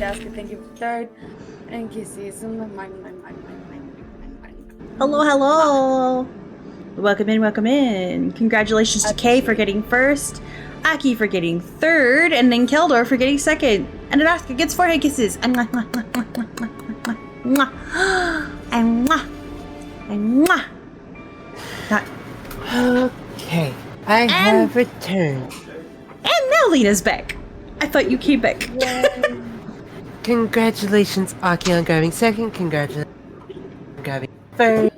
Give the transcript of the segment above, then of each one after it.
Daska, thank you for third. And kisses. Hello, hello. Welcome in, welcome in. Congratulations to Kay for getting first, Aki for getting third, and then Keldor for getting second. And Adaska gets forehead kisses. And mwah, mwah, mwah, mwah, mwah, mwah, mwah, mwah. And mwah. And mwah. Okay, I have returned. And now Lena's back. I thought you came back. Congratulations, Aki, on grabbing second. Congratulations on grabbing third.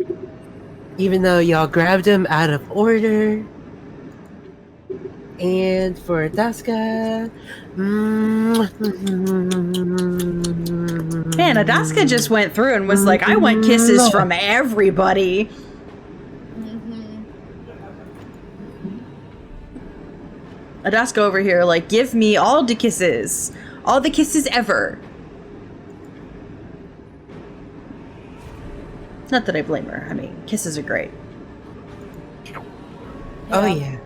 Even though y'all grabbed him out of order. And for Adaska... Man, Adaska just went through and was like, I want kisses from everybody. Adaska over here, like, give me all the kisses. All the kisses ever. Not that I blame her. I mean, kisses are great. Oh, yeah.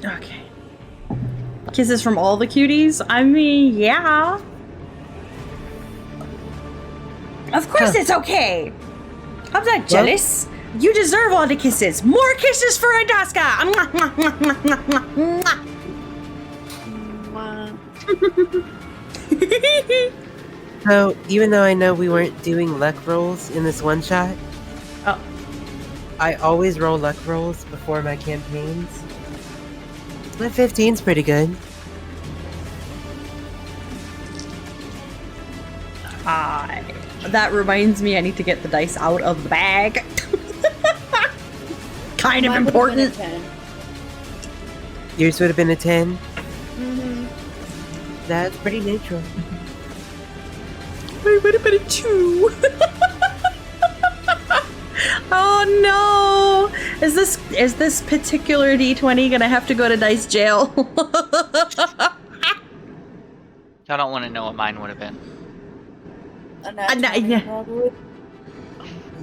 Okay. Kisses from all the cuties? I mean, yeah. Of course it's okay. I'm not jealous. You deserve all the kisses. More kisses for Adaska. Mwah, mwah, mwah, mwah, mwah, mwah, mwah. So, even though I know we weren't doing luck rolls in this one shot, I always roll luck rolls before my campaigns. My 15's pretty good. That reminds me, I need to get the dice out of the bag. Kind of important. Yours would have been a 10? Mm-hmm. That's pretty neutral. I would have been a 2. Oh no! Is this particular D20 gonna have to go to dice jail? I don't want to know what mine would have been.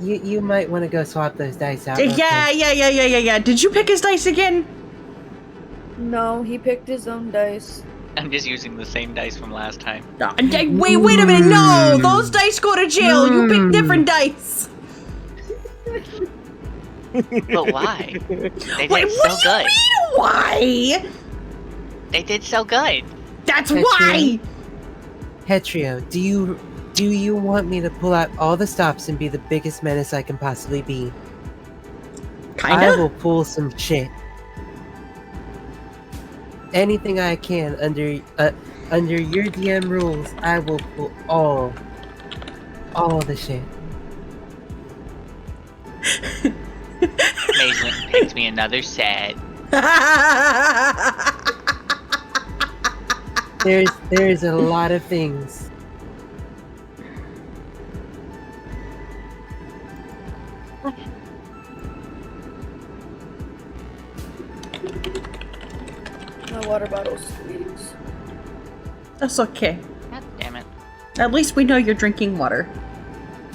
You might want to go swap those dice out. Yeah. Did you pick his dice again? No, he picked his own dice. I'm just using the same dice from last time. Wait a minute! No, those dice go to jail. You picked different dice. But why? They did Wait, so what do good. you mean, why? They did so good. That's why. Hetrio, do you want me to pull out all the stops and be the biggest menace I can possibly be? Kinda. I will pull some shit. Anything I can under your DM rules, I will pull all the shit. Mason picked me another set. There's a lot of things. My water bottle's please. That's okay. God damn it. At least we know you're drinking water.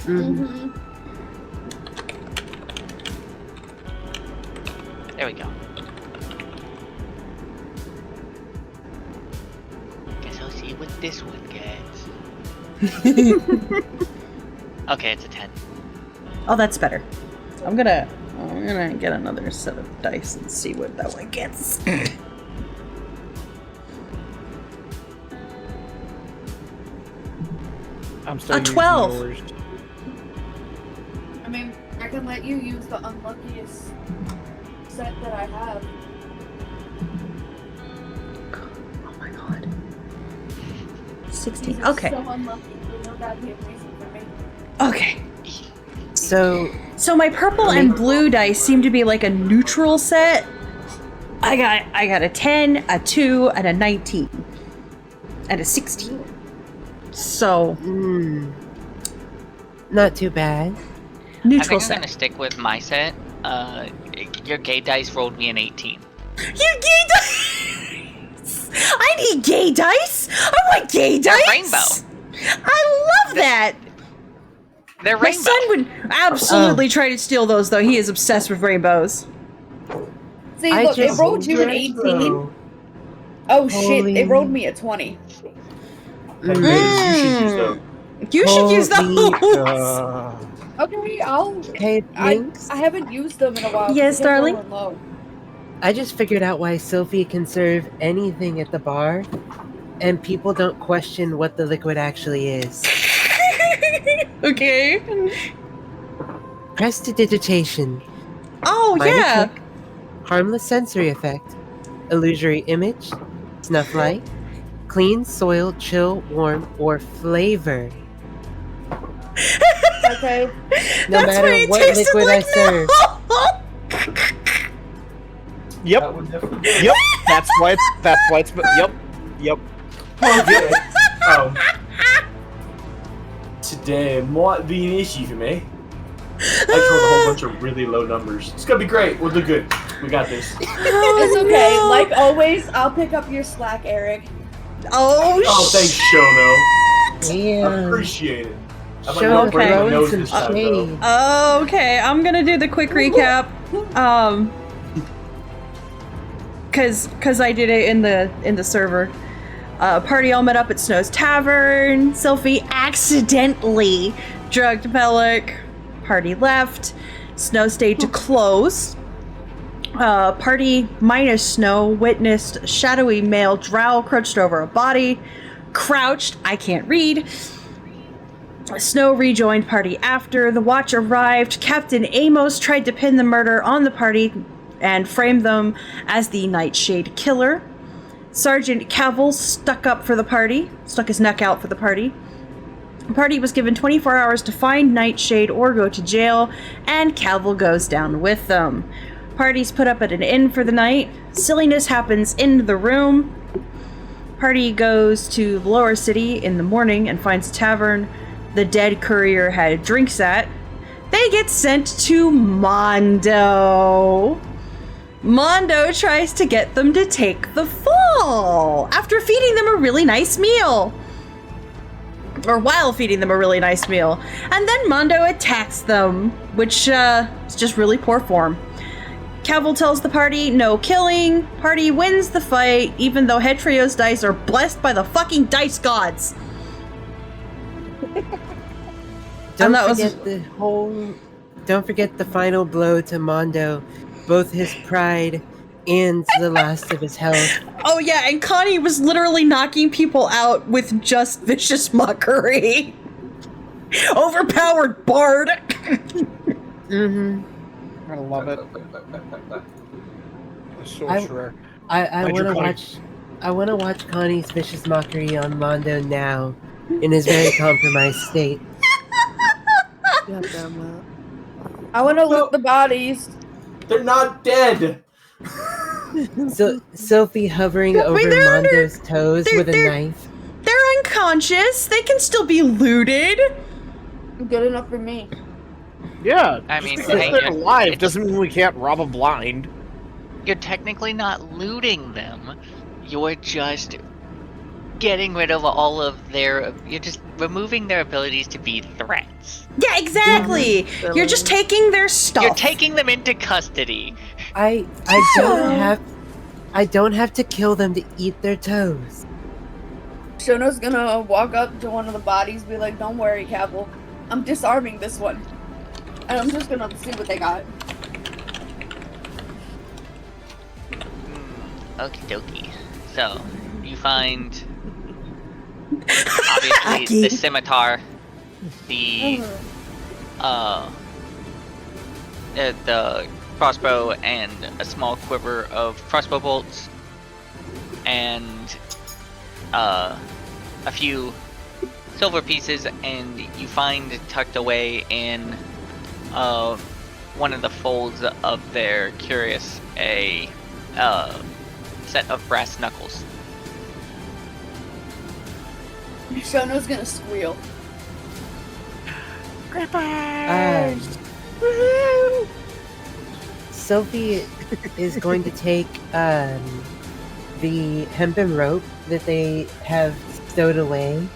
Mm-hmm. There we go. Guess I'll see what this one gets. Okay, it's a 10. Oh, that's better. I'm gonna get another set of dice and see what that one gets. I'm still A 12. yours. I mean, I can let you use the unluckiest set that I have. Oh my god. 16. These are Okay. so unlucky. You know that'd be amazing for me. Okay. So my purple and blue dice seem to be like a neutral set. I got a 10, a 2, and a 19. And a 16. So not too bad. neutral I think set. I'm gonna stick with my set. Your gay dice rolled me an 18. You gay dice! I need gay dice! I want gay They're dice! rainbow. I love that! They're My rainbow. son would absolutely try to steal those, though. He is obsessed with rainbows. See, I look, it just rolled you an drank, 18. though. Oh shit, they Holy- rolled me a 20. Hey, Maze, you should use them. You should use Holy- those. Okay, Hey, Minx. I haven't used them in a while. 'cause Yes, they kept darling? rolling low. I just figured out why Sophie can serve anything at the bar, and people don't question what the liquid actually is. Okay. Prestidigitation. Oh, Minor yeah. kick, harmless sensory effect, illusory image, snuff light, clean, soil, chill, warm, or flavor. Okay. No That's matter why it what tasted liquid like I serve. Yep. That would definitely do it. Yep. That's why it's. Yep. Yep. Okay. Today might be an issue for me. I just rolled a whole bunch of really low numbers. It's gonna be great. We'll do good. We got this. It's okay. Like always, I'll pick up your slack, Eric. Oh, Oh, thanks, Shono. I Damn. appreciate it. I might Show not break my throwing nose some this time, though. shade. Okay, I'm gonna do the quick recap. Cause I did it in the server. Party all met up at Snow's Tavern. Sophie accidentally drugged Melik. Party left. Snow stayed to close. Party minus Snow witnessed a shadowy male drow crouched over a body. Crouched, I can't read. Snow rejoined party after. The watch arrived. Captain Amos tried to pin the murder on the party and framed them as the Nightshade killer. Sergeant Cavill stuck his neck out for the party. The party was given 24 hours to find Nightshade or go to jail, and Cavill goes down with them. Party's put up at an inn for the night. Silliness happens in the room. Party goes to the lower city in the morning and finds a tavern the dead courier had drinks at. They get sent to Mondo. Mondo tries to get them to take the fall after feeding them a really nice meal. Or while feeding them a really nice meal. And then Mondo attacks them, which is just really poor form. Cavill tells the party no killing. Party wins the fight, even though Head Trio's dice are blessed by the fucking dice gods. Don't that was- forget the final blow to Mondo, both his pride and the last of his health. Oh yeah, and Connie was literally knocking people out with just vicious mockery. Overpowered bard. Mm-hmm. I love it. It's so rare. I Hide want your to Connie. watch. I want to watch Connie's vicious mockery on Mondo now, in his very compromised state. I want to loot the bodies. They're not dead. So Sophie hovering Wait, over they're under- Mondo's toes with a they're- knife. They're unconscious. They can still be looted. Good enough for me. Yeah. I mean, just because hey, they're it's- alive doesn't mean we can't rob a blind. You're technically not looting them. You're just getting rid of all of their. You're just removing their abilities to be threats. Yeah, exactly. You're just taking their stuff. You're taking them into custody. I don't have to kill them to eat their toes. Shono's gonna walk up to one of the bodies, be like, "Don't worry, Cavill. I'm disarming this one, and I'm just gonna see what they got." Okie dokie. So, you find obviously Aki. the scimitar, the the crossbow, and a small quiver of crossbow bolts, and a few silver pieces, and you find tucked away in one of the folds of their cuirass a set of brass knuckles. Shono's gonna squeal. Sophie is going to take the hempen rope that they have stowed away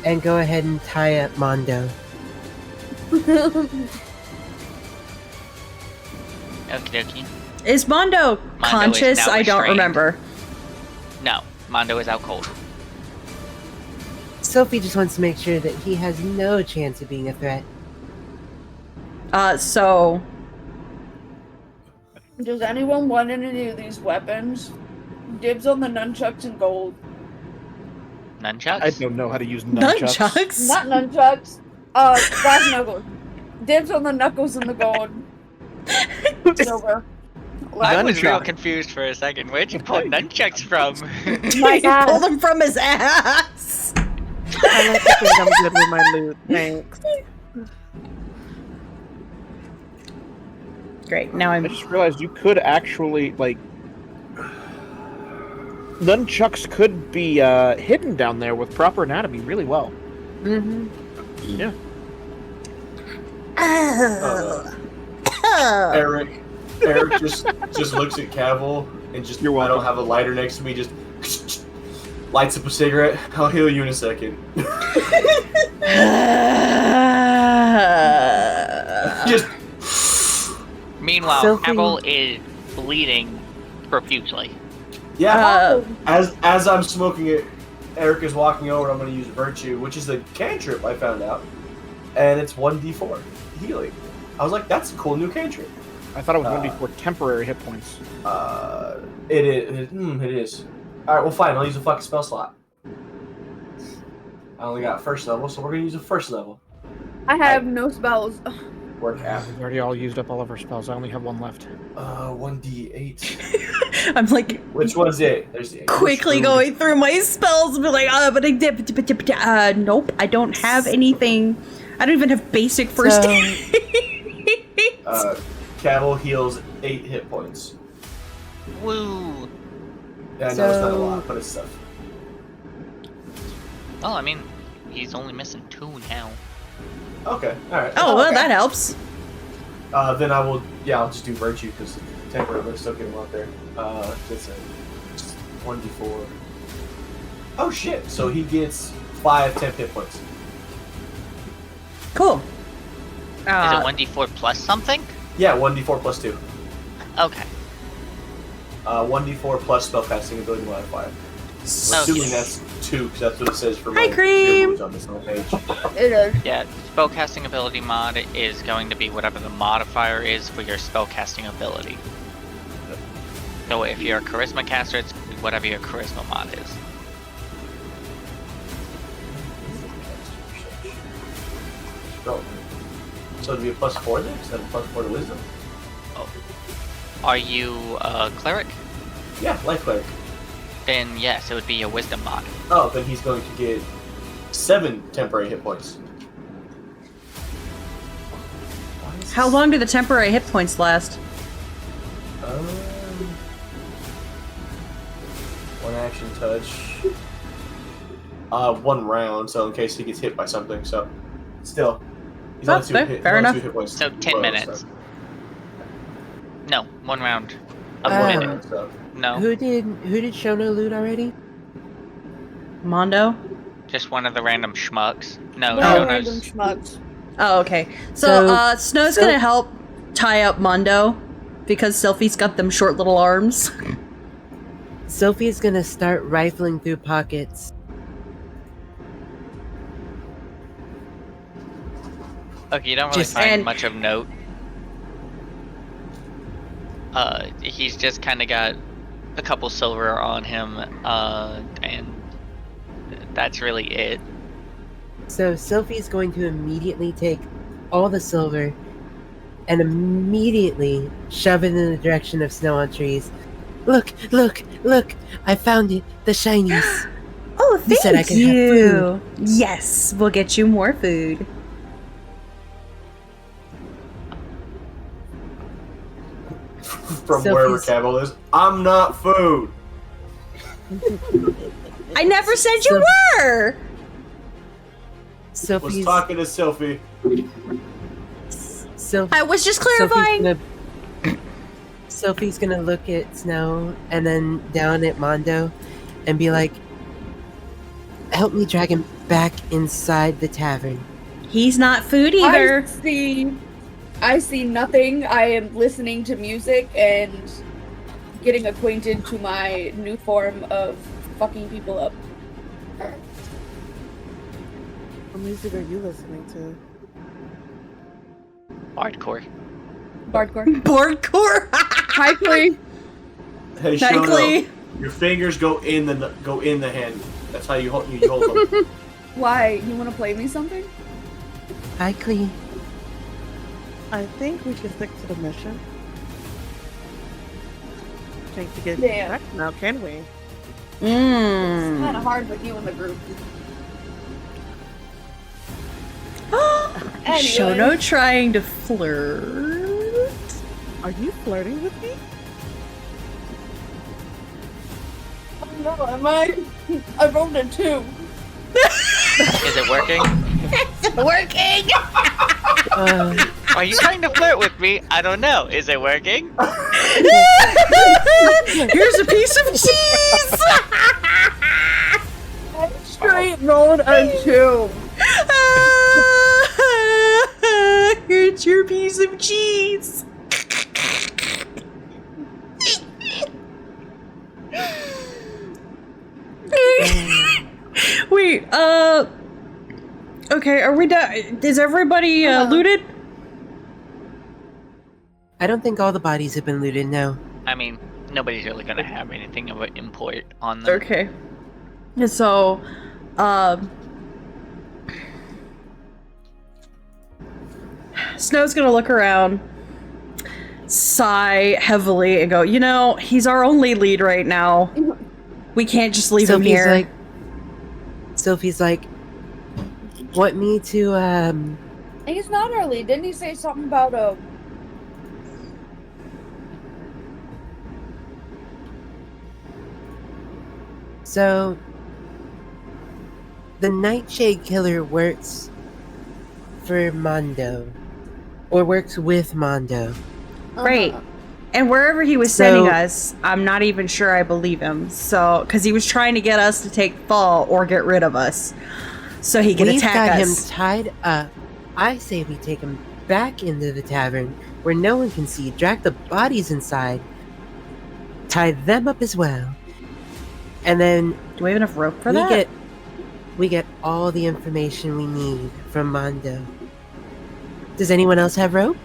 and go ahead and tie up Mondo. Okie dokie. Is Mondo conscious? now I don't restrained. remember. No, Mondo is out cold. Sophie just wants to make sure that he has no chance of being a threat. So Does anyone want any of these weapons? Dibs on the nunchucks and gold. Nunchucks? I don't know how to use nunchucks. nunchucks. Not nunchucks. Brass knuckles. Dibs on the knuckles and the gold. Silver. I was real Nunchuck. confused for a second. Where'd you pull nunchucks from? My He ass. pulled him from his ass. I like to think I'm good with my loot. Thanks. Great. Now I I'm. just realized you could actually, like... Nunchucks could be hidden down there with proper anatomy really well. Mm-hmm. Yeah. Eric just looks at Cavill and just, You're I don't welcome. have a lighter next to me, just lights up a cigarette. I'll heal you in a second. Just Meanwhile, Sophie- Cavill is bleeding profusely. yeah. As I'm smoking it, Eric is walking over. I'm going to use Virtue, which is a cantrip I found out, and it's 1d4 healing. I was like, that's a cool new cantrip. I thought it was 1d4 temporary hit points. It is. It is. All right, well, fine. I'll use a fucking spell slot. I only got first level, so we're gonna use a first level. I have no spells. Work out. We've already all used up all of our spells. I only have one left. 1d8. I'm like Which one's it? There's the 8. quickly going through my spells, but like, but I dip. Nope, I don't have anything. I don't even have basic first So- aid. Cavill heals 8 hit points. Woo! Yeah, I know it's not a So- lot, but it's stuff. Well, I mean, he's only missing 2 now. Okay, alright. Oh, well, okay. that helps. Then I will, I'll just do Virtue, because temporarily still get him out there. Just 1d4. Oh shit, so he gets 5 temp hit points. Cool. Is it 1d4 plus something? Yeah, 1d4 plus 2. Okay. 1d4 plus spellcasting ability modifier. So, Assuming that's 2, because that's what it says for Hi, my Cream. tier on this little page. It is. yeah, spellcasting ability mod is going to be whatever the modifier is for your spellcasting ability. So if you're a charisma caster, it's whatever your charisma mod is. So it'd be a plus 4 there, instead of plus 4 to wisdom? Are you a cleric? Yeah, life cleric. Then yes, it would be a wisdom mod. Oh, then he's going to get 7 temporary hit points. Why is How this- long do the temporary hit points last? One action touch. 1 round, so in case he gets hit by something, so still. He's Oh, only 2 fair- hit, fair only enough. 2 hit points. So 10 low, minutes. so- No, 1 round. A Oh. One minute. round, so. No, Who did Shono loot already? Mondo? just one of the random schmucks. No, No no, random schmucks. Oh, okay. So, So- Snow's so- gonna help tie up Mondo because Sylphie's got them short little arms. Sophie's gonna start rifling through pockets. Okay, you don't really Just- find and- much of note. He's just kind of got a couple silver on him, and that's really it. So Sophie's going to immediately take all the silver and immediately shove it in the direction of snow on trees. Look, look, look! I found it! The shinies! Oh, You said I thank could have you. Yes, we'll get you more food. From wherever Sophie's- Cavill is. I'm not food! I never said you were. Was Sophie's talking to Sylphie. I was just clarifying. Sophie's gonna look at Snow and then down at Mondo and be like, help me drag him back inside the tavern. He's not food either. I see. I see nothing. I am listening to music and getting acquainted to my new form of fucking people up. What music are you listening to? Hardcore. Hardcore. Boardcore. Hi, Clee. Hey, Hi, Shono, Clee. your fingers go in the hand. That's how you hold them. Why? You want to play me something? Hi, Clee. I think we should stick to the mission. Can't get Damn. back now, can we? It's kind of hard with you in the group. Anyway. Shono trying to flirt. Are you flirting with me? Oh no, am I? I rolled a 2. Is it working? Working. Are you trying to flirt with me? I don't know. Is it working? Here's a piece of cheese. I straight rolled a 2. Here's your piece of cheese. Wait, okay, are we done? Is everybody looted? I don't think all the bodies have been looted, no. I mean, nobody's really gonna have anything of import on them. Okay. So, Snow's gonna look around, sigh heavily, and go, you know, he's our only lead right now. We can't just leave him here. Sophie's like, want me to, He's not early. Didn't he say something about So, the Nightshade Killer works for Mondo. Or works with Mondo. Right. And wherever he was sending us, I'm not even sure I believe him. So, because he was trying to get us to take fall or get rid of us, so he can attack us. We've got him tied up. I say we take him back into the tavern where no one can see. Drag the bodies inside. Tie them up as well. And then do we have enough rope for that? We get all the information we need from Mondo. Does anyone else have rope?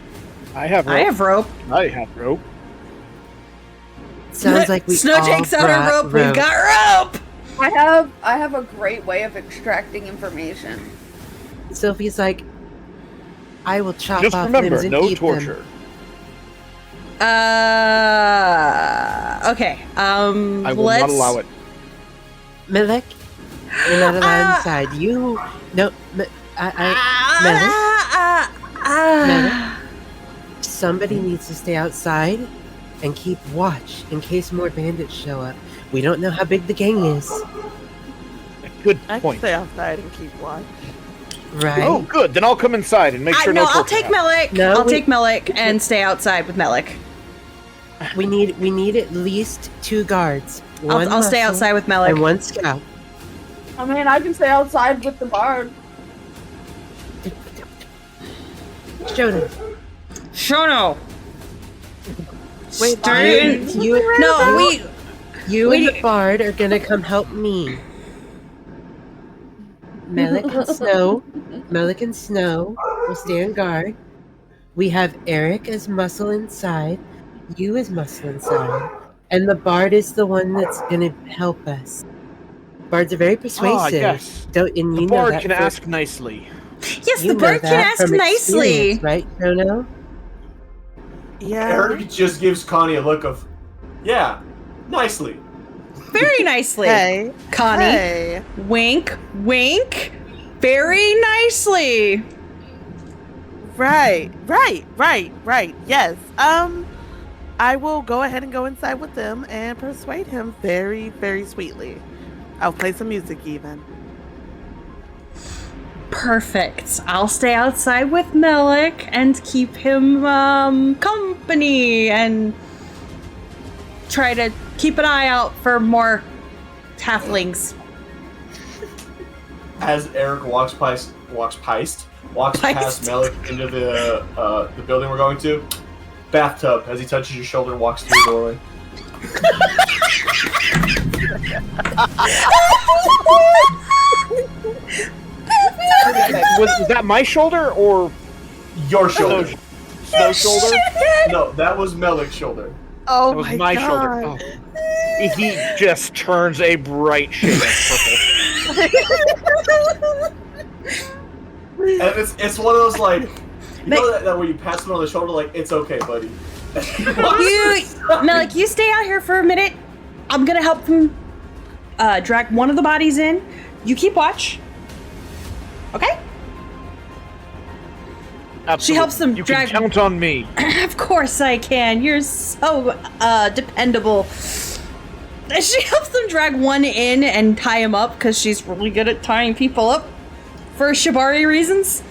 I have rope. I have rope. I have rope. Sounds like we Snow all takes out her brought rope. We've got rope. I have a great way of extracting information. Sophie's like, I will chop Just off remember, limbs and no eat torture. them. Okay. I will not allow it. Milek, you're not allowed inside. You no. Milek, somebody needs to stay outside and keep watch in case more bandits show up. We don't know how big the gang is. Good I can point. stay outside and keep watch. Right? Oh, good. Then I'll come inside and make sure no I'll torture take happens. Melik. No, I'll take Melik and stay outside with Melik. We need at least 2 guards. One I'll stay muscle outside with and Melik. 1 scout. I mean, I can stay outside with the bard. Shono. Wait, you and the bard are gonna come help me. Melik and Snow will stand guard. We have Eric as muscle inside, you as muscle inside, and the bard is the one that's gonna help us. Bards are very persuasive. yes. And The you know bard that can ask nicely. Yes, you the know bird can that ask from nicely. experience, right, Shono? Yeah. Eric just gives Connie a look of, yeah, nicely. Very nicely. Hey. Connie. Hey. Wink, wink. Very nicely. Right. Yes. I will go ahead and go inside with them and persuade him very, very sweetly. I'll play some music even. Perfect. I'll stay outside with Melik and keep him company and try to keep an eye out for more halflings. As Eric walks past walks past Melik into the building we're going to. Bathtub, as he touches your shoulder, walks through the doorway. Was that my shoulder or your shoulder? Snow shoulder? No, that was Melik's shoulder. Oh That was my God. shoulder. Oh. He just turns a bright shade of purple. And it's one of those, like, you know that where you pass him on the shoulder, like, it's okay, buddy. Melik, you stay out here for a minute. I'm gonna help them drag one of the bodies in. You keep watch. Okay? Absolutely. She helps them you drag. can count on me. Of course I can. You're so dependable. She helps them drag one in and tie him up because she's really good at tying people up for shibari reasons.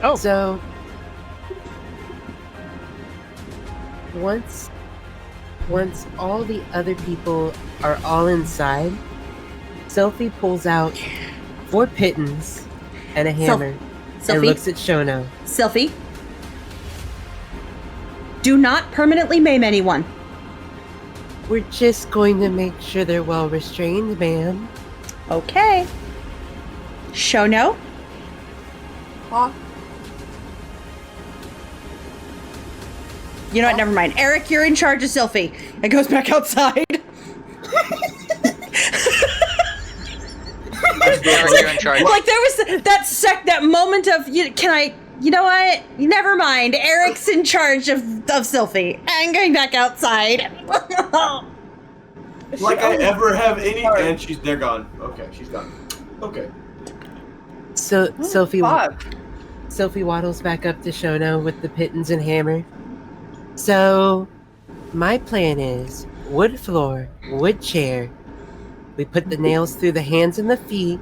Oh, So, once all the other people are all inside, Sophie pulls out 4 pittons and a hammer and Sophie, looks at Shono. Sylphie, do not permanently maim anyone. We're just going to make sure they're well restrained, ma'am. Okay. Shono, Huh? you know what? Never mind. Eric, you're in charge of Sylphie. It goes back outside. Eric, you're in charge. Like there was that moment of you know what? Never mind. Eric's in charge of Sylphie. I'm going back outside. Like I ever have any, and they're gone. Okay, she's gone. Okay. So Sophie Fuck. Sophie waddles back up to Shono with the pittons and hammer. So, my plan is wood floor, wood chair. We put the nails through the hands and the feet,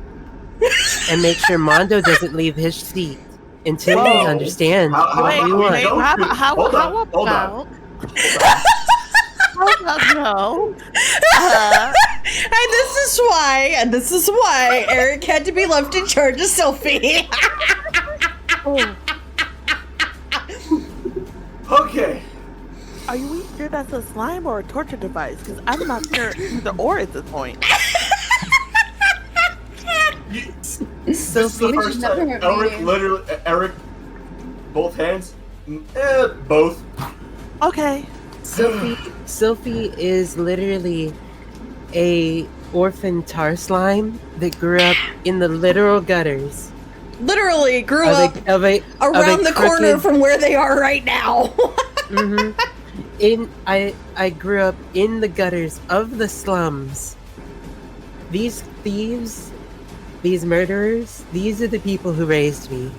and make sure Mondo doesn't leave his seat until he Whoa. understands How what we about we want. don't How do- about hold on. no? And this is why Eric had to be left in charge of Sylphie. Okay. Are you sure that's a slime or a torture device? Because I'm not sure either or at this point. This is the first never time. heard Eric, both hands? Both. Okay. Sophie is literally a orphan tar slime that grew up in the literal gutters Literally grew of up a around the corner crooked- from where they are right now. Mhm. I grew up in the gutters of the slums. These thieves, these murderers, these are the people who raised me.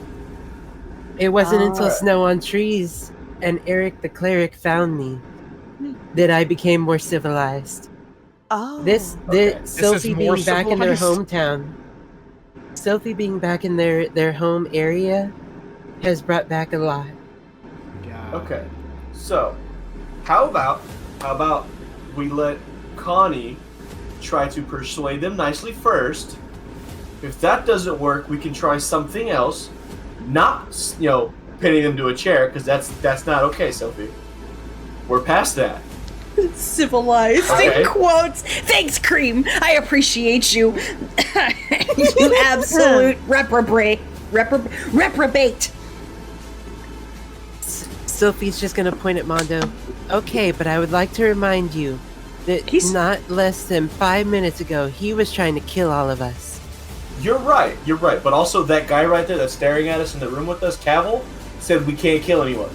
It wasn't until Snow on Trees and Eric the cleric found me that I became more civilized. Oh. Sophie more being back in their civilized? hometown, Sophie being back in their home area has brought back a lot. Okay. So, how about we let Connie try to persuade them nicely first. If that doesn't work, we can try something else. Not, pinning them to a chair, because that's not okay, Sophie. We're past that. Civilized Okay. in quotes. Thanks, Cream. I appreciate you. You absolute reprobate. Sophie's just gonna point at Mondo. Okay, but I would like to remind you that not less than 5 minutes ago, he was trying to kill all of us. You're right. But also, that guy right there that's staring at us in the room with us, Cavill, said we can't kill anyone.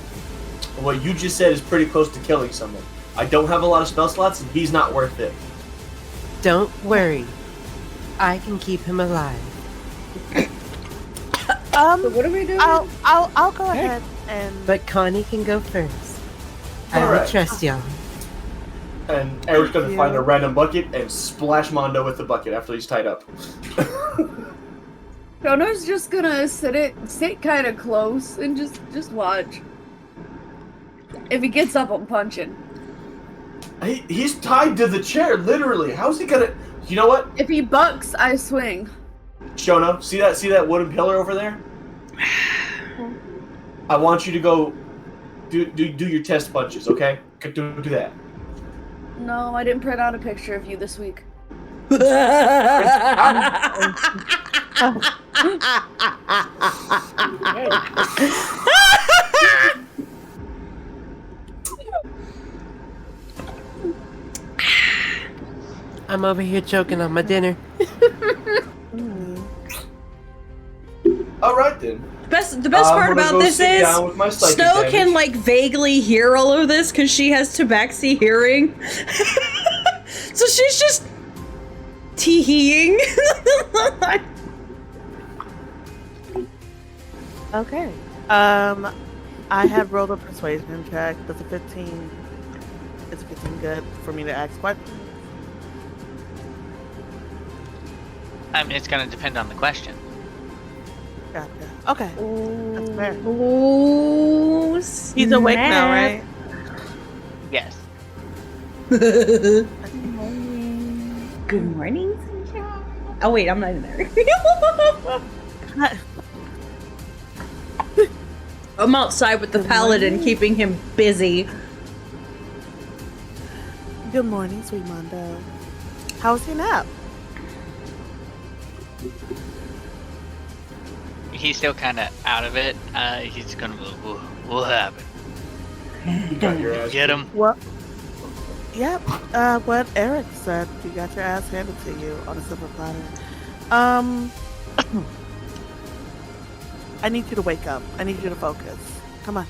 What you just said is pretty close to killing someone. I don't have a lot of spell slots, and he's not worth it. Don't worry. I can keep him alive. So what are we doing? I'll go ahead and. But Connie can go first. I will Alright. trust y'all. And Eric's gonna you. find a random bucket and splash Mondo with the bucket after he's tied up. Shono's just gonna sit kind of close and just watch. If he gets up, I'm punching. He's tied to the chair, literally. How's he gonna? You know what? If he bucks, I swing. Shona, see that wooden pillar over there? I want you to go do your test punches, okay? Do that. No, I didn't print out a picture of you this week. I'm over here choking on my dinner. All right then. The best part about this is Snow can like vaguely hear all of this because she has tabaxi hearing. So she's just tee-heeing. Okay. I have rolled a persuasion check. That's a 15. Is 15 good for me to ask questions? I mean, it's gonna depend on the question. Gotcha. Okay. That's fair. Oh, He's awake now, right? Yes. Good morning, sunshine. Oh wait, I'm not in there. I'm outside with the paladin, keeping him busy. Good morning, sweet Mondo. How was your nap? He's still kind of out of it. He's gonna go, what happened? You got your ass. Get him. What? Yep. What Eric said. You got your ass handed to you on a silver platter. I need you to wake up. I need you to focus. Come on.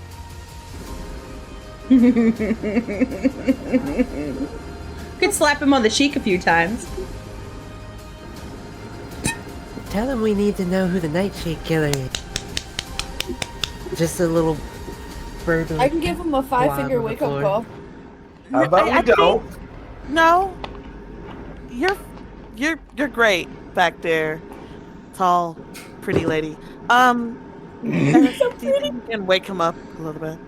Could slap him on the cheek a few times. Tell him we need to know who the Nightshade Killer is. Just a little bird. I can give him a 5-finger wake-up call. How about we don't? No. You're great back there. Tall, pretty lady. Eric, do you think you can wake him up a little bit?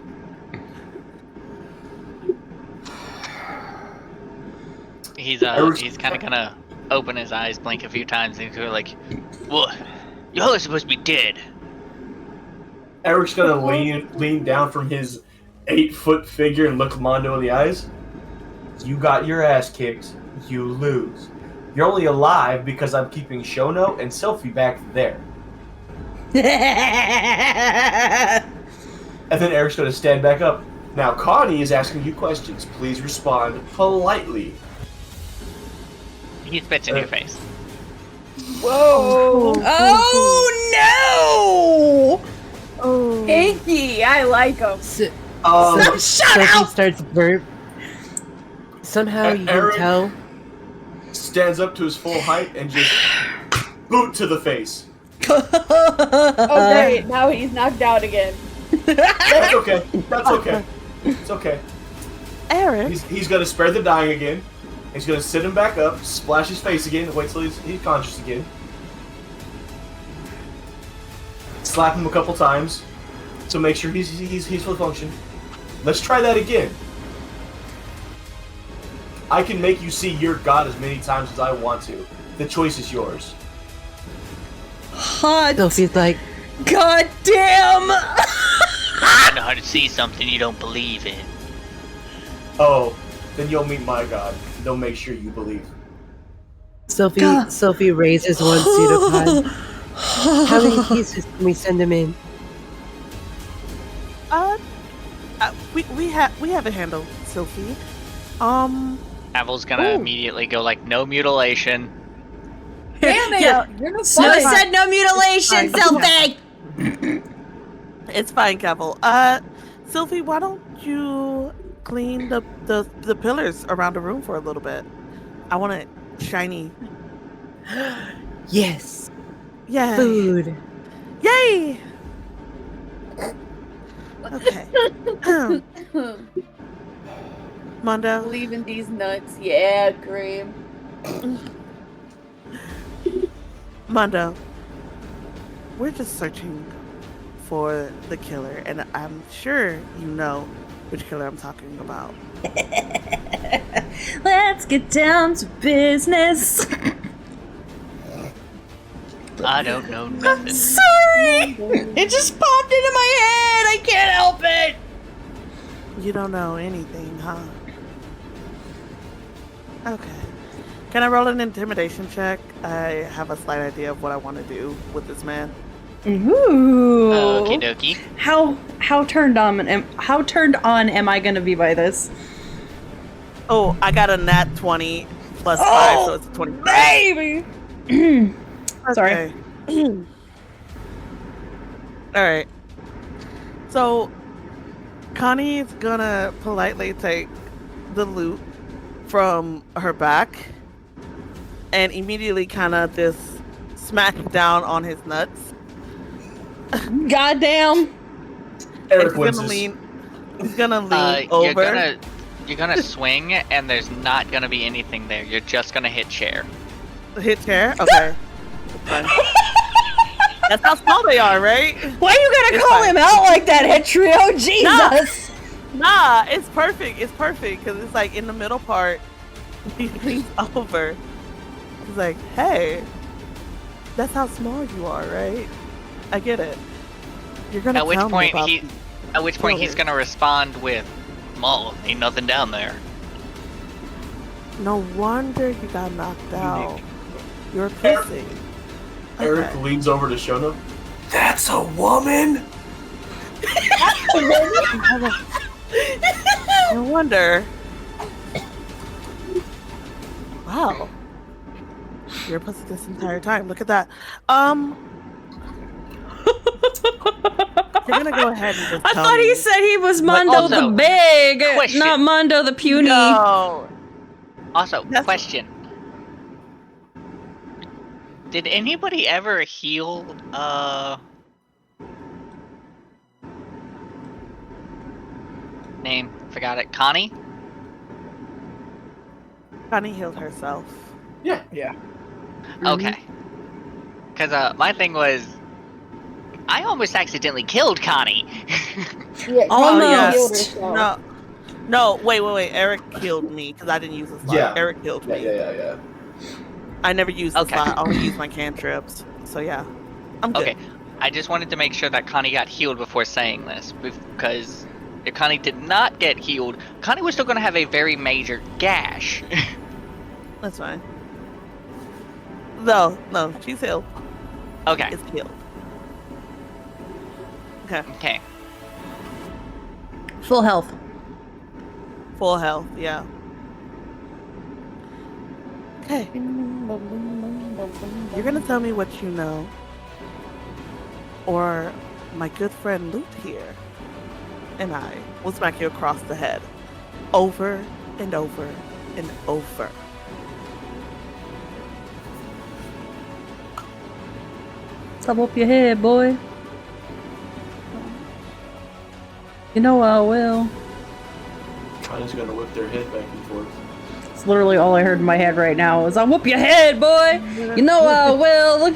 He's kind of gonna open his eyes, blink a few times, and go like, "What? Y'all are supposed to be dead." Eric's gonna lean down from his 8-foot figure and look Mondo in the eyes. You got your ass kicked. You lose. You're only alive because I'm keeping Shono and Sophie back there. And then Eric's gonna stand back up. Now Connie is asking you questions. Please respond politely. He spits in your face. Whoa! Oh no! Oh, Hanky, I like him. Shut Sophie up! starts burp. Somehow you can Eric tell. stands up to his full height and just boot to the face. Oh great, now he's knocked out again. That's okay. That's okay. It's okay. Eric? He's gonna spare the dying again. He's gonna sit him back up, splash his face again, wait till he's conscious again. Slap him a couple times to make sure he's full function. Let's try that again. I can make you see your god as many times as I want to. The choice is yours. Hot. Sophie's like, God damn! I know how to see something you don't believe in. Oh, then you'll meet my god. They'll make sure you believe. Sophie raises one pseudopod. How many pieces can we send him in? We have a handle, Sophie. Avil's gonna immediately go like, no mutilation. Damn it! Yeah. You're no Snow fun. said no mutilation, Sylvie! It's fine, Cavill. Sylvie, why don't you clean the pillars around the room for a little bit? I want it shiny. Yes. Yay! Food. Yay! Okay. Mondo. Leaving these nuts. Yeah, cream. Mondo. We're just searching for the killer, and I'm sure you know which killer I'm talking about. Let's get down to business. I don't know nothing. Sorry! It just popped into my head! I can't help it! You don't know anything, huh? Okay. Can I roll an intimidation check? I have a slight idea of what I want to do with this man. Ooh. Okie dokie. How turned on am I gonna be by this? Oh, I got a nat 20 plus 5, so it's a 20. Baby! Sorry. Okay. Alright. So, Connie's gonna politely take the loot from her back and immediately kind of just smack down on his nuts. Goddamn! Eric He's gonna lean over. You're gonna swing, and there's not gonna be anything there. You're just gonna hit chair. Hit chair? Okay. That's fine. That's how small they are, right? Why you gotta It's call fine. him out like that, Hit Trio? Jesus! Nah, it's perfect. It's perfect because it's like in the middle part. He leans over. He's like, "Hey, that's how small you are, right? I get it. You're gonna At which tell me point about he, these at which point he's killers." gonna respond with, "Mall, ain't nothing down there." No wonder you got knocked out. You're pissing. Eric Okay. leans over to Shono. That's a woman. No wonder. Wow. You're pussy this entire time. Look at that. You're gonna go ahead and just I tell thought me. he said he was Mondo also, the big, question. not Mondo the puny. No. Also, That's- question. Did anybody ever heal, name, forgot it, Connie? Connie healed herself. Yeah. Okay. Because, my thing was, I almost accidentally killed Connie. Yeah, Almost. No, wait. Eric killed me because I didn't use the slot. Yeah. Eric killed me. Yeah. I never used the Okay. slot. I only used my cantrips. So yeah, I'm good. Okay, I just wanted to make sure that Connie got healed before saying this, because if Connie did not get healed, Connie was still going to have a very major gash. That's fine. No, she's healed. Okay, It's healed. Okay, okay. Full health. full health. Yeah. Okay, you're gonna tell me what you know, or my good friend Luke here and I will smack you across the head, over and over and over. Top up your head, boy. You know I will. Connie's gonna whip their head back and forth. It's literally all I heard in my head right now is I'll whoop your head, boy! You know I will!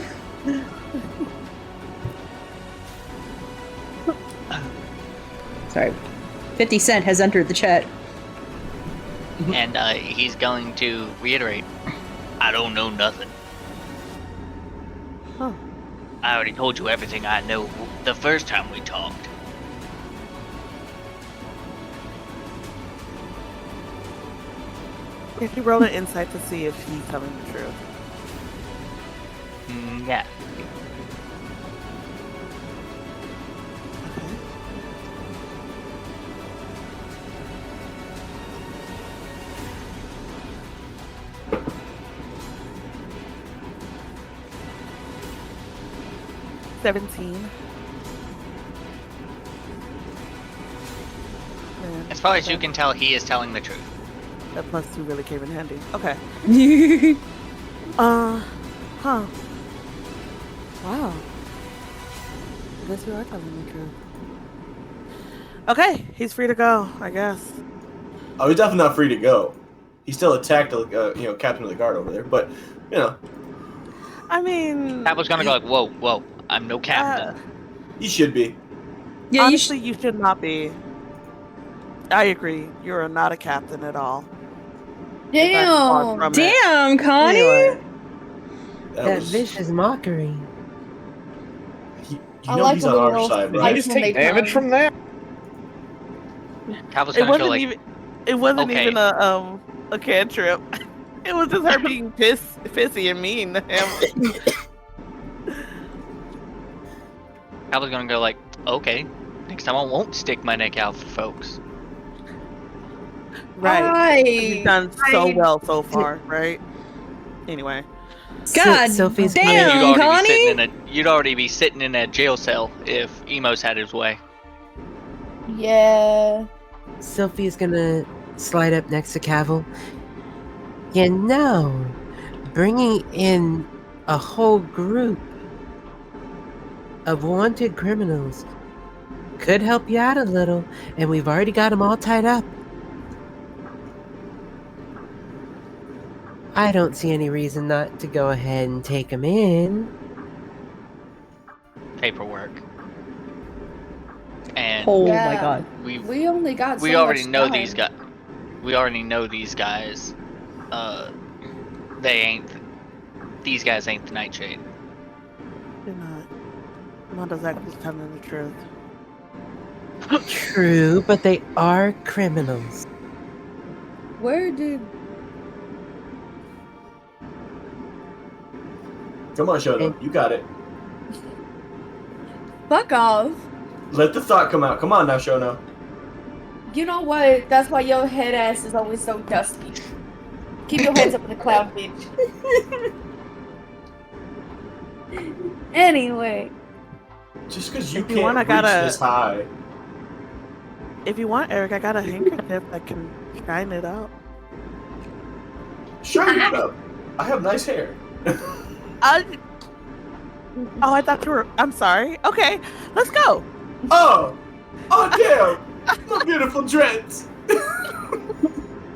Sorry. 50 Cent has entered the chat. And he's going to reiterate, I don't know nothing. Huh. I already told you everything I know the first time we talked. If you roll an insight to see if she's telling the truth. Yeah. Okay. $17. And As far as you can tell, he is telling the truth. that +2 really came in handy. Okay. That's Huh. Wow. I guess you are telling the truth. Okay, he's free to go, I guess. Oh, he's definitely not free to go. He still attacked the captain of the guard over there, but I mean, That was gonna go like, whoa, I'm no captain. he should be. Yeah, honestly, you should not be. I agree. You're not a captain at all. In fact, far Damn. from it. Damn, Connie! Anyway, That That was vicious mockery. You know he's on our side, Did right? you just take damage from that? Caval's It gonna go wasn't like, even. It wasn't okay. even a cantrip. It was just her being pissy and mean to him. Caval's gonna go like, okay, next time I won't stick my neck out for folks. Right. You've done so well so far, right? Anyway. God Sophie's I mean, damn, Connie! you'd already be sitting in a jail cell if Emos had his way. Yeah. Sophie's gonna slide up next to Cavill. You know, bringing in a whole group of wanted criminals could help you out a little, and we've already got them all tied up. I don't see any reason not to go ahead and take them in. Paperwork. And Oh Yeah. my god. We only got we so already much know time. these guys. We already know these guys. These guys ain't the Nightshade. They're not. Mondo's actually telling the truth. True, but they are criminals. Where did... Come on, Shoto. You got it. Fuck off. Let the thought come out. Come on now, Shono. You know what? That's why your head ass is always so dusty. Keep your heads up in the cloud, bitch. Anyway. Just because you If you can't want, I reach gotta- this high. If you want, Eric, I got a handkerchief that can shine it up. Shine it up. I have nice hair. I thought you were. I'm sorry. Okay, let's go. Oh damn! My beautiful dreads.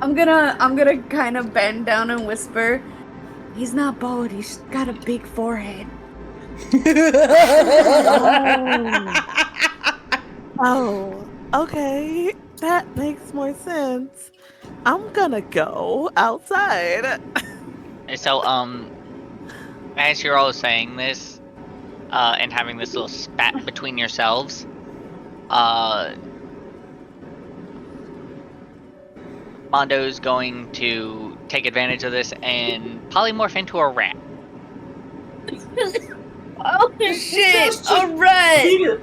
I'm gonna kind of bend down and whisper. He's not bald. He's got a big forehead. Oh, okay. That makes more sense. I'm gonna go outside. So, as you're all saying this, and having this little spat between yourselves, Mondo's going to take advantage of this and polymorph into a rat. Oh shit! Alright! Peter.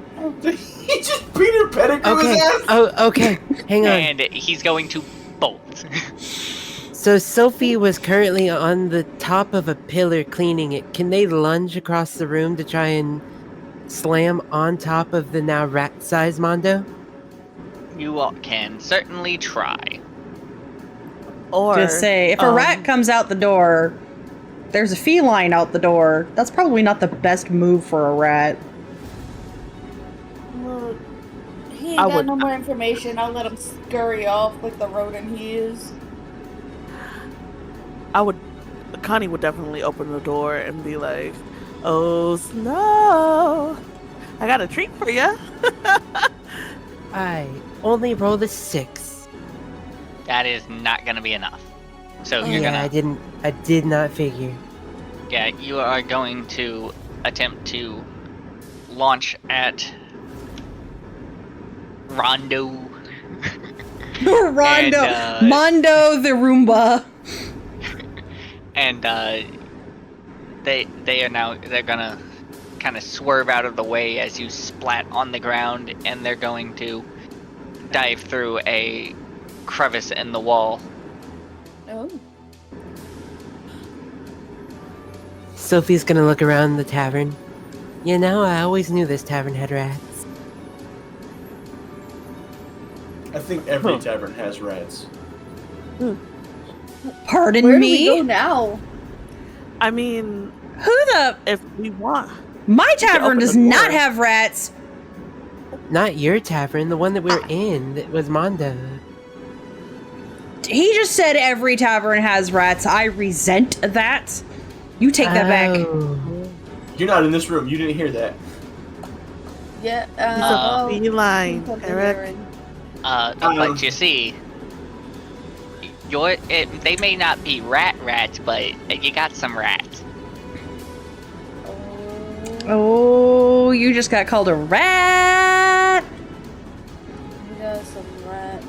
He just Peter Pettigrew Okay. his ass. Oh, okay. Hang on. And he's going to bolt. So Sophie was currently on the top of a pillar cleaning it. Can they lunge across the room to try and slam on top of the now rat-sized Mondo? You all can certainly try. Or Just say, if a rat comes out the door, there's a feline out the door. That's probably not the best move for a rat. Well, he I ain't got would- no more information. I'll let him scurry off like the rodent he is. Connie would definitely open the door and be like, "Oh Snow, I got a treat for you." I only rolled a 6. That is not going to be enough. So you're Yeah, gonna. I did not figure. Yeah, you are going to attempt to launch at Rondo. Rondo, And, Mondo the Roomba. And they're gonna kind of swerve out of the way as you splat on the ground, and they're going to dive through a crevice in the wall. Oh. Sophie's gonna look around the tavern. You know, I always knew this tavern had rats. I think every tavern has rats. Pardon Where do me? we go now? I mean, Who the? if we want, My can tavern open does the not door. have rats. Not your tavern, the one that we're in, that was Mondo. He just said every tavern has rats. I resent that. You take that back. Oh. You're not in this room. You didn't hear that. Yeah. he's a feline, something Eric. hearing. But you see, they may not be rats, but you got some rats. Oh, you just got called a rat. We got some rats.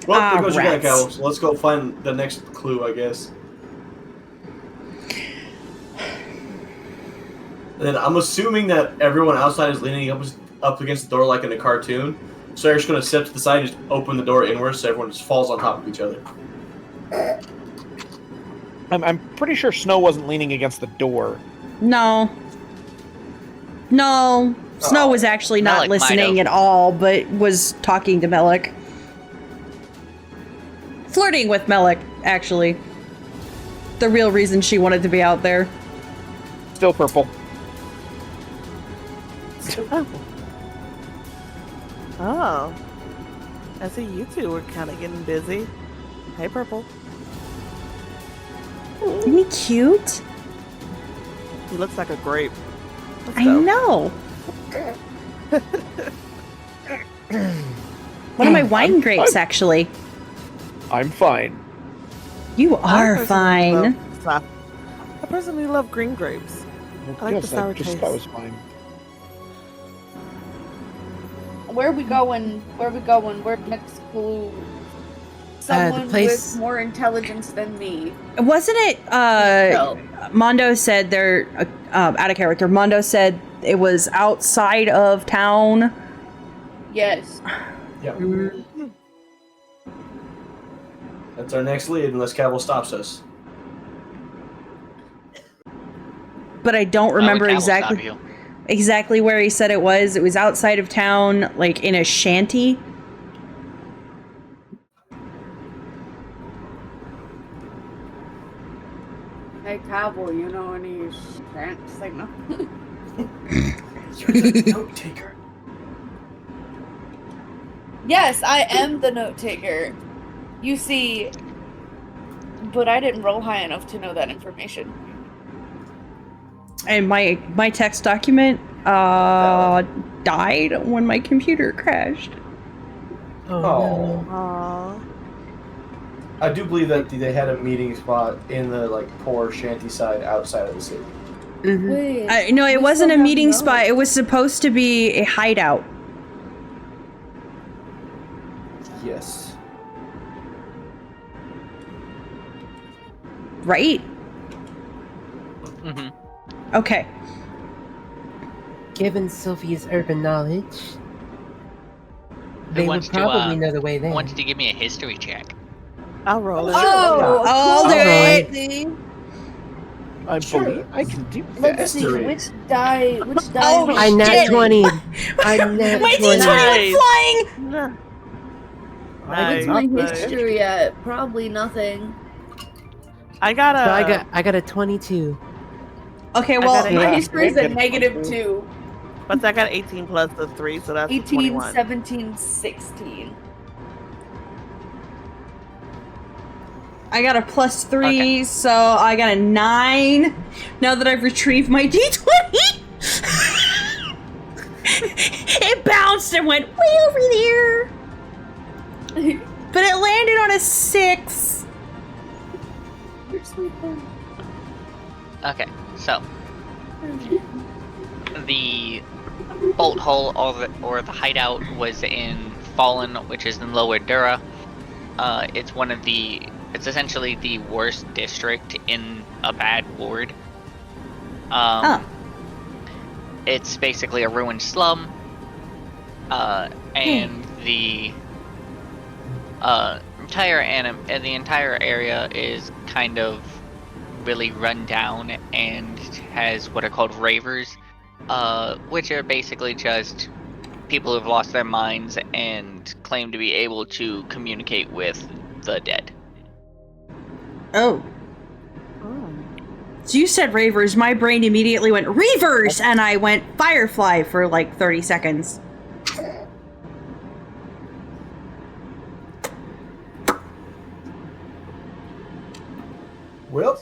Well, there goes your guy, rats. Cal. So let's go find the next clue, I guess. And then I'm assuming that everyone outside is leaning up against the door like in a cartoon. So Eric's going to step to the side and just open the door inwards so everyone just falls on top of each other. I'm pretty sure Snow wasn't leaning against the door. No. Snow was actually not Melek might listening have. at all, but was talking to Melek. Flirting with Melek, actually. The real reason she wanted to be out there. Still purple. Oh. I see you two were kind of getting busy. Hey, Purple. Isn't he cute? He looks like a grape. Let's I go. know. One of my wine grapes, actually. I'm fine. You I are personally fine. I personally love green grapes. I like the sour taste. That was fine. Where are we going? Where next clue? Someone place- with more intelligence than me. Wasn't it, No. Mondo said they're, out of character, Mondo said it was outside of town. Yes. Yep. That's our next lead, unless Cavill stops us. But I don't remember Cal will stop exactly you. exactly where he said it was. It was outside of town, like in a shanty. Hey, Cowboy, you know any French signal? You're the note taker. Yes, I am the note taker. You see, but I didn't roll high enough to know that information. And my text document died when my computer crashed. Oh, Oh. no. Aww. I do believe that they had a meeting spot in the poor shanty side outside of the city. Mhm. Wait. No, it we wasn't a still have meeting notes. spot. It was supposed to be a hideout. Yes. Right? Mhm. Okay. Given Sophie's urban knowledge, Who they would wants to, probably know the way there. Who wants to give me a history check? I'll roll it. Oh, I'll do it. See? I Sure. believe I can do that. Let's see History. which die. Oh, I nat shit. 20. I nat My 20. D20 went flying! Nah. What's Nice. my Nice. history at? Probably nothing. I got a. So I got a 22. Okay, I well, got My Yeah. history is a Yeah. -2. But I got 18 plus the 3, so that's 18, 21. 17, 16. I got a +3, Okay. so I got a 9. Now that I've retrieved my D20, it bounced and went way over there. But it landed on a 6. You're sweet thing. Okay, so the bolt hole or the hideout was in Fallen, which is in Lower Dura. It's essentially the worst district in a bad ward. It's basically a ruined slum, and the entire area is kind of really run down and has what are called ravers, which are basically just people who've lost their minds and claim to be able to communicate with the dead. Oh. Oh. So you said ravers, my brain immediately went reavers, and I went firefly for like 30 seconds. Well,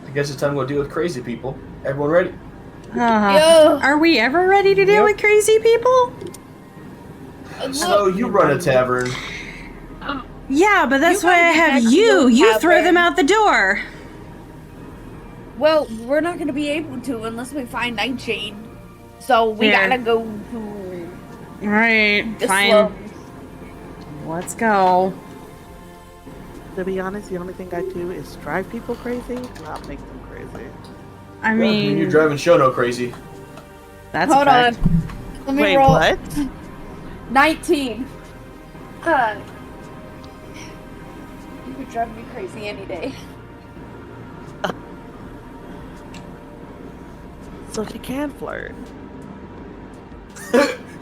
I guess it's time to go deal with crazy people. Everyone ready? Yo! Are we ever ready to deal with crazy people? So you run a tavern. Yeah, but that's You why I gotta get have back to you. your You throw tavern. them out the door. Well, we're not gonna be able to unless we find Nightshade. So we Here. gotta go to Alright, the fine. slums. Let's go. To be honest, the only thing I do is drive people crazy, not make them crazy. I Well, mean, you're driving Shono crazy. that's Hold a fact. on. Let me Wait, roll. what? 19. You could drive me crazy any day. So she can flirt.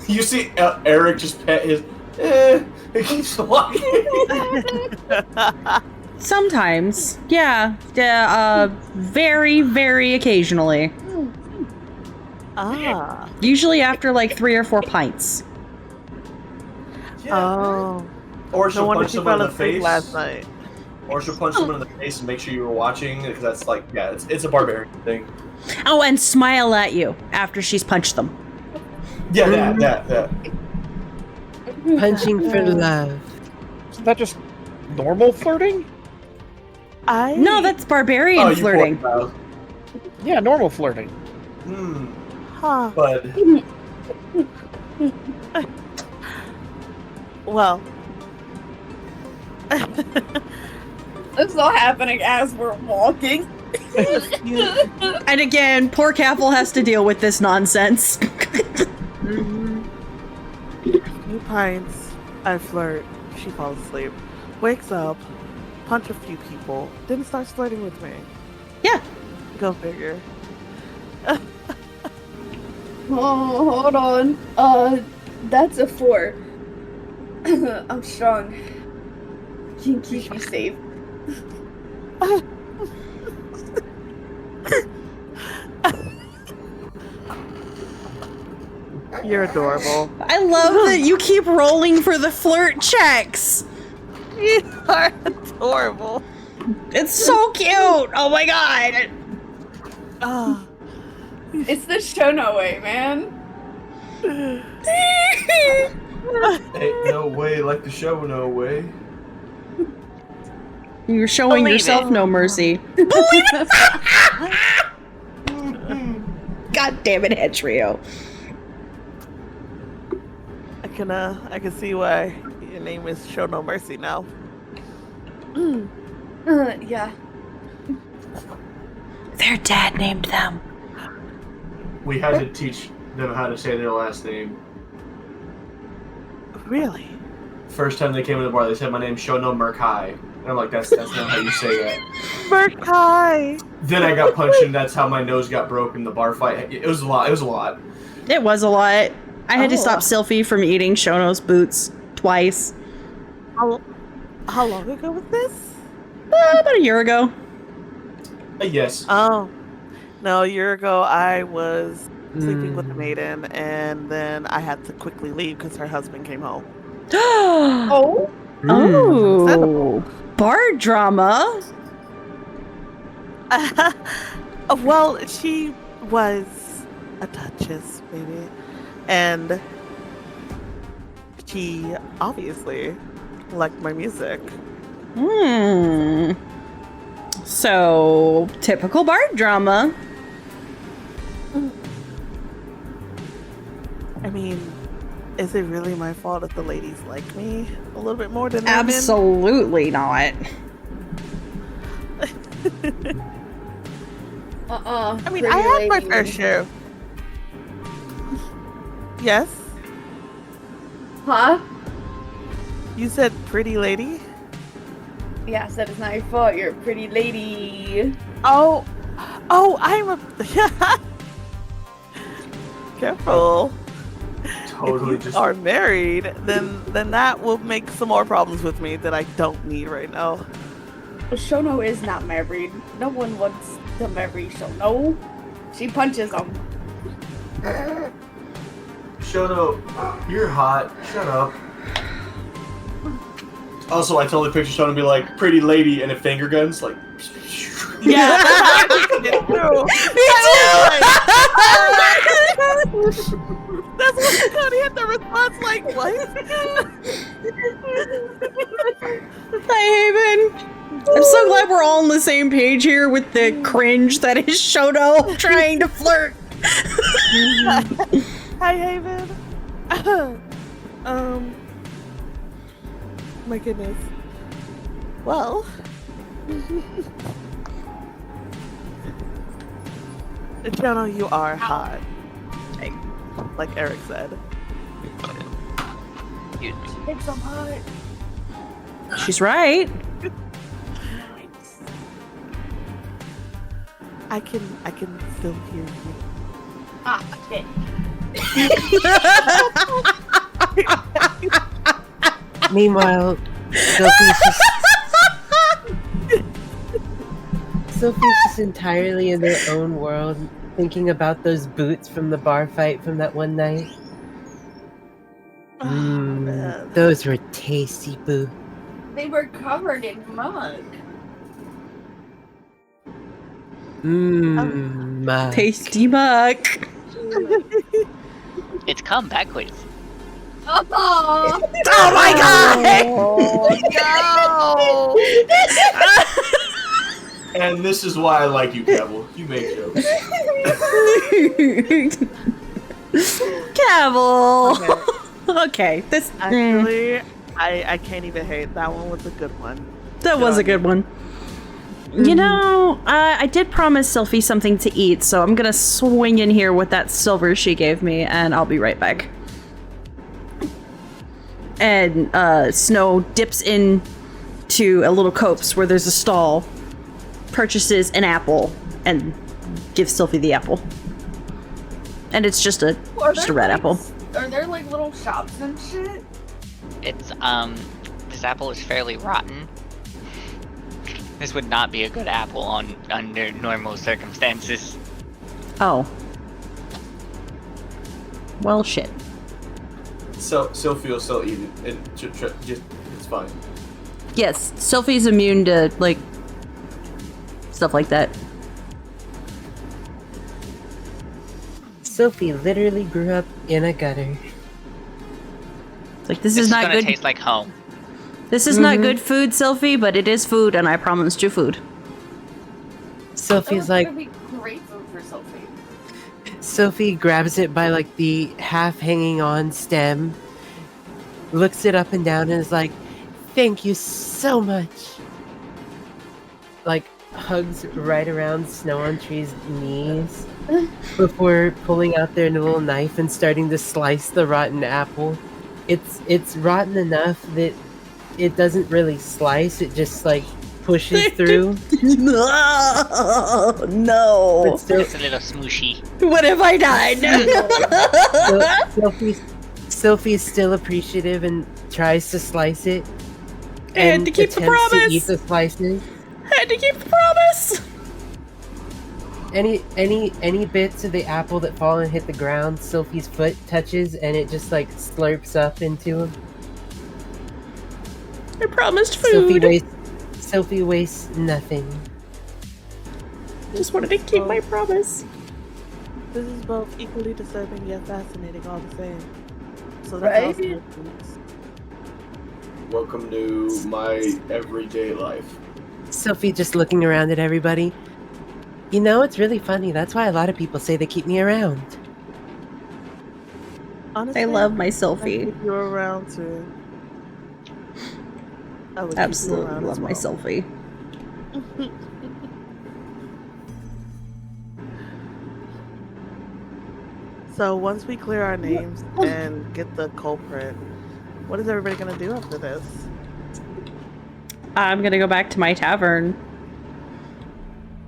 You see Eric just pet his. He keeps walking. Sometimes. Yeah. Very, very occasionally. Ah. Usually after like 3 or 4 pints. Oh. Or No she'll wonder punch she someone fell in the asleep face. last night. Or she'll punch someone in the face and make sure you were watching, because that's like, yeah, it's a barbarian thing. Oh, and smile at you after she's punched them. Yeah, that. Punching for love. Isn't that just normal flirting? No, that's barbarian Oh, you flirting. poor child. Yeah, normal flirting. Huh. Bud. Well. It's all happening as we're walking. And again, poor Caffel has to deal with this nonsense. Few pints, I flirt, she falls asleep, wakes up, punch a few people, then starts flirting with me. Yeah. Go figure. Oh, hold on. That's a 4. I'm strong. Can keep me safe. You're adorable. I love that you keep rolling for the flirt checks. You are adorable. It's so cute. Oh my god. Ah. It's the Shono way, man. Ain't no way like the show, no way. You're showing Believe yourself it. no mercy. God damn it, Hedgerio. I can see why your name is Show No Mercy now. Yeah. Their dad named them. We had to teach them how to say their last name. Really? First time they came in the bar, they said, "My name's Shono Merkai." And I'm like, that's not how you say that. Merkai! Then I got punched, and that's how my nose got broken in the bar fight. It was a lot. It was a lot. It was a lot. I had to Oh. stop Sylphie from eating Shono's boots twice. How long ago was this? About a year ago. Yes. Oh. No, a year ago I was sleeping with the maiden, and then I had to quickly leave because her husband came home. Oh? Oh. Bar drama. Well, she was a duchess, maybe. And she obviously liked my music. So, typical bard drama. I mean, is it really my fault if the ladies like me a little bit more than women? Absolutely not. I mean, I had my fair share. Yes? Huh? You said pretty lady? Yeah, I said it's not your fault. You're a pretty lady. Oh, I'm a... Careful. Totally If you just. are married, then that will make some more problems with me that I don't need right now. Shono is not married. No one wants to marry Shono. She punches him. Shono, you're hot. Shut up. Also, I totally picture Shono be like, pretty lady, and a finger guns, like. Yeah, me too. That's what Cody had the response like, what? Hi, Haven. I'm so glad we're all on the same page here with the cringe that is Shoto trying to flirt. Hi, Haven. My goodness. Well. Jono, you are hot. Like Eric said. Excuse me. It's so hot. She's right. I can still hear you. Ah, shit. Meanwhile, Sophie's just entirely in their own world, thinking about those boots from the bar fight from that one night. Man. Those were tasty boots. They were covered in mud. Tasty muck. It's come backwards. Oh, Oh my god! And this is why I like you, Cavill. You make jokes. Cavill. Okay, this Actually, I can't even hate. That one was a good one. that was a good one. You know, I did promise Sylphie something to eat, so I'm gonna swing in here with that silver she gave me, and I'll be right back. And Snow dips in to a little copse where there's a stall, purchases an apple, and gives Sylphie the apple. And it's just a red apple. Are there like little shops and shit? It's this apple is fairly rotten. This would not be a good apple under normal circumstances. Oh. Well, shit. So Sophie will still eat it. Just it's fine. Yes, Sylphie's immune to, like, stuff like that. Sophie literally grew up in a gutter. Like, this This is is not gonna good. taste like home. This is not good food, Sylphie, but it is food, and I promised you food. Sophie's That was like, gonna be great food for Sophie. Sophie grabs it by like the half hanging on stem, looks it up and down, and is like, "Thank you so much." Like, hugs right around Snow on Tree's knees before pulling out their little knife and starting to slice the rotten apple. It's rotten enough that it doesn't really slice; it just like pushes through. No. But still, It's a little smooshy. What have I done? Sophie's still appreciative and tries to slice it. And to keep the attempts promise. to eat the slices. Had to keep the promise. Any bits of the apple that fall and hit the ground, Sophie's foot touches and it just like slurps up into him. I promised food. Sophie wastes nothing. Just wanted to keep my promise. This is both equally disturbing yet fascinating all the same. So Right? that's also good. Welcome to my everyday life. Sophie just looking around at everybody. You know, it's really funny. That's why a lot of people say they keep me around. Honestly, I love my I Sylphie. keep you around too. I would keep you Absolutely around love as my well. Sylphie. So once we clear our names and get the culprit, what is everybody gonna do after this? I'm gonna go back to my tavern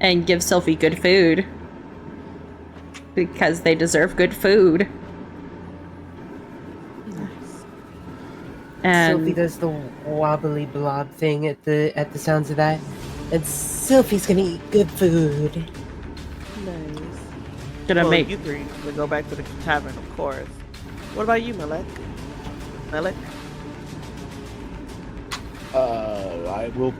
and give Sylphie good food. Because they deserve good food. Nice. And Sophie does the wobbly blob thing at the sounds of that. And Sophie's gonna eat good food. Nice. gonna Well, make you three to go back to the tavern, of course. What about you, Malek? Malek? I will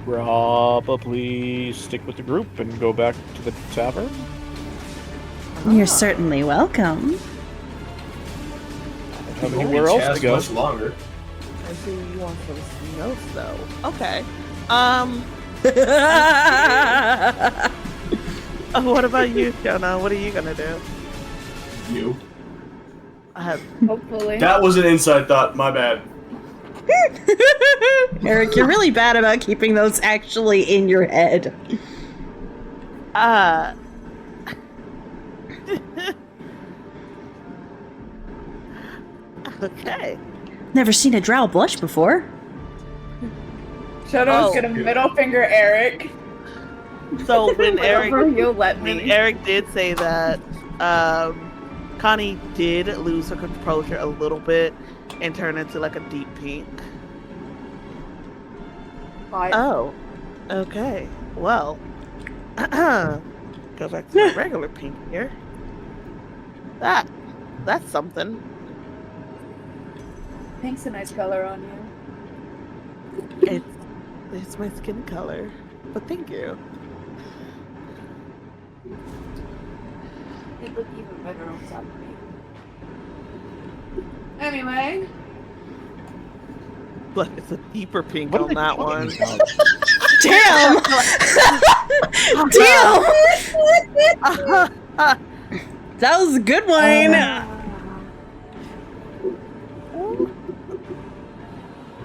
probably stick with the group and go back to the tavern. You're certainly welcome. I don't have Only anywhere else Chaz to go. much longer. I see you want some snow, though. Okay. What about you, Jonah? What are you gonna do? You. Hopefully. That was an inside thought. My bad. Eric, you're really bad about keeping those actually in your head. Okay. Never seen a drow blush before. Shadow's gonna middle finger Eric. So when Whatever you'll let me. when Eric did say that, Connie did lose her composure a little bit and turn into like a deep pink. Bye. Oh, okay. Well, go back to my regular pink here. That's something. Pink's a nice color on you. It's my skin color, but thank you. It looked even better on top of me. Anyway. But it's a deeper pink What are on they that talking one. about? Damn! That was a good one.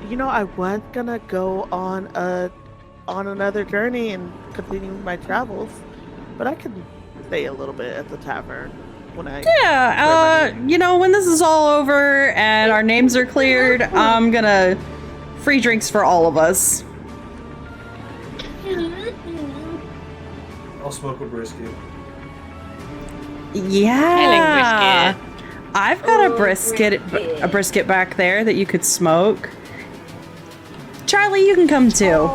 You know, I was gonna go on another journey and continue my travels, but I can stay a little bit at the tavern when I. Yeah, you know, when this is all over and our names are cleared, I'm gonna free drinks for all of us. I'll smoke a brisket. Yeah. I've got a brisket back there that you could smoke. Charlie, you can come too.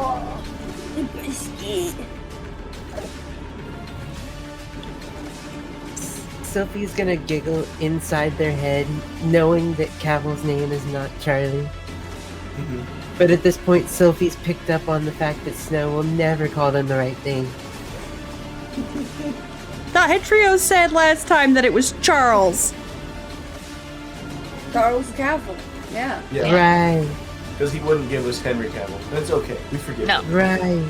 Sophie's gonna giggle inside their head, knowing that Cavill's name is not Charlie. Mm-hmm. But at this point, Sophie's picked up on the fact that Snow will never call them the right thing. The head trio said last time that it was Charles. Charles Cavill. Yeah. Yeah. Right. Because he wouldn't give us Henry Cavill. That's okay. We forgive No. him. Right.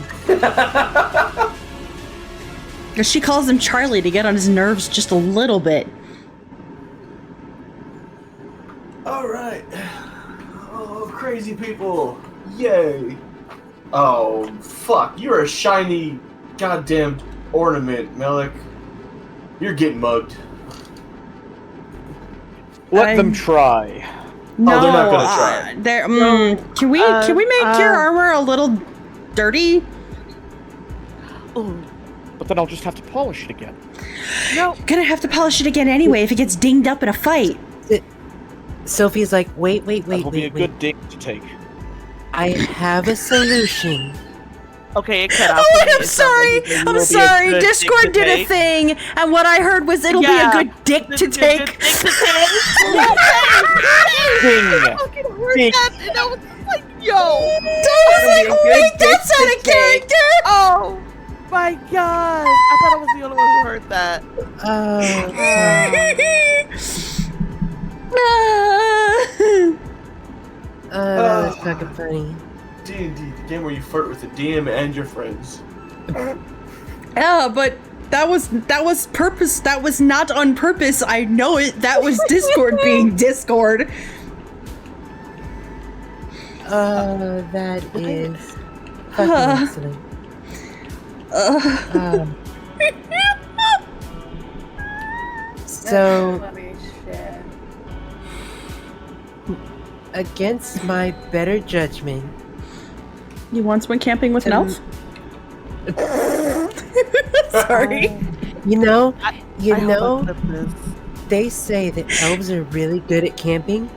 Because she calls him Charlie to get on his nerves just a little bit. Alright. Oh, crazy people. Yay. Oh, fuck. You're a shiny goddamn ornament, Melik. You're getting mugged. Let them try. No, they're not gonna try. Can we make your armor a little dirty? Ooh, But then I'll just have to polish it again. no. Gonna have to polish it again anyway if it gets dinged up in a fight. Sophie's like, wait. That will be a good ding to take. I have a solution. Okay, it cut out. Oh for wait, me. I'm It sounds like sorry. it will I'm be a sorry. good Discord dick to did a take. thing, and what I heard was it'll Yeah. be a good dick to Good take. dick to take. Ding! Fucking heard Dick. that, and I was just like, yo. I was like, wait, that's out of character. Oh my god! I thought I was the only one who heard that. That was fucking funny. D&D, the game where you flirt with the DM and your friends. Yeah, but that was purpose. That was not on purpose. I know it. That was Discord being Discord. That is fucking excellent. So, Funny shit. against my better judgment, You once went camping with an elf? Sorry. you know, I hope I clip this. they say that elves are really good at camping.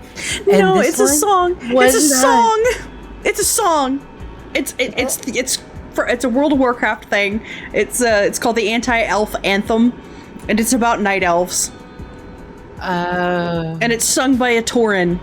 No, this it's a one song. was It's a not. song. It's a song. It's a World of Warcraft thing. It's called the Anti-Elf Anthem, and it's about night elves. And it's sung by a Tauren.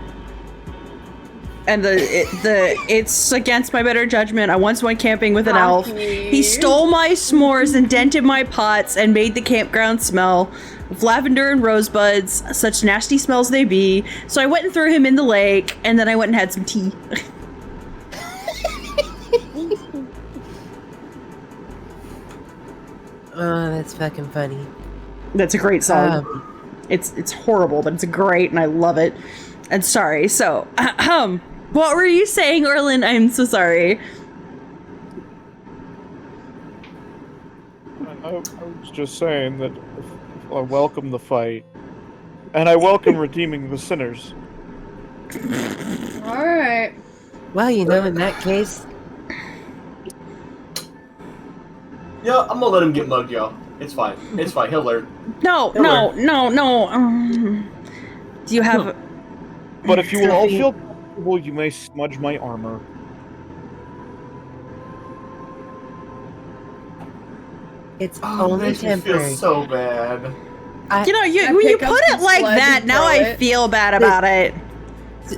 And it's against my better judgment. I once went camping with an elf. He stole my s'mores and dented my pots and made the campground smell of lavender and rosebuds, such nasty smells they be. So I went and threw him in the lake, and then I went and had some tea. Oh, that's fucking funny. That's a great song. It's horrible, but it's great, and I love it. And sorry, so, what were you saying, Orlin? I'm so sorry. I was just saying that I welcome the fight, and I welcome redeeming the sinners. Alright. Well, you know, in that case, Yeah, I'm gonna let him get mugged, y'all. It's fine. It's fine. He'll learn. No. Do you have... But if you will all feel comfortable, you may smudge my armor. it's Oh, only makes me feel temporary. so bad. You know, when I you pick up put some it like sludge that, and now throw I it. feel bad about it.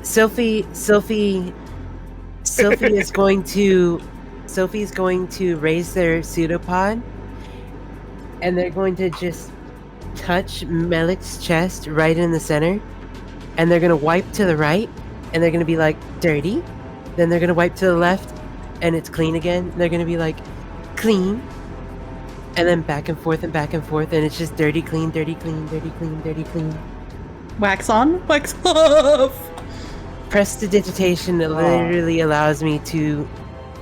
Sophie is going to raise their pseudopod, and they're going to just touch Melik's chest right in the center, and they're gonna wipe to the right, and they're gonna be like dirty. Then they're gonna wipe to the left, and it's clean again. They're gonna be like clean, and then back and forth, and it's just dirty, clean, dirty, clean, dirty, clean, dirty, clean. Wax on, wax off. Prestidigitation literally allows me to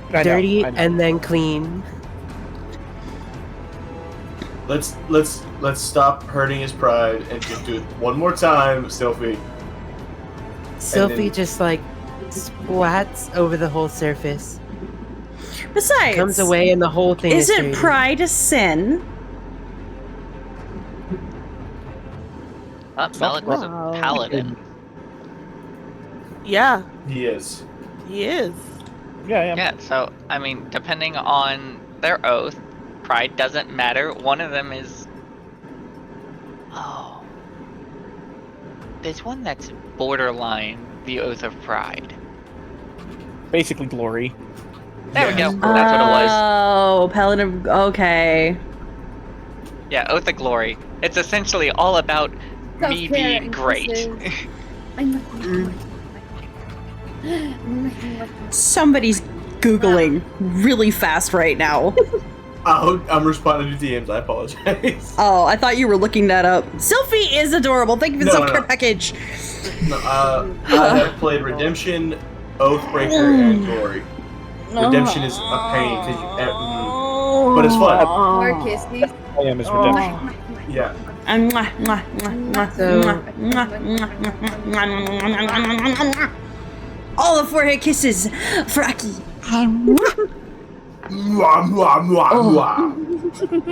I know, dirty I know. and then clean. Let's stop hurting his pride and just do it one more time, Sophie. Sophie just like splats over the whole surface, Besides, comes away, and the whole thing is isn't dirty. pride a sin? Malik was a paladin. Yeah, He is. he is. Yeah. Yeah, so, I mean, depending on their oath, pride doesn't matter. One of them is... Oh. There's one that's borderline the oath of pride. Basically glory. There we go. Yes. That's what it was. Oh, paladin. Okay. Yeah, oath of glory. It's essentially all about me Self-care being and great. kisses. Somebody's Googling really fast right now. I'm responding to DMs. I apologize. Oh, I thought you were looking that up. Sophie is adorable. Thank you for the No, self-care no. package. No, I have played Redemption, Oathbreaker, and Glory. Redemption is a pain because but it's fun. More kisses. I am is redemption. Yeah. All the forehead kisses for Aki. Mwah, mwah, mwah, mwah.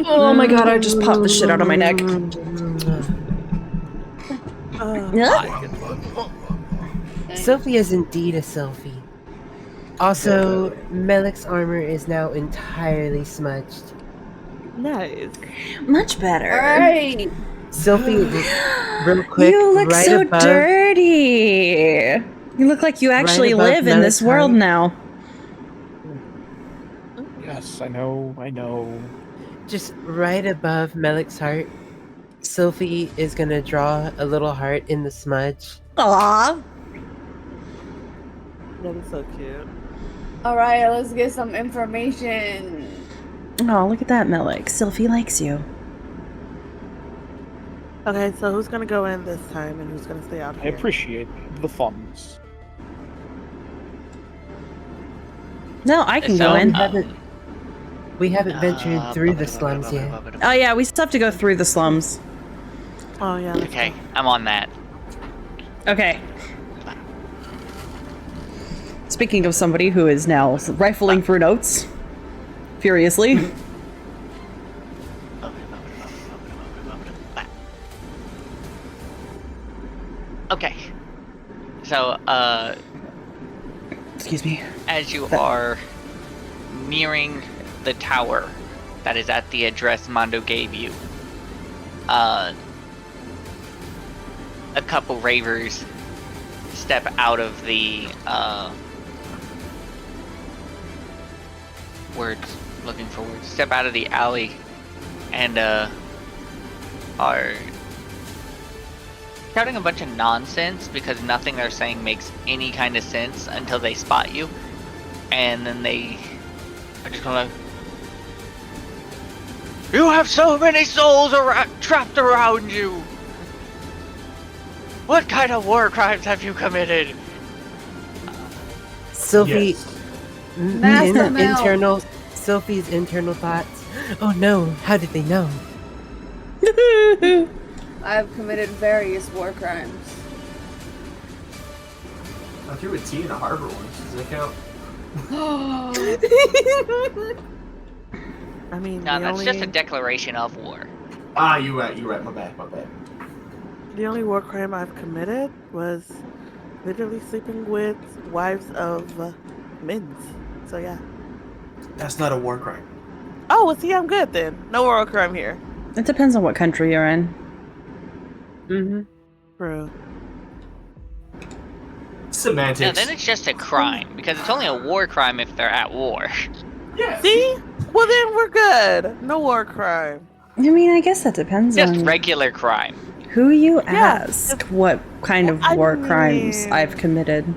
Oh my god, I just popped the shit out of my neck. Sophie is indeed a Sophie. Also, Melik's armor is now entirely smudged. Nice. Much better. Alright. Sophie, real quick, You look right so above, dirty. You look like you actually above live in this Melik's world heart. now. Yes, I know. just right above Melik's heart, Sophie is gonna draw a little heart in the smudge. Aww. That is so cute. Alright, let's get some information. Oh, look at that, Melik. Sophie likes you. Okay, so who's gonna go in this time and who's gonna stay out I here? appreciate the funds. No, I can So, go in. We haven't ventured through the slums yet. Oh yeah, we still have to go through the slums. Oh yeah. let's Okay, go. I'm on that. Okay. Speaking of somebody who is now rifling through notes furiously. Okay. So, Excuse me. as you are nearing the tower that is at the address Mondo gave you, a couple ravers step out of the step out of the alley and are shouting a bunch of nonsense because nothing they're saying makes any kind of sense until they spot you, and then they I'm just gonna. You have so many souls trapped around you. What kind of war crimes have you committed? Sophie, Yes. Master Mel. Sophie's internal thoughts. Oh no, how did they know? I have committed various war crimes. I threw a T in a harbor once. Does that count? I mean, No, the that's only, just a declaration of war. Ah, you're right. You're right. My bad. My bad. the only war crime I've committed was literally sleeping with wives of men's. So yeah. That's not a war crime. Oh, well, see, I'm good then. No war crime here. It depends on what country you're in. Mm-hmm. Bro. Semantics. Yeah, then it's just a crime because it's only a war crime if they're at war. Yeah. See? Well, then we're good. No war crime. I mean, I guess that depends Just on regular crime. who you Yeah, ask what kind of I war crimes mean- I've committed.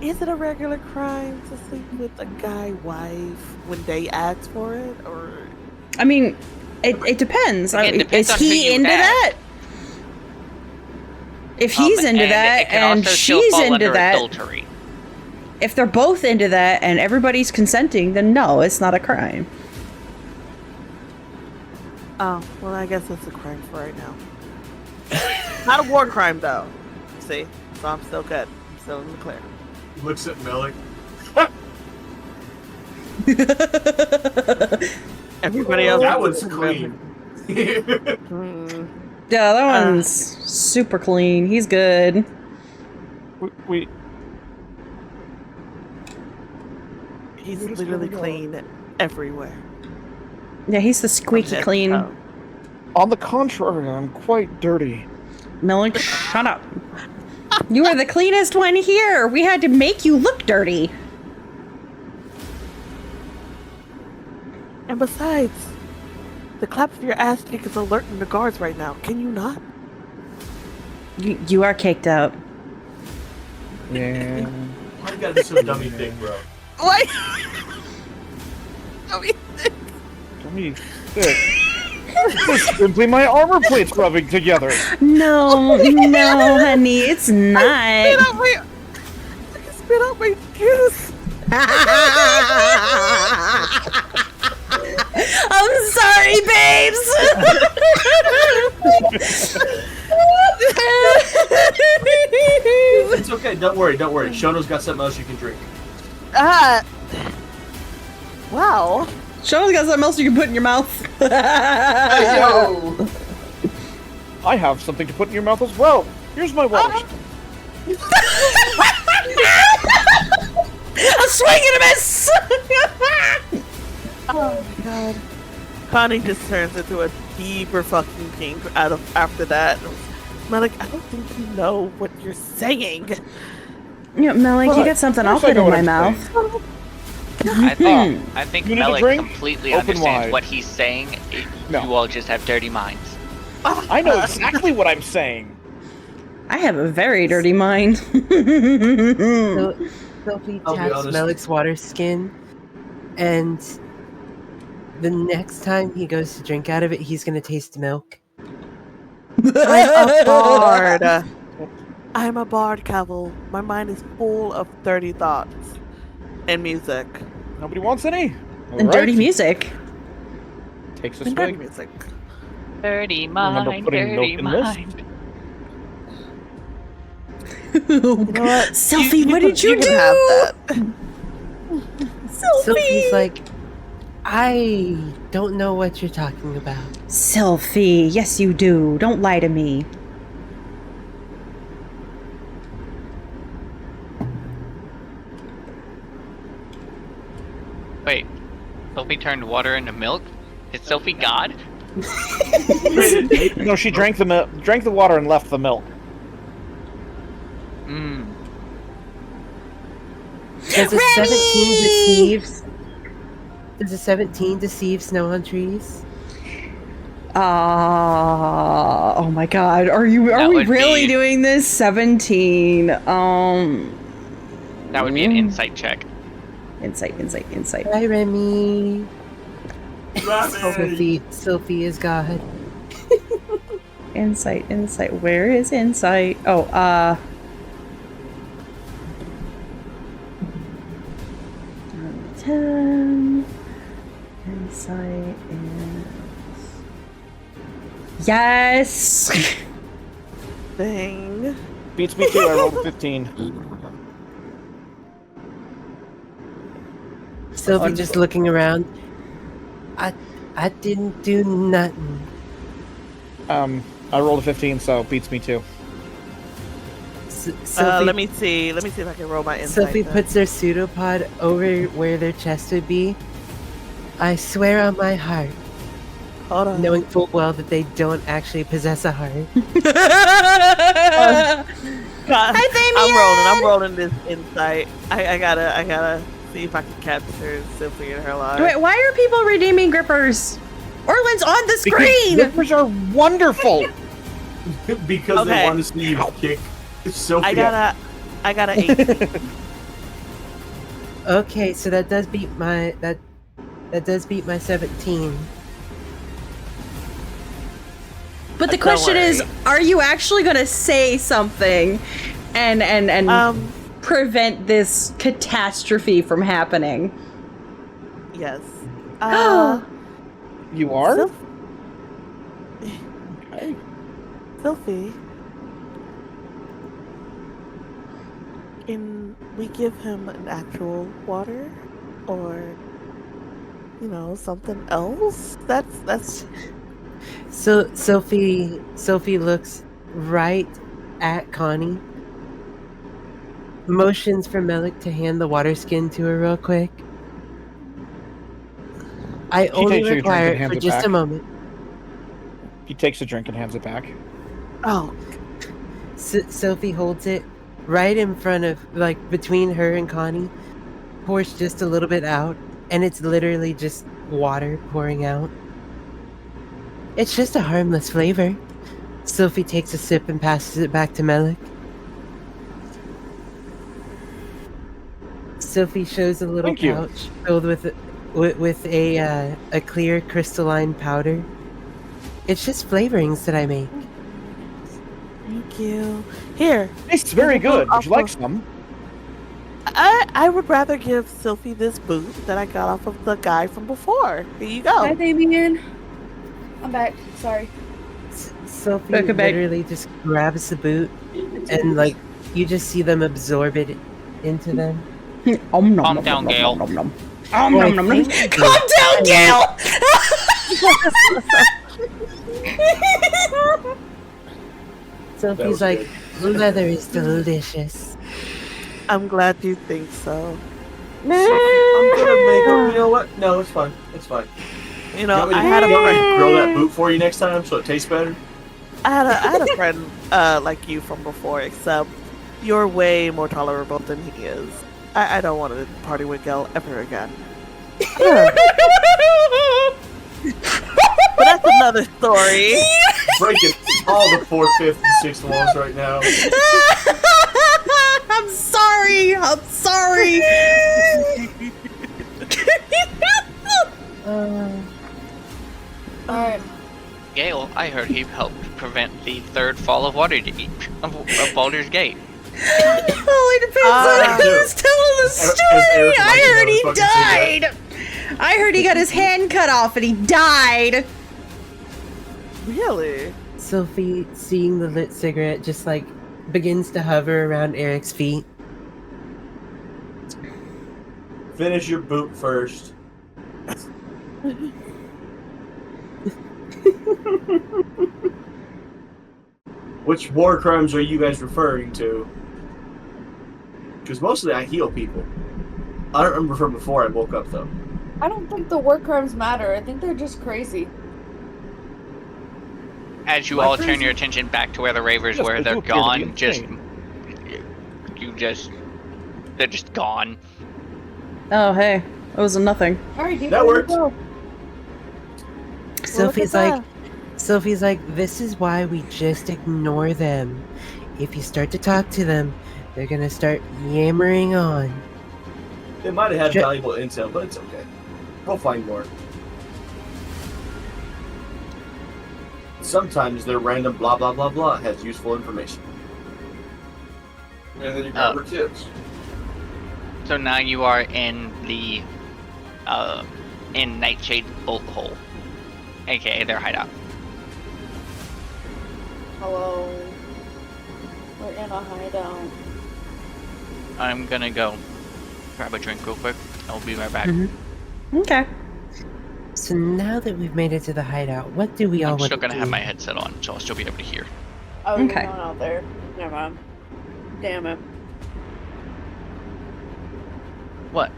Is it a regular crime to sleep with a guy wife when they ask for it, or? I mean, it depends. Again, depends Is on who he you into ask. that? If he's into and that it can and also still she's fall into under that, adultery. if they're both into that and everybody's consenting, then no, it's not a crime. Oh, well, I guess that's a crime for right now. Not a war crime, though. See? So I'm still good. I'm still in the clear. He looks at Melik. Everybody else. That one's clean. Hmm. Yeah, that one's super clean. He's good. We He's What is literally going on? clean everywhere. Yeah, he's the From squeaky head to clean. toe. on the contrary, I'm quite dirty. Millie, shut up. You are the cleanest one here. We had to make you look dirty. And besides, the clap of your ass cheek is alerting the guards right now. Can you not? You are caked up. Yeah. Why you gotta be so dummy thick, bro? What? I mean, Dummy thick. This is simply my armor plates rubbing together. No, no, honey, it's spit not. out my, I can spit out my juice. I'm sorry, babes. It's okay. Don't worry. Don't worry. Shono's got something else you can drink. Wow. Shon's got something else you can put in your mouth. Hey, yo! I have something to put in your mouth as well. Here's my water. A swing and a miss. Oh my god. Connie just turns into a deeper fucking pink after that. I'm like, I don't think you know what you're saying. Yeah, Melik, you got something I'll Of course I put know in my what I'm mouth. I think You need a Melik drink? completely Open understands wide. what he's saying. No. You all just have dirty minds. I know exactly what I'm saying. I have a very dirty mind. So, Sophie I'll be taps honest. Melik's water skin, and the next time he goes to drink out of it, he's gonna taste milk. I'm a bard. I'm a bard, Cavill. My mind is full of dirty thoughts and music. Nobody wants any? And Alright. dirty music. Takes a And dirty swig. music. Dirty Remember mind, putting dirty milk in this? mind. You know what? Selfie, what did you can do? have that. Sophie's like, I don't know what you're talking about. Selfie, yes you do. Don't lie to me. Wait, Sophie turned water into milk? Is Sophie God? No, she drank the water and left the milk. Mmm. Does a 17 deceive? Does a 17 deceive snow on trees? Oh my god. Are we That really would be- doing this? 17. That would be an insight check. Insight. Hi, Remy. Remy! Sophie is God. Insight. Where is insight? Oh, 10. Insight is... Yes! Dang. Beats me too. I rolled a 15. Sophie just looking around. I didn't do nothing. I rolled a 15, so beats me too. Sophie, Let me see if I can roll my insight. Sophie then. puts their pseudopod over where their chest would be. I swear on my heart, Hold on. knowing full well that they don't actually possess a heart. I'm rolling this insight. I gotta see if I can capture Sophie in her life. Wait, why are people redeeming grippers? Orland's on the screen! Grippers are wonderful! Because they Okay. want to see you kick Sophie. I got a 18. Okay, so that does beat my that does beat my 17. But the Don't question is, worry. are you actually gonna say something and prevent this catastrophe from happening? Yes. You are? Soph- Okay. Sophie, can we give him an actual water, or something else? That's. So Sophie looks right at Connie, motions for Melik to hand the water skin to her real quick. I only takes your drink require and it hands for it just back. a moment. He takes a drink and hands it back. Oh, Sophie holds it right in front of, like, between her and Connie, pours just a little bit out, and it's literally just water pouring out. It's just a harmless flavor. Sophie takes a sip and passes it back to Melik. Sophie shows a little Thank you. pouch filled with a clear crystalline powder. It's just flavorings that I make. thank you. Here, Tastes very good. Would you like some? I would rather give Sophie this boot that I got off of the guy from before. Here you go. Hi, Damien. I'm back. Sorry. Sophie Welcome back. literally just grabs the boot and, like, you just see them absorb it into them. Om nom Calm nom down, nom Gail. nom nom. Om Why, nom nom nom. thank you. Calm down, Gail! Sophie's was like, leather is delicious. I'm glad you think so. I'm gonna make her. You know what? No, it's fine. It's fine. You know, You I had a want me to friend. grill that boot for you next time so it tastes better? I had a friend like you from before, except you're way more tolerable than he is. I don't want to party with Gel ever again. But that's another story. Breaking all the 4th, 5th, and 6th walls right now. I'm sorry. Alright. Gale, I heard he helped prevent the third fall of Waterdeep of Baldur's Gate. Well, it depends on who's telling the story. Eric I Michael heard he motherfucking said died. I heard he got his hand cut off and he died. Really? Sophie, seeing the lit cigarette, just, like, begins to hover around Eric's feet. Finish your boot first. Which war crimes are you guys referring to? Because mostly I heal people. I don't remember from before I woke up though. I don't think the war crimes matter. I think they're just crazy. As you Why all crazy? turn your attention back to where the Ravers Yes, were, they they're do appear to be gone. Just insane. they're just gone. Oh, hey. That was a nothing. Alright, dude. That worked. Sophie's like, this is why we just ignore them. If you start to talk to them, They're gonna start yammering on. They might have had Shit. valuable intel, but it's okay. We'll find more. Sometimes their random blah blah blah blah has useful information. And then you grab her kids. So now you are in the in Nightshade's bolt hole, aka their hideout. Hello. We're in a hideout. I'm gonna go grab a drink real quick. I'll be right back. Okay. So now that we've made it to the hideout, what do we all I'm want still to gonna do? have my headset on, so I'll still be able to hear. Oh, you're Okay. going out there. Never mind. Damn it. What?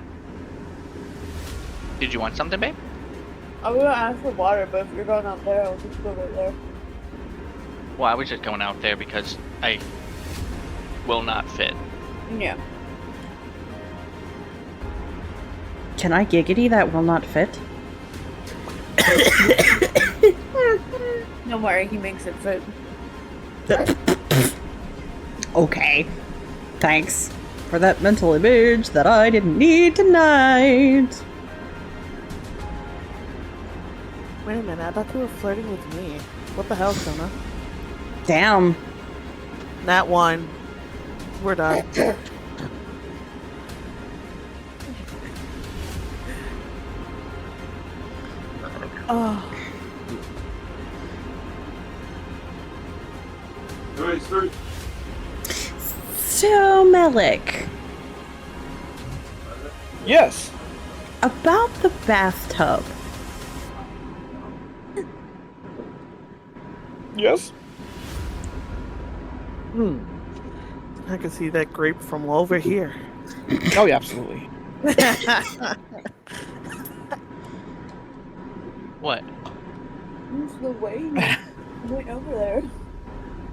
Did you want something, babe? I was gonna ask for water, but if you're going out there, I'll just go right there. Well, I was just going out there because I will not fit. Yeah. Can I giggity that will not fit? Don't worry, he makes it fit. Okay. Thanks for that mental image that I didn't need tonight. Wait a minute, I thought you were flirting with me. What the hell, Sona? Damn. Nat 1. We're done. Oh. So, Melik, Yes. about the bathtub. Yes. I can see that grape from over here. Oh, yeah, absolutely. What? Who's the way? Wait over there.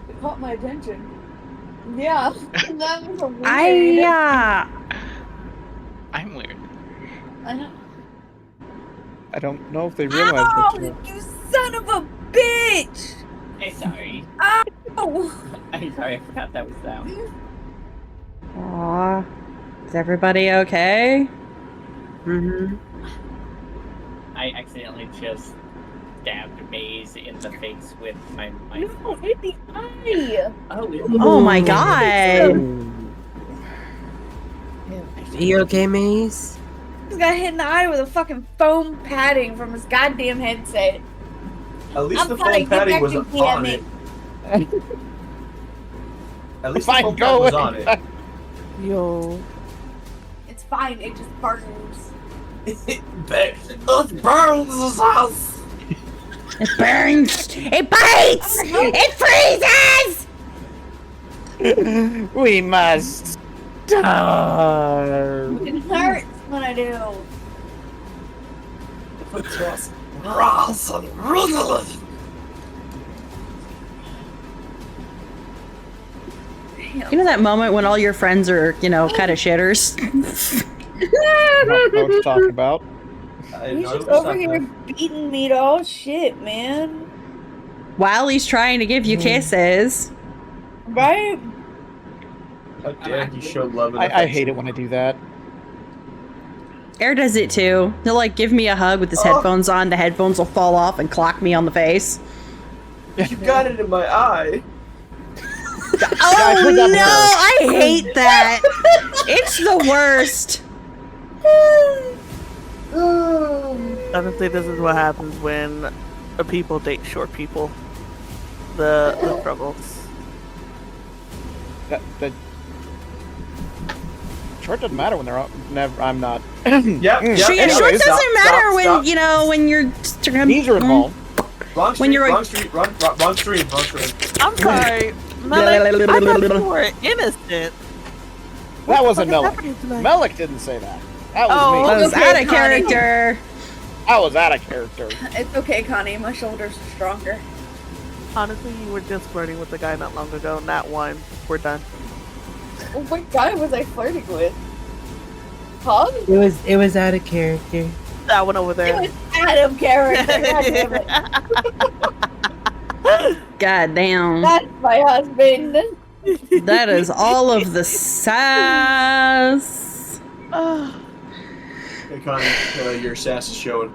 It caught my attention. Yeah, that was a weird. I'm weird. I know. I don't know if they realize Ow, that. you son of a bitch! Hey, sorry. Ow! I'm sorry, I forgot that was down. Aw. Is everybody okay? Mm-hmm. I accidentally just stabbed Maze in the face with my No, hit the eye! Oh my god. You okay, Maze? He got hit in the eye with a fucking foam padding from his goddamn headset. At least I'm the gonna foam get padding back was to on DMing. it. At least the Fine, foam go pad was away. on it. Yo. It's fine, it just burns. It burns his house. It burns! It bites! It freezes! We must starve. It hurts when I do. You know that moment when all your friends are, you know, kind of shitters? I don't know what you're talking about. He's just over here beating me to all shit, man. While he's trying to give you kisses. Right? How dare he show love and I hate it when I do that. Air does it too. He'll like give me a hug with his headphones on, the headphones will fall off and clock me on the face. You got it in my eye. Oh heard that no, I hate that. It's the worst. Honestly, this is what happens when people date short people. The struggles. That short doesn't matter when they're out. Never. I'm not. Yep. Short anyways, doesn't matter when stop. you know when you're. Knees are involved. Wrong street, when you're wrong street, wrong stream. I'm sorry. Melik, I thought you were innocent. That wasn't What the Melik. fuck is happening tonight? Melik didn't say that. That was Oh, me. That was Okay, out of Connie. character. I was out of character. It's okay, Connie. My shoulders are stronger. Honestly, you were just flirting with the guy not long ago. Not one. We're done. Oh, what guy was I flirting with? Huh? It was out of character. That one over It there. was Adam character. God damn it. God damn. That's my husband. That is all of the sass. Hey, Connie, your sass is showing.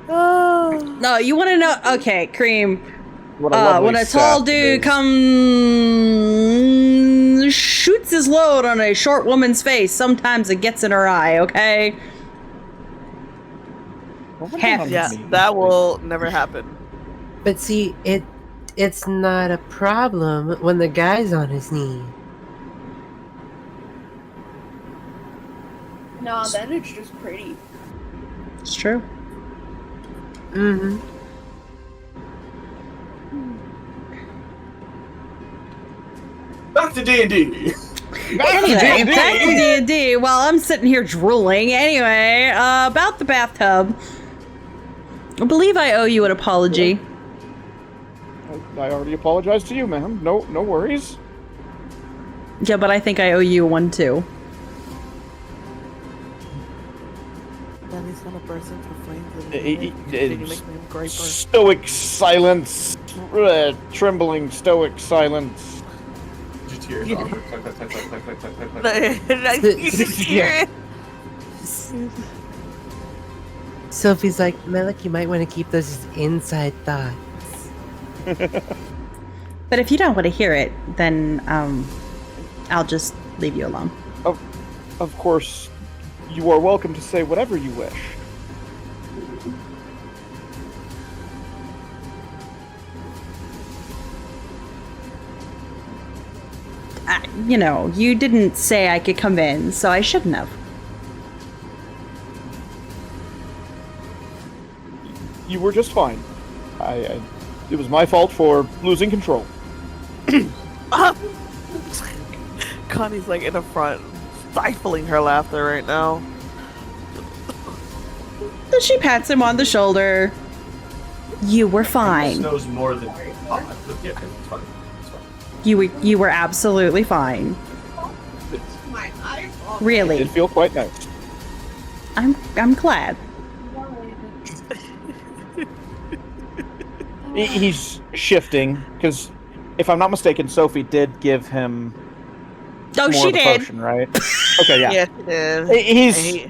No, you want to know? Okay, Cream. What a lovely When a tall sass it dude is. comes, shoots his load on a short woman's face, sometimes it gets in her eye. Okay. Happens. Yeah, that will never happen. But see, it's not a problem when the guy's on his knee. Nah, then it's just pretty. It's true. Mm-hmm. Back to D&D. Anyway, back to D&D while I'm sitting here drooling. Anyway, about the bathtub. I believe I owe you an apology. I already apologized to you, ma'am. No worries. Yeah, but I think I owe you one too. Then he's gonna burst into flames and continue making him a great person. Stoic silence. Trembling stoic silence. Just hear it. Click, click, click, click, click, click, click, click, click. Like, you can hear it. Sophie's like, Melik, you might want to keep those as inside thoughts. But if you don't want to hear it, then I'll just leave you alone. Of course, you are welcome to say whatever you wish. You know, you didn't say I could come in, so I shouldn't have. You were just fine. It was my fault for losing control. Connie's like in the front, stifling her laughter right now. Then she pats him on the shoulder. You were fine. Knows more than but yeah, it's fine. It's fine. You were absolutely fine. My eyeball. It Really. did feel quite nice. I'm glad. He's shifting, because if I'm not mistaken, Sophie did give him Oh, more she of the did. potion, right? Okay, yeah. Yes, it is.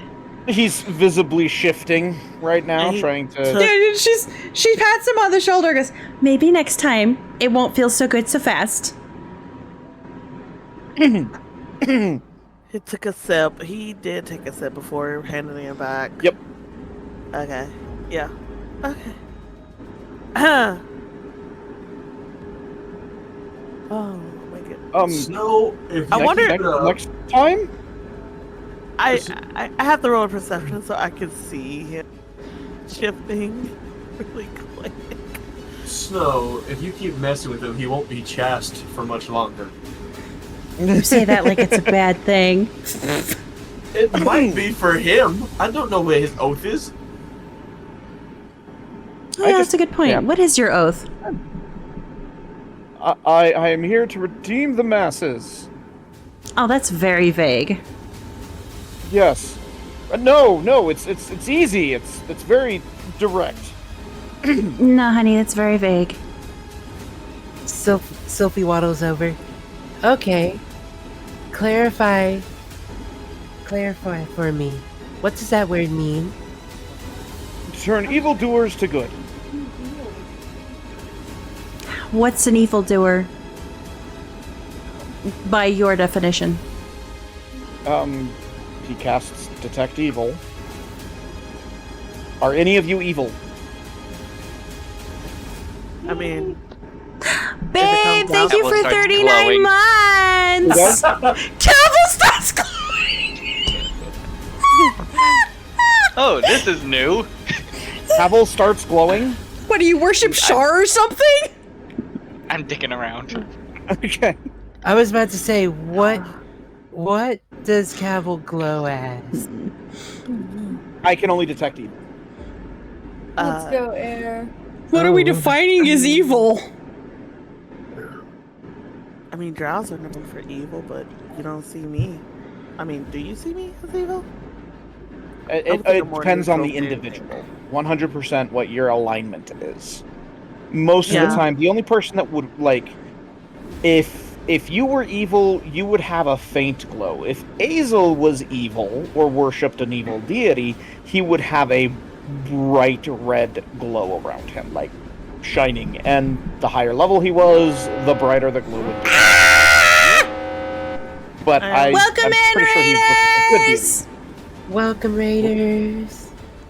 He's visibly shifting right now, And he trying to... Dude, she pats him on the shoulder and goes, maybe next time it won't feel so good so fast. He took a sip. He did take a sip before handing it back. Yep. Okay. Yeah. Okay. Oh my god. Snow, if I you wonder- keep it up- next time? I have to roll a perception so I can see him shifting really quick. Snow, if you keep messing with him, he won't be chaste for much longer. You say that like it's a bad thing. It might be for him. I don't know what his oath is. Oh, yeah, that's a good point. yeah. What is your oath? I am here to redeem the masses. Oh, that's very vague. Yes. No, it's easy. It's very direct. No, honey, that's very vague. Sophie waddles over. Okay. Clarify for me. What does that word mean? Turn evildoers to good. What's an evildoer? By your definition. He casts Detect Evil. Are any of you evil? I mean, Babe, thank you Cavill for starts 39 glowing. months! Cavill starts glowing! Oh, this is new. Cavill starts glowing. What, do you worship Shar or something? I'm dicking around. Okay. I was about to say, what does Cavill glow as? I can only detect evil. Let's go, air. What are we defining as evil? I mean, drows are known for evil, but you don't see me. I mean, do you see me as evil? It would think a more depends on the neutral individual. 100% what your alignment is. Most of the Yeah. time, the only person that would, like, if if you were evil, you would have a faint glow. If Azel was evil or worshipped an evil deity, he would have a bright red glow around him, like shining. And the higher level he was, the brighter the glow would be. But Welcome I'm in, pretty sure he worshipped a good deity. Raiders! Welcome, Raiders.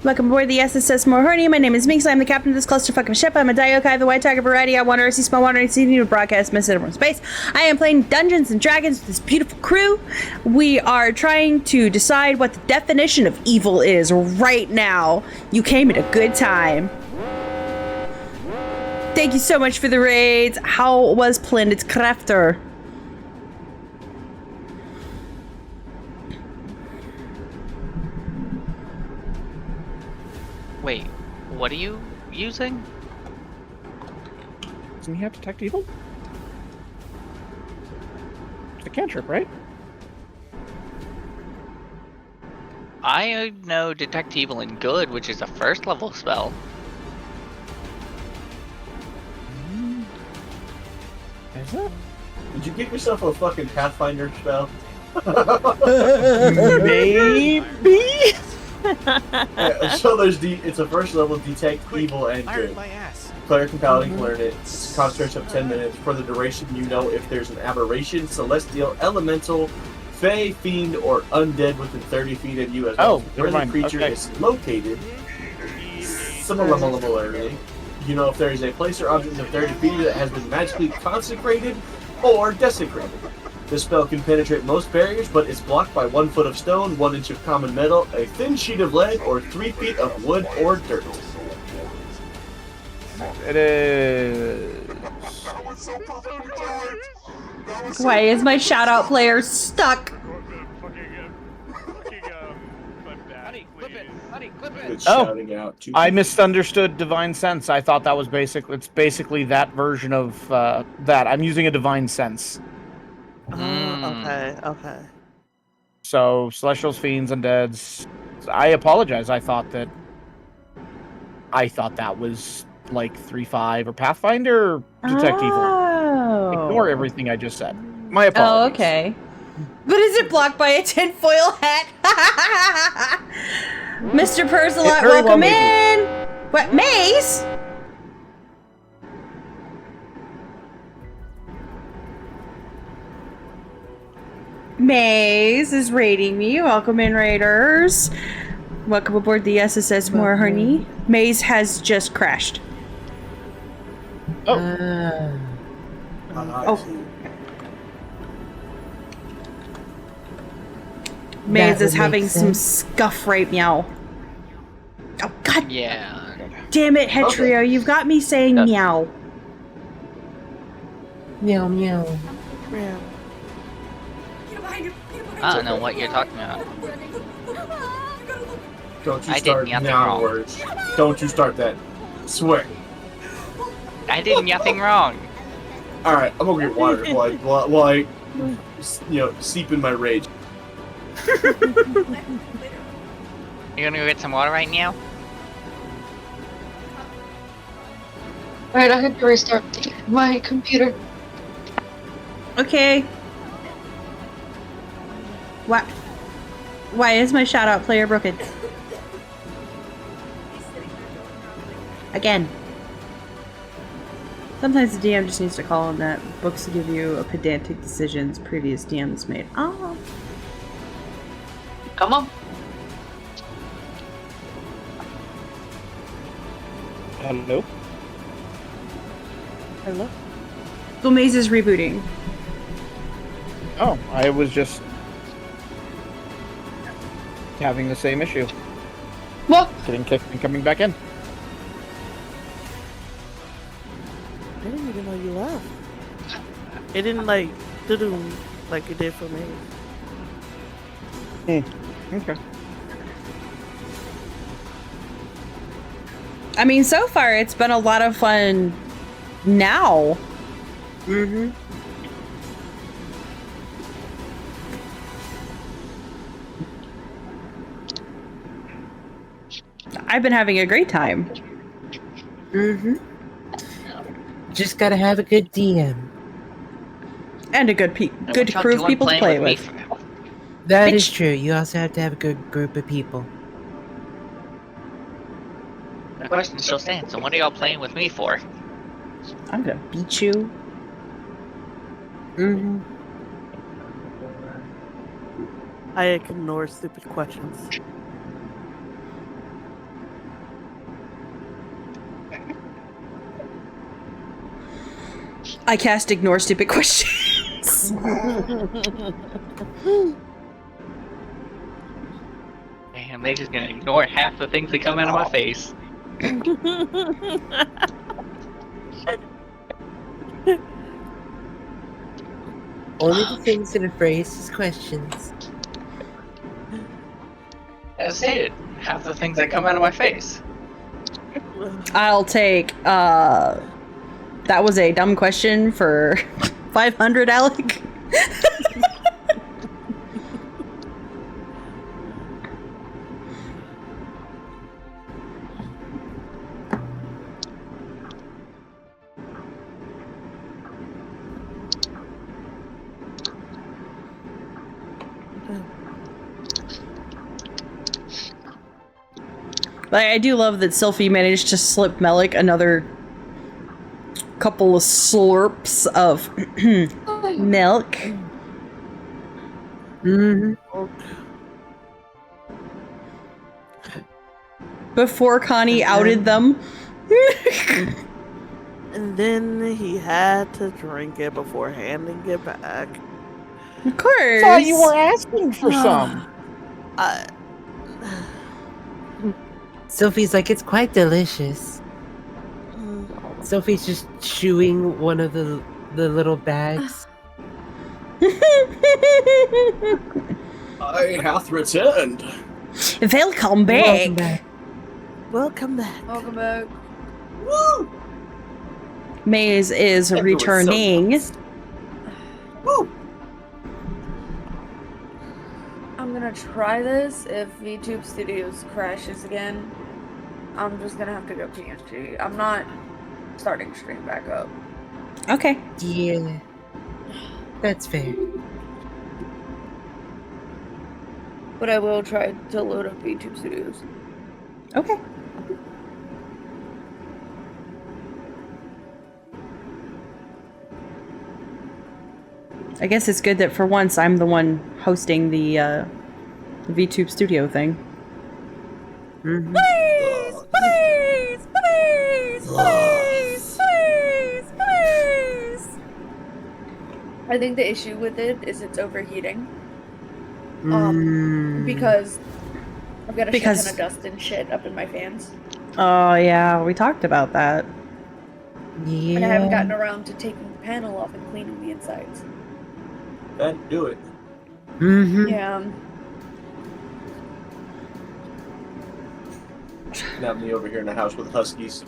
Welcome aboard the SSS More Horny. My name is Minx. I'm the captain of this clusterfuck of a ship. I'm a Diokai of the White Tiger variety. I want to see small wandering sea to broadcast message from space. I am playing Dungeons and Dragons with this beautiful crew. We are trying to decide what the definition of evil is right now. You came at a good time. Thank you so much for the raids. How was Planet's Crafter? Wait, what are you using? Doesn't he have Detect Evil? It's a cantrip, right? I know Detect Evil and Good, which is a first level spell. Is it? Did you get yourself a fucking Pathfinder spell? Maybe? Yeah, so it's a first level detect evil and good. Player and paladin can learn it. It's a concentration of 10 minutes. For the duration, you know if there's an aberration, celestial, elemental, fey, fiend, or undead within 30 feet of you as well. Where the creature is located, similarly, you know if there is a place or object within 30 feet that has been magically consecrated or desecrated. This spell can penetrate most barriers, but it's blocked by 1 foot of stone, 1 inch of common metal, a thin sheet of lead, or 3 feet of wood or dirt. It is. Why is my shout-out player stuck? It's shouting out to I misunderstood Divine Sense. I thought that was it's basically that version of that. I'm using a Divine Sense. Okay. So, Celestials, Fiends, Undeads. I apologize. I thought that was like 3-5 or Pathfinder or Detect Evil. Ignore everything I just said. My apologies. Oh, okay. But is it blocked by a tinfoil hat? Mr. Persalot, welcome in! What, Mace? Maze is raiding me. Welcome in, Raiders. Welcome aboard the SSS More Horny. Maze has just crashed. Oh. Maze is having some scuff right now. Oh, god Yeah. damn it, Hetrio. You've got me saying meow. Meow, meow. Yeah. I don't know what you're talking about. Don't you I did start nothing now wrong. words. Don't you start that. Swear. I did nothing wrong. Alright, I'm gonna get water while I seep in my rage. You're gonna go get some water right now? Alright, I have to restart my computer. Okay. What? Why is my shout-out player broken? Again. Sometimes the DM just needs to call on that. Books give you a pedantic decisions previous DMs made. Oh. Come on. Hello? Hello? So Maze is rebooting. Oh, I was just having the same issue. What? Getting kicked and coming back in. I didn't even know you left. It didn't like do like it did for me. Okay. I mean, so far it's been a lot of fun now. Mm-hmm. I've been having a great time. Mm-hmm. Just gotta have a good DM. And a good And good what y'all crew of doing people to playing play me with. for? That is Bitch. true. You also have to have a good group of people. The question still stands. So what are y'all playing with me for? I'm gonna beat you. Mm-hmm. I ignore stupid questions. I cast ignore stupid questions. Damn, they just gonna ignore half the things that come out of my face. Only the things that are phrased as questions. As stated, half the things that come out of my face. I'll take, that was a dumb question for 500, Alec. But I do love that Sylphie managed to slip Melik another couple of slurps of milk. Mm-hmm. Before Connie outed them. And then he had to drink it before handing it back. Of course. Thought you were asking for some. Sophie's like, it's quite delicious. Sophie's just chewing one of the little bags. I hath returned. Welcome back. Welcome back. Welcome back. Woo! Maze is That was so returning. nice. Woo! I'm gonna try this. If VTube Studios crashes again, I'm just gonna have to go PNG. I'm not starting stream back up. Okay. Yeah. That's fair. But I will try to load up VTube Studios. Okay. I guess it's good that for once I'm the one hosting the VTube Studio thing. Mm-hmm. Please, please, please, please, please, please. I think the issue with it is it's overheating. Mm. Because I've got a shit Because- ton of dust and shit up in my fans. Oh yeah, we talked about that. Yeah. And I haven't gotten around to taking the panel off and cleaning the insides. That'd do it. Mm-hmm. Yeah. Now me over here in the house with huskies.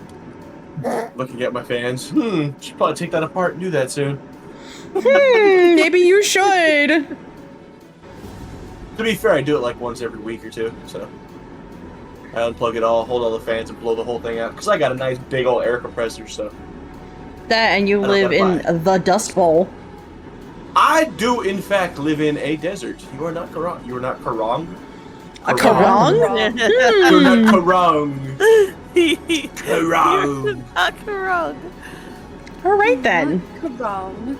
Looking at my fans. Should probably take that apart and do that soon. Maybe you should. To be fair, I do it like once every week or two, so. I unplug it all, hold all the fans, and blow the whole thing out. Because I got a nice big old air compressor, so. That and you I don't live gotta in the Dust Bowl. I do, in fact, live in a desert. You are not Karang. You are not Karang. A Karang? You're not Karang. You're not Karang. All right then. Karang.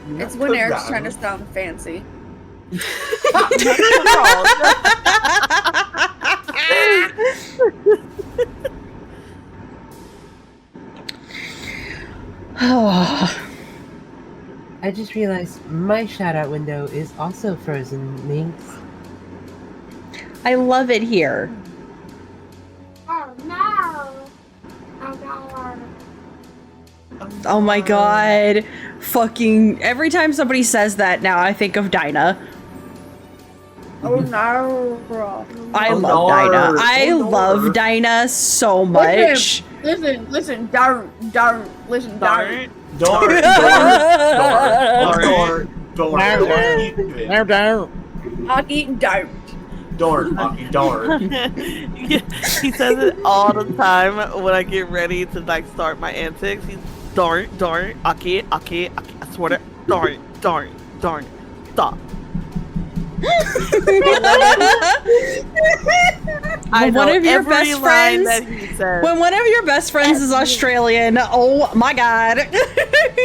You're It's not when Eric's Karang. trying to sound fancy. I just realized my shout-out window is also frozen, Minx. I love it here. Oh no! Oh no! Oh my god. Fucking every time somebody says that now I think of Dinah. Oh no. I Oh, love no. Dinah. I Oh, no. love Dinah so much. Listen, listen, don't, listen, don't. Darn. I'll eat don't. Darn, Hockey, darn. He says it all the time when I get ready to like start my antics. He's darn, aki, I swear to darn. Darn, stop. I When one know of your every best line friends, that he says. when one of your best friends is Australian, oh my god,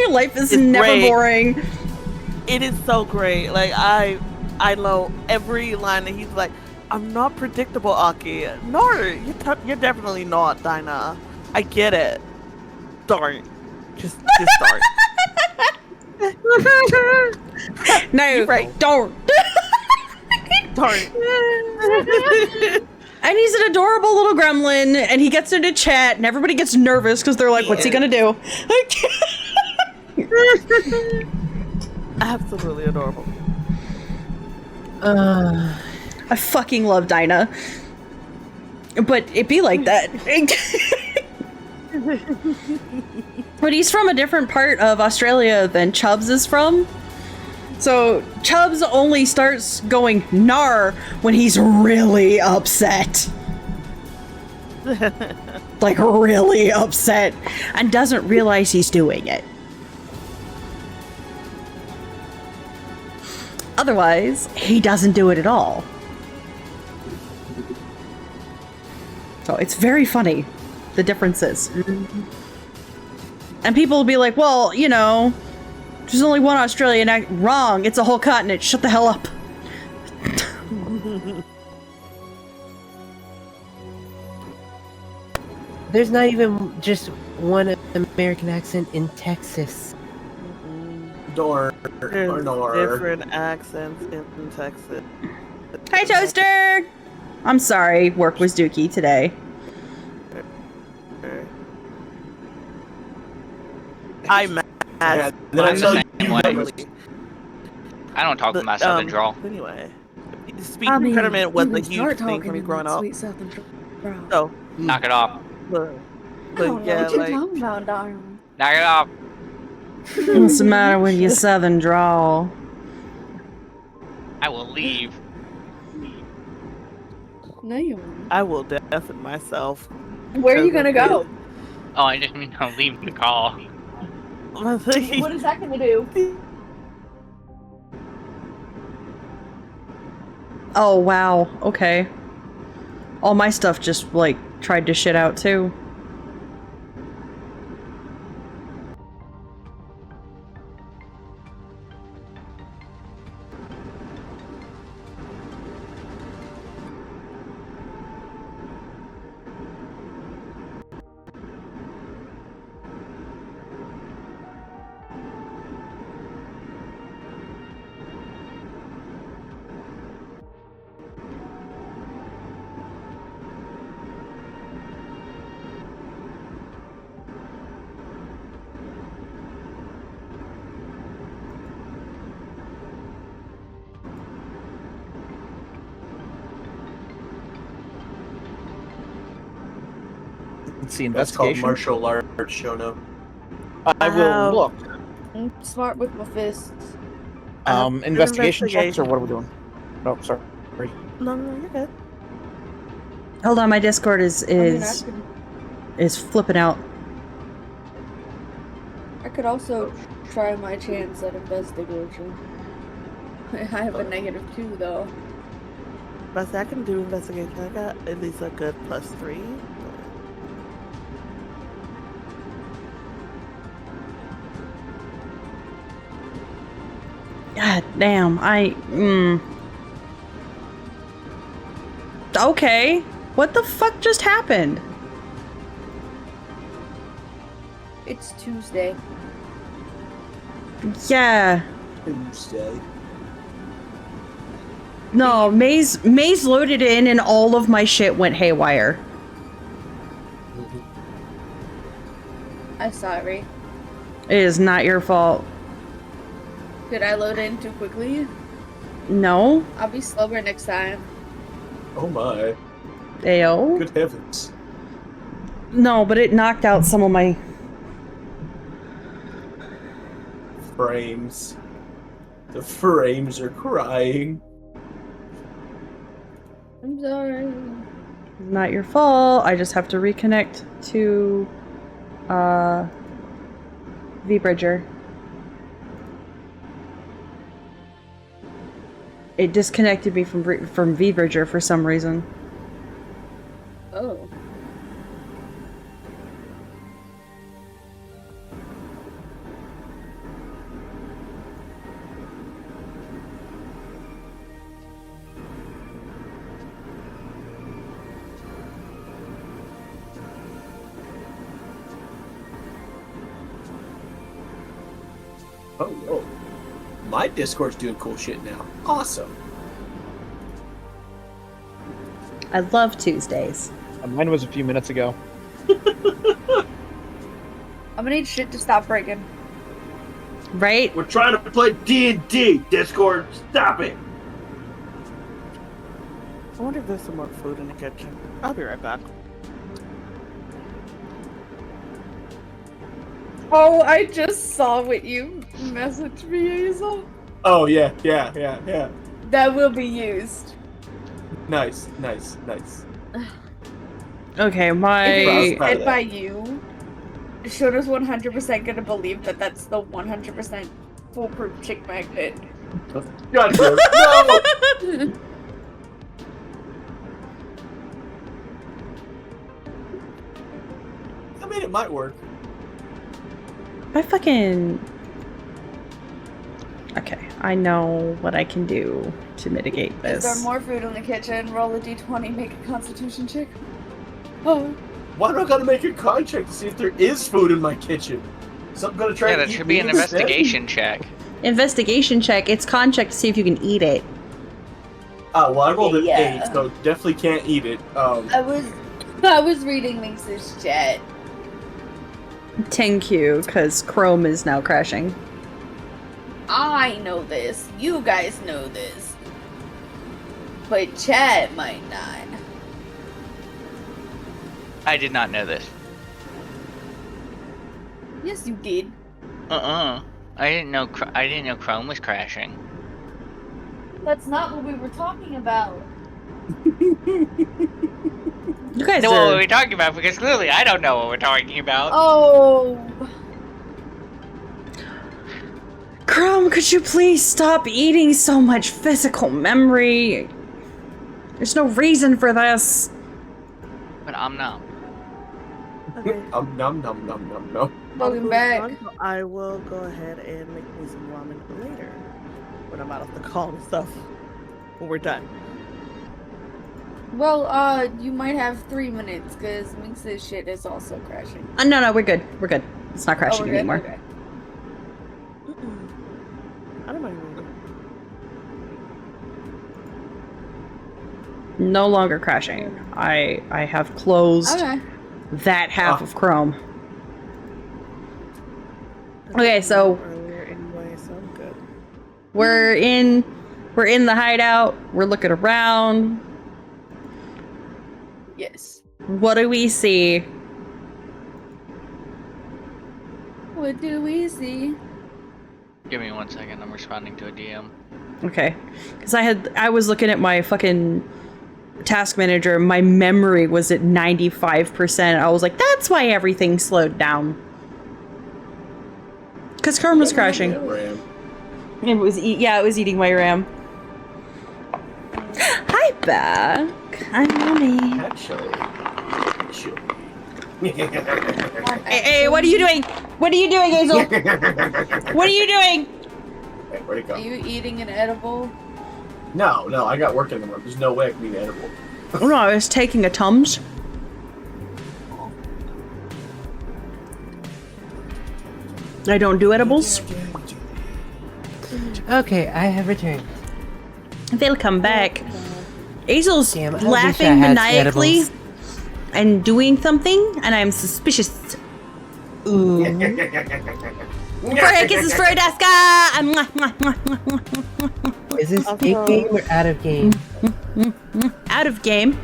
life is It's never great. boring. It is so great. Like I know every line that he's like, "I'm not predictable, Aki." No, you're definitely not, Dinah. I get it. Darn, just darn. No, You're right. don't. Darn. And he's an adorable little gremlin, and he gets into chat, and everybody gets nervous because they're like, "What's he gonna do?" Absolutely adorable. I fucking love Dinah, but it be like that. But he's from a different part of Australia than Chubbs is from. So Chubbs only starts going "nar" when he's really upset. Like really upset, and doesn't realize he's doing it. Otherwise, he doesn't do it at all. So it's very funny, the differences. And people will be like, well, you know, there's only one Australian accent. Wrong, it's a whole continent. Shut the hell up. There's not even just one American accent in Texas. Or There's nor. different accents in Texas. Hi, Toaster! I'm sorry, work was dookie today. I'm mad. Yeah, then I I'm tell the you, same way. Totally. I don't talk with my southern drawl. Anyway, speech impediment was a huge thing for me growing up. Sweet Southern drawl. So, Knock it off. but I don't know yeah, what you're like talking about, darling. Knock it off. What's the matter with your southern drawl? I will leave. No, you won't. I will deafen myself. Where are you gonna go? Oh, I didn't mean to leave the call. What is that gonna do? Oh, wow. Okay. All my stuff just, like, tried to shit out, too. Let's see, That's called investigation. martial arts, Shono. I will look. I'm smart with my fists. Investigation checks, or what are we doing? No, sorry. No, you're good. Hold on, my Discord is I flipping out. I could also try my chance at investigation. I have a -2 though. But I can do investigation. I got at least a good +3. God damn, Okay. What the fuck just happened? It's Tuesday. Yeah. Tuesday. No, Maze loaded in and all of my shit went haywire. I'm sorry. It is not your fault. Did I load in too quickly? No. I'll be slower next time. Oh my. Ayo. Good heavens. No, but it knocked out some of my... Frames. The frames are crying. I'm sorry. Not your fault. I just have to reconnect to... VBridger. It disconnected me from V-Bridger for some reason. Oh. Oh, no. My Discord's doing cool shit now. Awesome. I love Tuesdays. Mine was a few minutes ago. I'm gonna need shit to stop breaking. Right? We're trying to play D&D. Discord, stop it. I wonder if there's some more food in the kitchen. I'll be right back. Oh, I just saw what you messaged me, Hazel. Oh, yeah. That will be used. Nice. Okay, If my... it's said by you, Shona's 100% gonna believe that that's the 100% foolproof chick magnet. God damn. No! I mean, it might work. I fucking... Okay, I know what I can do to mitigate Is this. there more food in the kitchen? Roll a d20, make a constitution check. Oh. Why do I gotta make a con check to see if there is food in my kitchen? So I'm gonna try Yeah, to that eat should be an meat instead? investigation check. Investigation check. It's con check to see if you can eat it. Oh, well, I rolled an Yeah. 8, so definitely can't eat it. I was reading Minx's chat. Thank you, because Chrome is now crashing. I know this. You guys know this. But chat might not. I did not know this. Yes, you did. I didn't know. I didn't know Chrome was crashing. That's not what we were talking about. You guys know what are... we're talking about because clearly I don't know what we're talking about. Oh. Chrome, could you please stop eating so much physical memory? There's no reason for this. But I'm not. Okay. Nom. Welcome back. I will go ahead and make me some ramen later. When I'm out of the call and stuff. When we're done. Well, you might have 3 minutes because Minx's shit is also crashing. No, we're good. We're good. It's not crashing we're good? anymore. Okay. I don't mind reading. No longer crashing. I have closed Okay. that half of Chrome. Okay, so Earlier anyway, so I'm good. we're in the hideout. We're looking around. Yes. What do we see? What do we see? Give me 1 second. I'm responding to a DM. Okay, because I was looking at my fucking task manager. My memory was at 95%. I was like, that's why everything slowed down. Because Chrome was crashing. RAM. It was it was eating my RAM. Hi, back. I'm Mommy. Actually. Hey, what are you doing? What are you doing, Hazel? What are you doing? Hey, where'd it go? Are you eating an edible? No, I got work in the room. There's no way I can eat an edible. Oh no, I was taking a Tums. I don't do edibles. Okay, I have returned. They'll come back. Hazel's Damn, I wish I laughing had maniacally edibles. and doing something, and I'm suspicious. Ooh. Forehead kisses for Adaska! Is this in game or out of game? Out of game.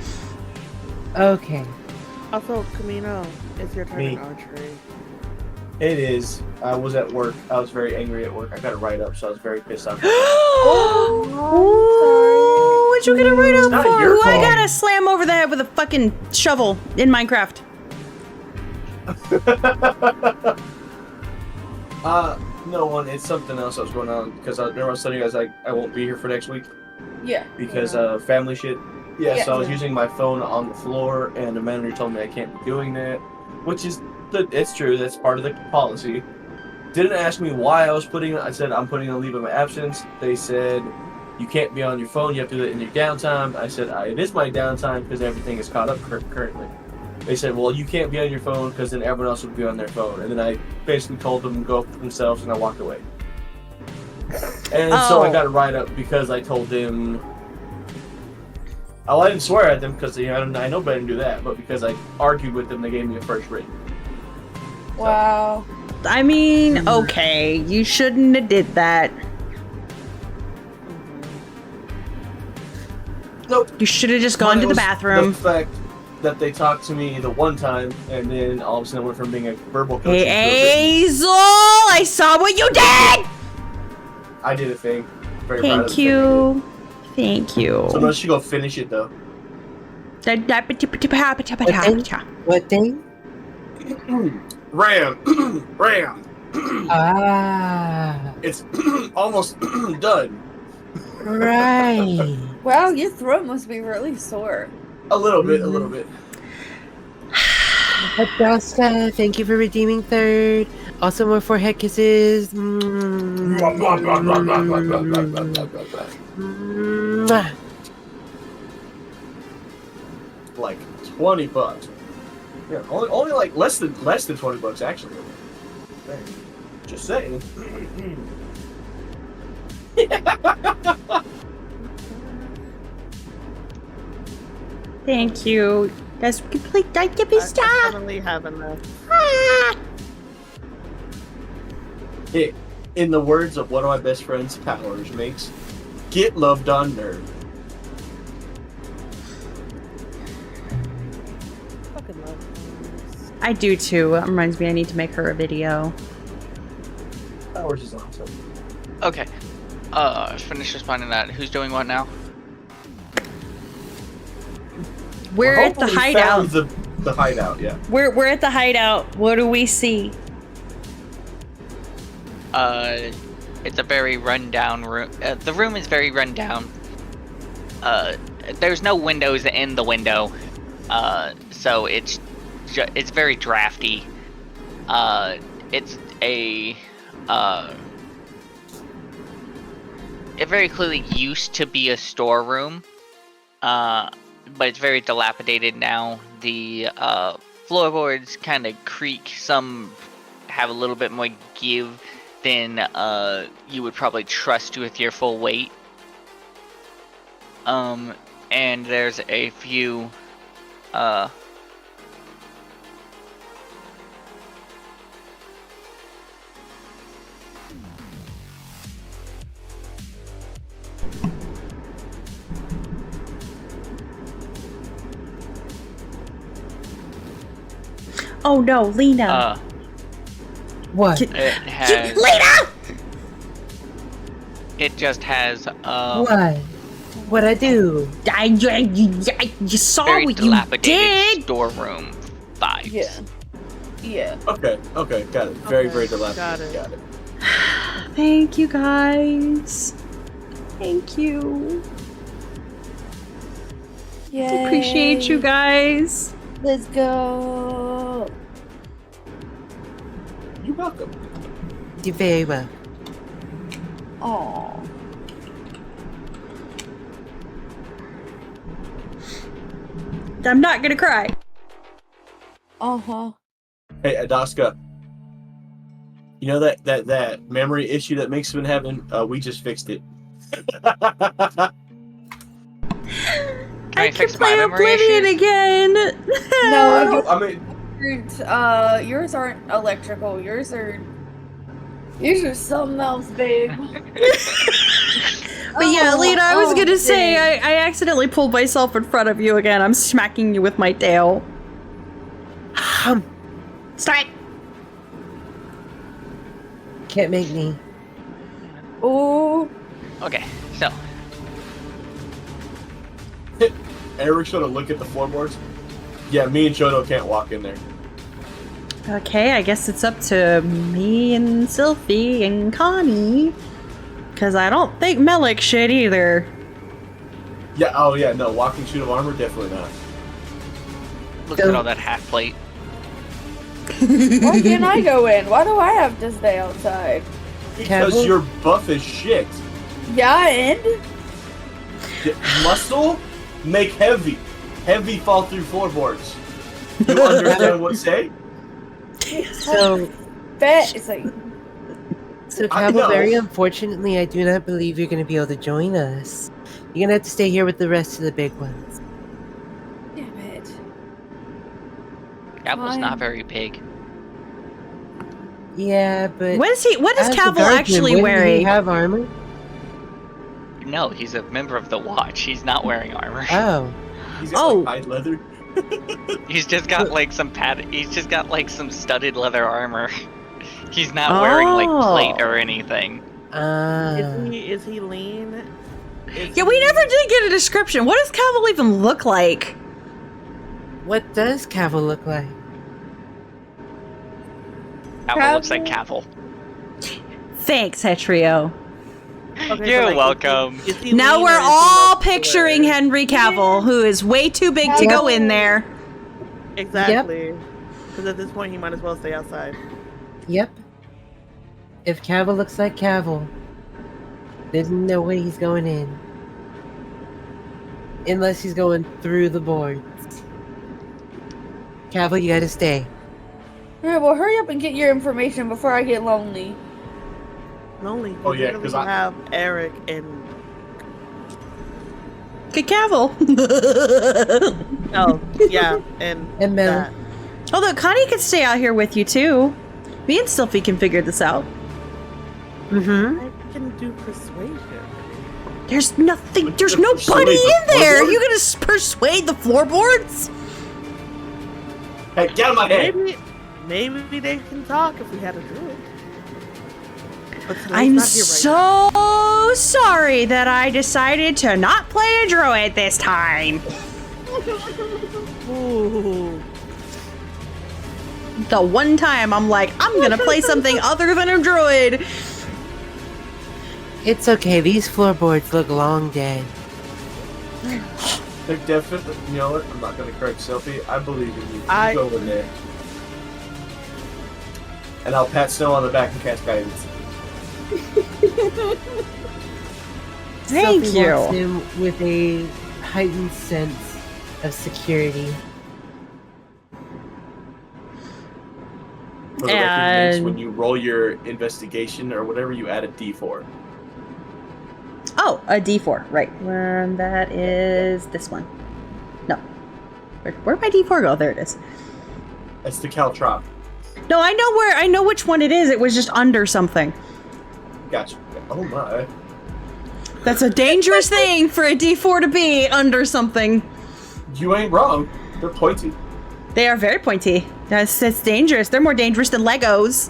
Okay. Also, Camino, it's your turn Me. in archery. It is. I was at work. I was very angry at work. I got a write-up, so I was very pissed off. Oh, what you gonna write up not for? your Who I fault. gotta slam over the head with a fucking shovel in Minecraft? No one. It's something else that was going on because I remember I was telling you guys I won't be here for next week. Yeah. because family shit. Yeah, so I was Yeah. using my phone on the floor, and the manager told me I can't be doing that, which is it's true. That's part of the policy. Didn't ask me why I was putting it. I said I'm putting a leave of absence. They said you can't be on your phone. You have to do it in your downtime. I said it is my downtime because everything is caught up currently. They said, well, you can't be on your phone because then everyone else would be on their phone. And then I basically told them to go for themselves, and I walked away. And so I got a write-up because I told them... Oh, I didn't swear at them because I know better than do that, but because I argued with them, they gave me a first rate. Wow. I mean, okay, you shouldn't have did that. Nope. You should have just gone to the bathroom. The fact that they talked to me the one time, and then all of a sudden went from being a verbal coach Hey, Hazel! I saw what you did! I did a thing. Very proud of Thank the thing I you. Thank you. did. So now she go finish it though. What thing? Ram. Ram. Ah. It's almost done. Right. Wow, your throat must be really sore. A little bit, a little bit. Adasta, thank you for redeeming third. Also more forehead kisses. Like $20. Yeah, only like less than $20 actually. Just saying. Thank you. That's complete. Don't give me I stuff. definitely have enough. In the words of one of my best friends, Powers makes, get loved on nerd. Fucking love. I do too. It reminds me I need to make her a video. Powers is awesome. Okay. Finish responding to that. Who's doing what now? We're at the Hopefully hideout. found the hideout, yeah. We're at the hideout. What do we see? It's a very rundown room. The room is very rundown. There's no windows in the window, so it's very drafty. It's it very clearly used to be a storeroom, but it's very dilapidated now. The floorboards kind of creak. Some have a little bit more give than you would probably trust with your full weight. And there's a few Oh no, Lena. What? it has Lena! it just has What? What'd I do? I saw very what you dilapidated did. storeroom vibes. Yeah. Yeah. Okay, got it. Very, Okay, very dilapidated. got Got it. it. Thank you guys. Thank you. Yay. Appreciate you guys. Let's go. You're welcome. You're very well. Aw. I'm not gonna cry. Uh-huh. Hey, Adaska. You know that memory issue that Mink's been having? We just fixed it. Can I can fix my play memory Oblivion issues? again. No, I mean, yours aren't electrical. Yours are something else, babe. But yeah, Lena, I was gonna say, dang. I accidentally pulled myself in front of you again. I'm smacking you with my tail. Stop it! Can't make me. Ooh. Okay, so Eric's gonna look at the floorboards. Yeah, me and Shoto can't walk in there. Okay, I guess it's up to me and Sylphie and Connie. Because I don't think Melik should either. Yeah. Oh yeah. No, walking suit of armor, definitely not. Look at all that half plate. Why can't I go in? Why do I have to stay outside? Because you're buff as shit. Yeah, and Muscle make heavy. Heavy fall through floorboards. You understand what I say? So, fat. It's like so I Cavill, know. very unfortunately, I do not believe you're going to be able to join us. You're going to have to stay here with the rest of the big ones. damn it. Apple's not Fine. very big. Yeah, but What is as a Cavill guardian, actually wouldn't he wearing? have armor? No, he's a member of the Watch. He's not wearing armor. Oh. He's got Oh. like hide leather. He's just got like some He's just got like some studded leather armor. He's not wearing like plate or anything. Is he lean? Yeah, we never did get a description. What does Cavill even look like? What does Cavill look like? Cavill looks like Cavill. Thanks, Hetrio. Okay, You're but, like, welcome. is he Now lean we're or is he all muscular? picturing Henry Cavill, who is way too big to go in there. Exactly. Because at this point, he might as well stay outside. Yep. If Cavill looks like Cavill, there's no way he's going in. Unless he's going through the boards. Cavill, you gotta stay. Alright, well, hurry up and get your information before I get lonely. Lonely. Oh, yeah, because 'cause we I- have Eric and Good Cavill. oh yeah and And Mel. that. Although Connie could stay out here with you too. Me and Sylphie can figure this out. Mm-hmm. I can do persuasion. There's nothing. But There's you nobody persuade the in there. floorboard? You gonna persuade the floorboards? Hey, get out of my head! Maybe they can talk if we had a druid. But Slay's I'm not here right so sorry that I decided to not play a druid this time. now. Ooh. The one time I'm like, I'm gonna play something other than a druid. It's okay, these floorboards look long dead. They're definitely. You know what? I'm not gonna correct Sophie. I believe in you. You I- go in there. And I'll pat Snow on the back and cast guidance. Thank Sophie you. walks in with a heightened sense of security. For the record, Vince, And- when you roll your investigation or whatever, you add a D4. Oh, a D4, right. That is this one. No. Where'd my D4 go? There it is. That's the Caltrop. No, I know which one it is. It was just under something. Gotcha. Oh my. That's a dangerous thing for a D4 to be under something. You ain't wrong. They're pointy. They are very pointy. That's dangerous. They're more dangerous than Legos.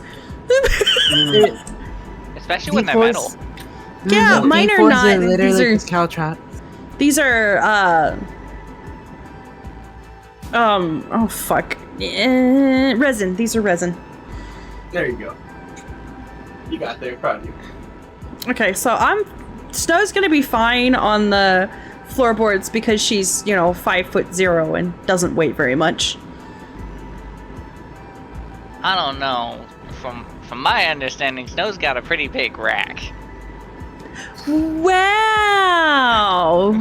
Especially when they're D4s metal. Yeah, mine are D4s not. Are literally These are just caltrops. These are, oh fuck. Resin. These are resin. There you go. You got there. Proud of you. Okay, so Snow's gonna be fine on the floorboards because she's, 5'0" and doesn't weigh very much. I don't know. From my understanding, Snow's got a pretty big rack. Wow!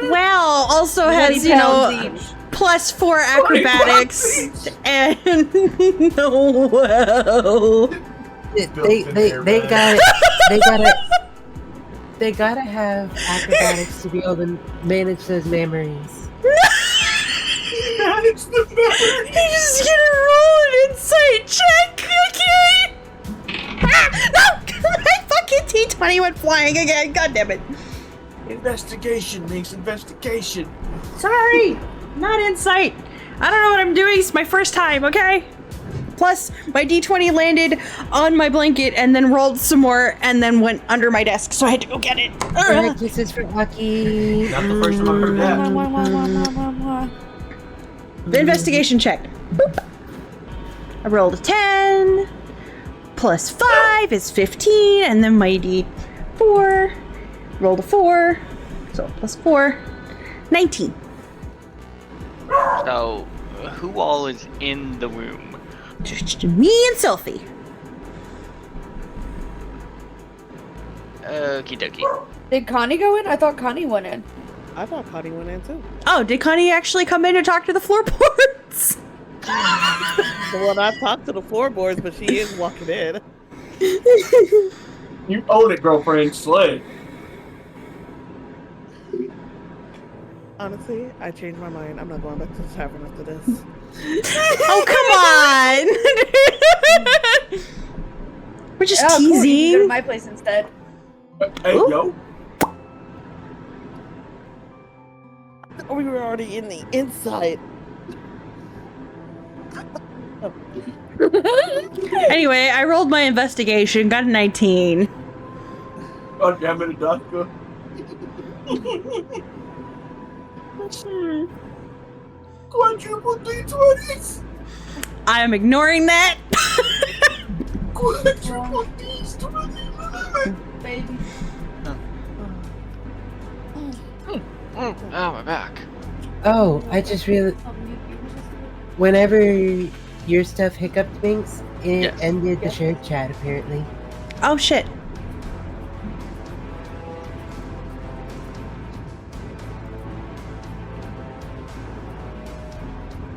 Well, also 20 has, pounds each. +4 acrobatics and well. They gotta have acrobatics to be able to manage those memories. Manage the memory. He's just gonna roll an insight check, okay? No! My fucking T20 went flying again, god damn it. Investigation makes investigation. Sorry, not insight. I don't know what I'm doing, it's my first time, okay? Plus, my D20 landed on my blanket and then rolled some more and then went under my desk, so I had to go get it. Alright, this is for Lucky. Not the first time I've heard that. The investigation check. Boop. I rolled a 10. Plus 5 is 15, and then my D4. Rolled a 4. So plus 4. 19. So, who all is in the room? Just me and Sophie. Okie dokie. Did Connie go in? I thought Connie went in. I thought Connie went in too. Oh, did Connie actually come in to talk to the floorboards? Well, I've talked to the floorboards, but she is walking in. You own it, girlfriend. Slay. Honestly, I changed my mind. I'm not going back to the tavern after this. Oh, come on! We're just Oh, cool. You can go to teasing. my place instead. Hey, Ooh. yo. We were already in the inside. Anyway, I rolled my investigation, got a 19. God damn it, Adaka. Quadruple D20s. I am ignoring that. Quadruple D20s. Baby. Oh, my back. Oh, I just realized. Whenever your stuff hiccuped, Binks, it Yes. ended the shared chat, apparently. Oh, shit.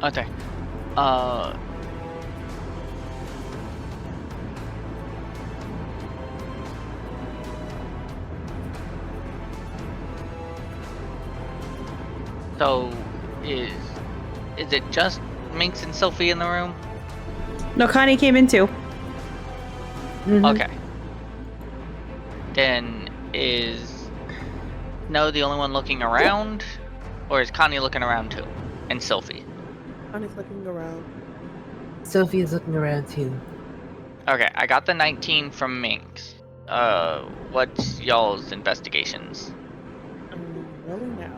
Okay. So, is it just Minx and Sophie in the room? No, Connie came in too. Okay. Then is Snow the only one looking around? Or is Connie looking around too? And Sophie? Connie's looking around. Sophie's looking around too. Okay, I got the 19 from Minx. What's y'all's investigations? I'm rolling now.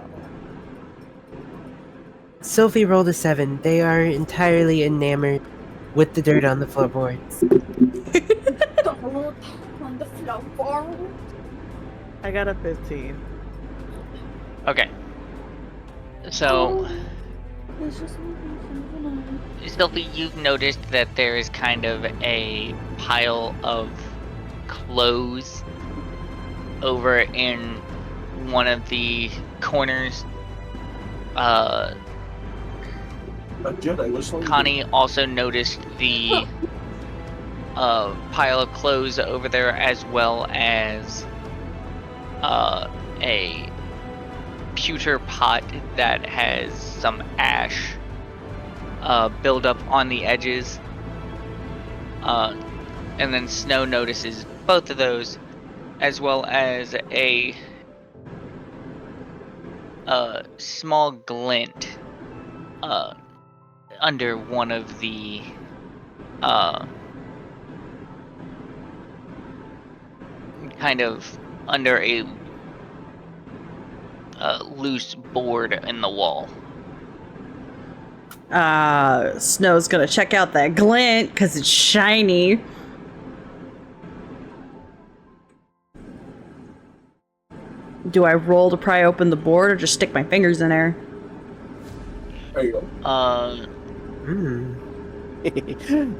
Sophie rolled a 7. They are entirely enamored with the dirt on the floorboards. On the floor. I got a 15. Okay. So, Sophie, you've noticed that there is kind of a pile of clothes over in one of the corners. A Jedi was like Connie also noticed the pile of clothes over there, as well as a pewter pot that has some ash build up on the edges. And then Snow notices both of those, as well as a small glint under one of the kind of under a loose board in the wall. Snow's gonna check out that glint because it's shiny. Do I roll to pry open the board or just stick my fingers in there? There you go.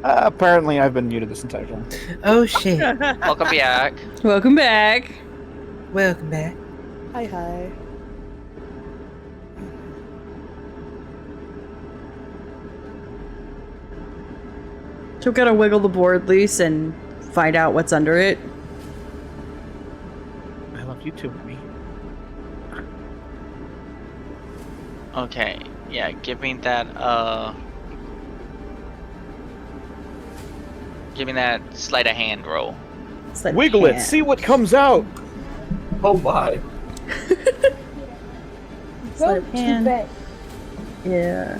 Apparently, I've been muted this entire time. Oh shit. Welcome back. Welcome back. Welcome back. Hi. So we're gonna wiggle the board loose and find out what's under it. I love you too, Remy. Okay, yeah, give me that sleight of hand roll. Sleight of Wiggle it, hand. see what comes out. Oh my. Sleight of hand. Yeah.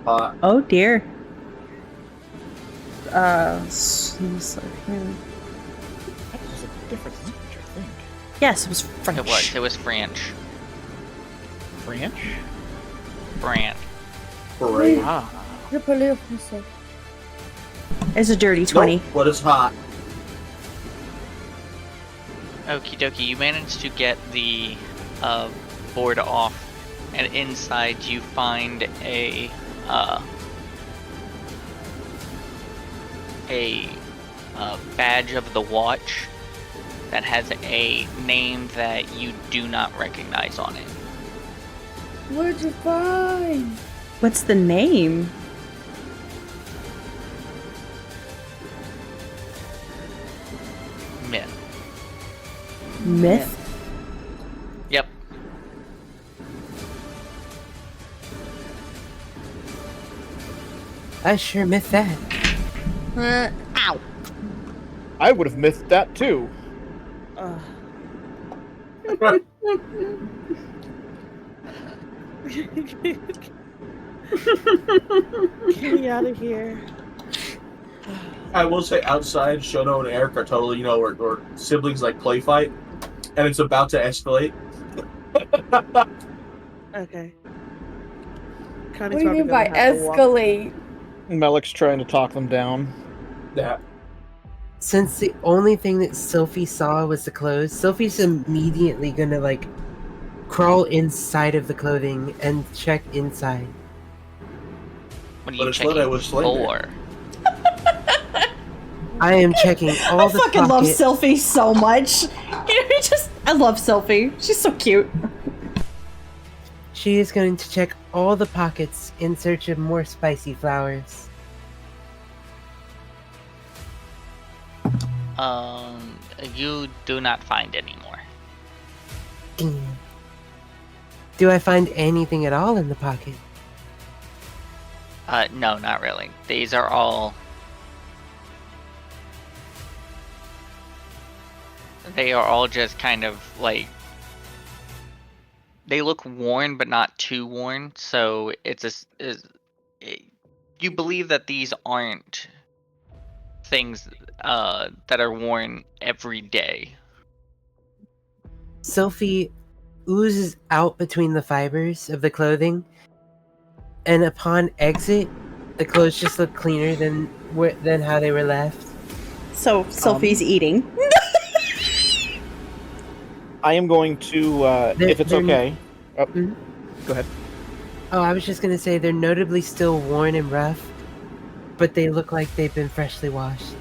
Oh dear. Sleight of hand. That was a different language, I think. Yes, it was French. It was French. French? French. Parade. Ah. It's a dirty 20. Nope, but it's hot. Okie dokie, you managed to get the board off, and inside you find a badge of the watch that has a name that you do not recognize on it. What'd you find? What's the name? Myth. Myth? Yep. I sure missed that. Ow. I would have missed that too. Get me out of here. I will say outside, Shono and Eric are totally, or siblings like play fight, and it's about to escalate. Okay. What do you mean by escalate? Melik's trying to talk them down. Yeah. Since the only thing that Sophie saw was the clothes, Sophie's immediately gonna crawl inside of the clothing and check inside. What are But you it's what I checking was slender. for? I am checking all I the fucking love pockets. Sylphie so much. I love Sylphie. She's so cute. She is going to check all the pockets in search of more spicy flowers. You do not find any more. Damn. Do I find anything at all in the pocket? No, not really. These are all... They are all just kind of they look worn, but not too worn. So you believe that these aren't things that are worn every day. Sophie oozes out between the fibers of the clothing, and upon exit, the clothes just look cleaner than how they were left. So Sylphie's eating. I am going to, if it's okay. Oh, Mhm. Go ahead. Oh, I was just gonna say they're notably still worn and rough, but they look like they've been freshly washed.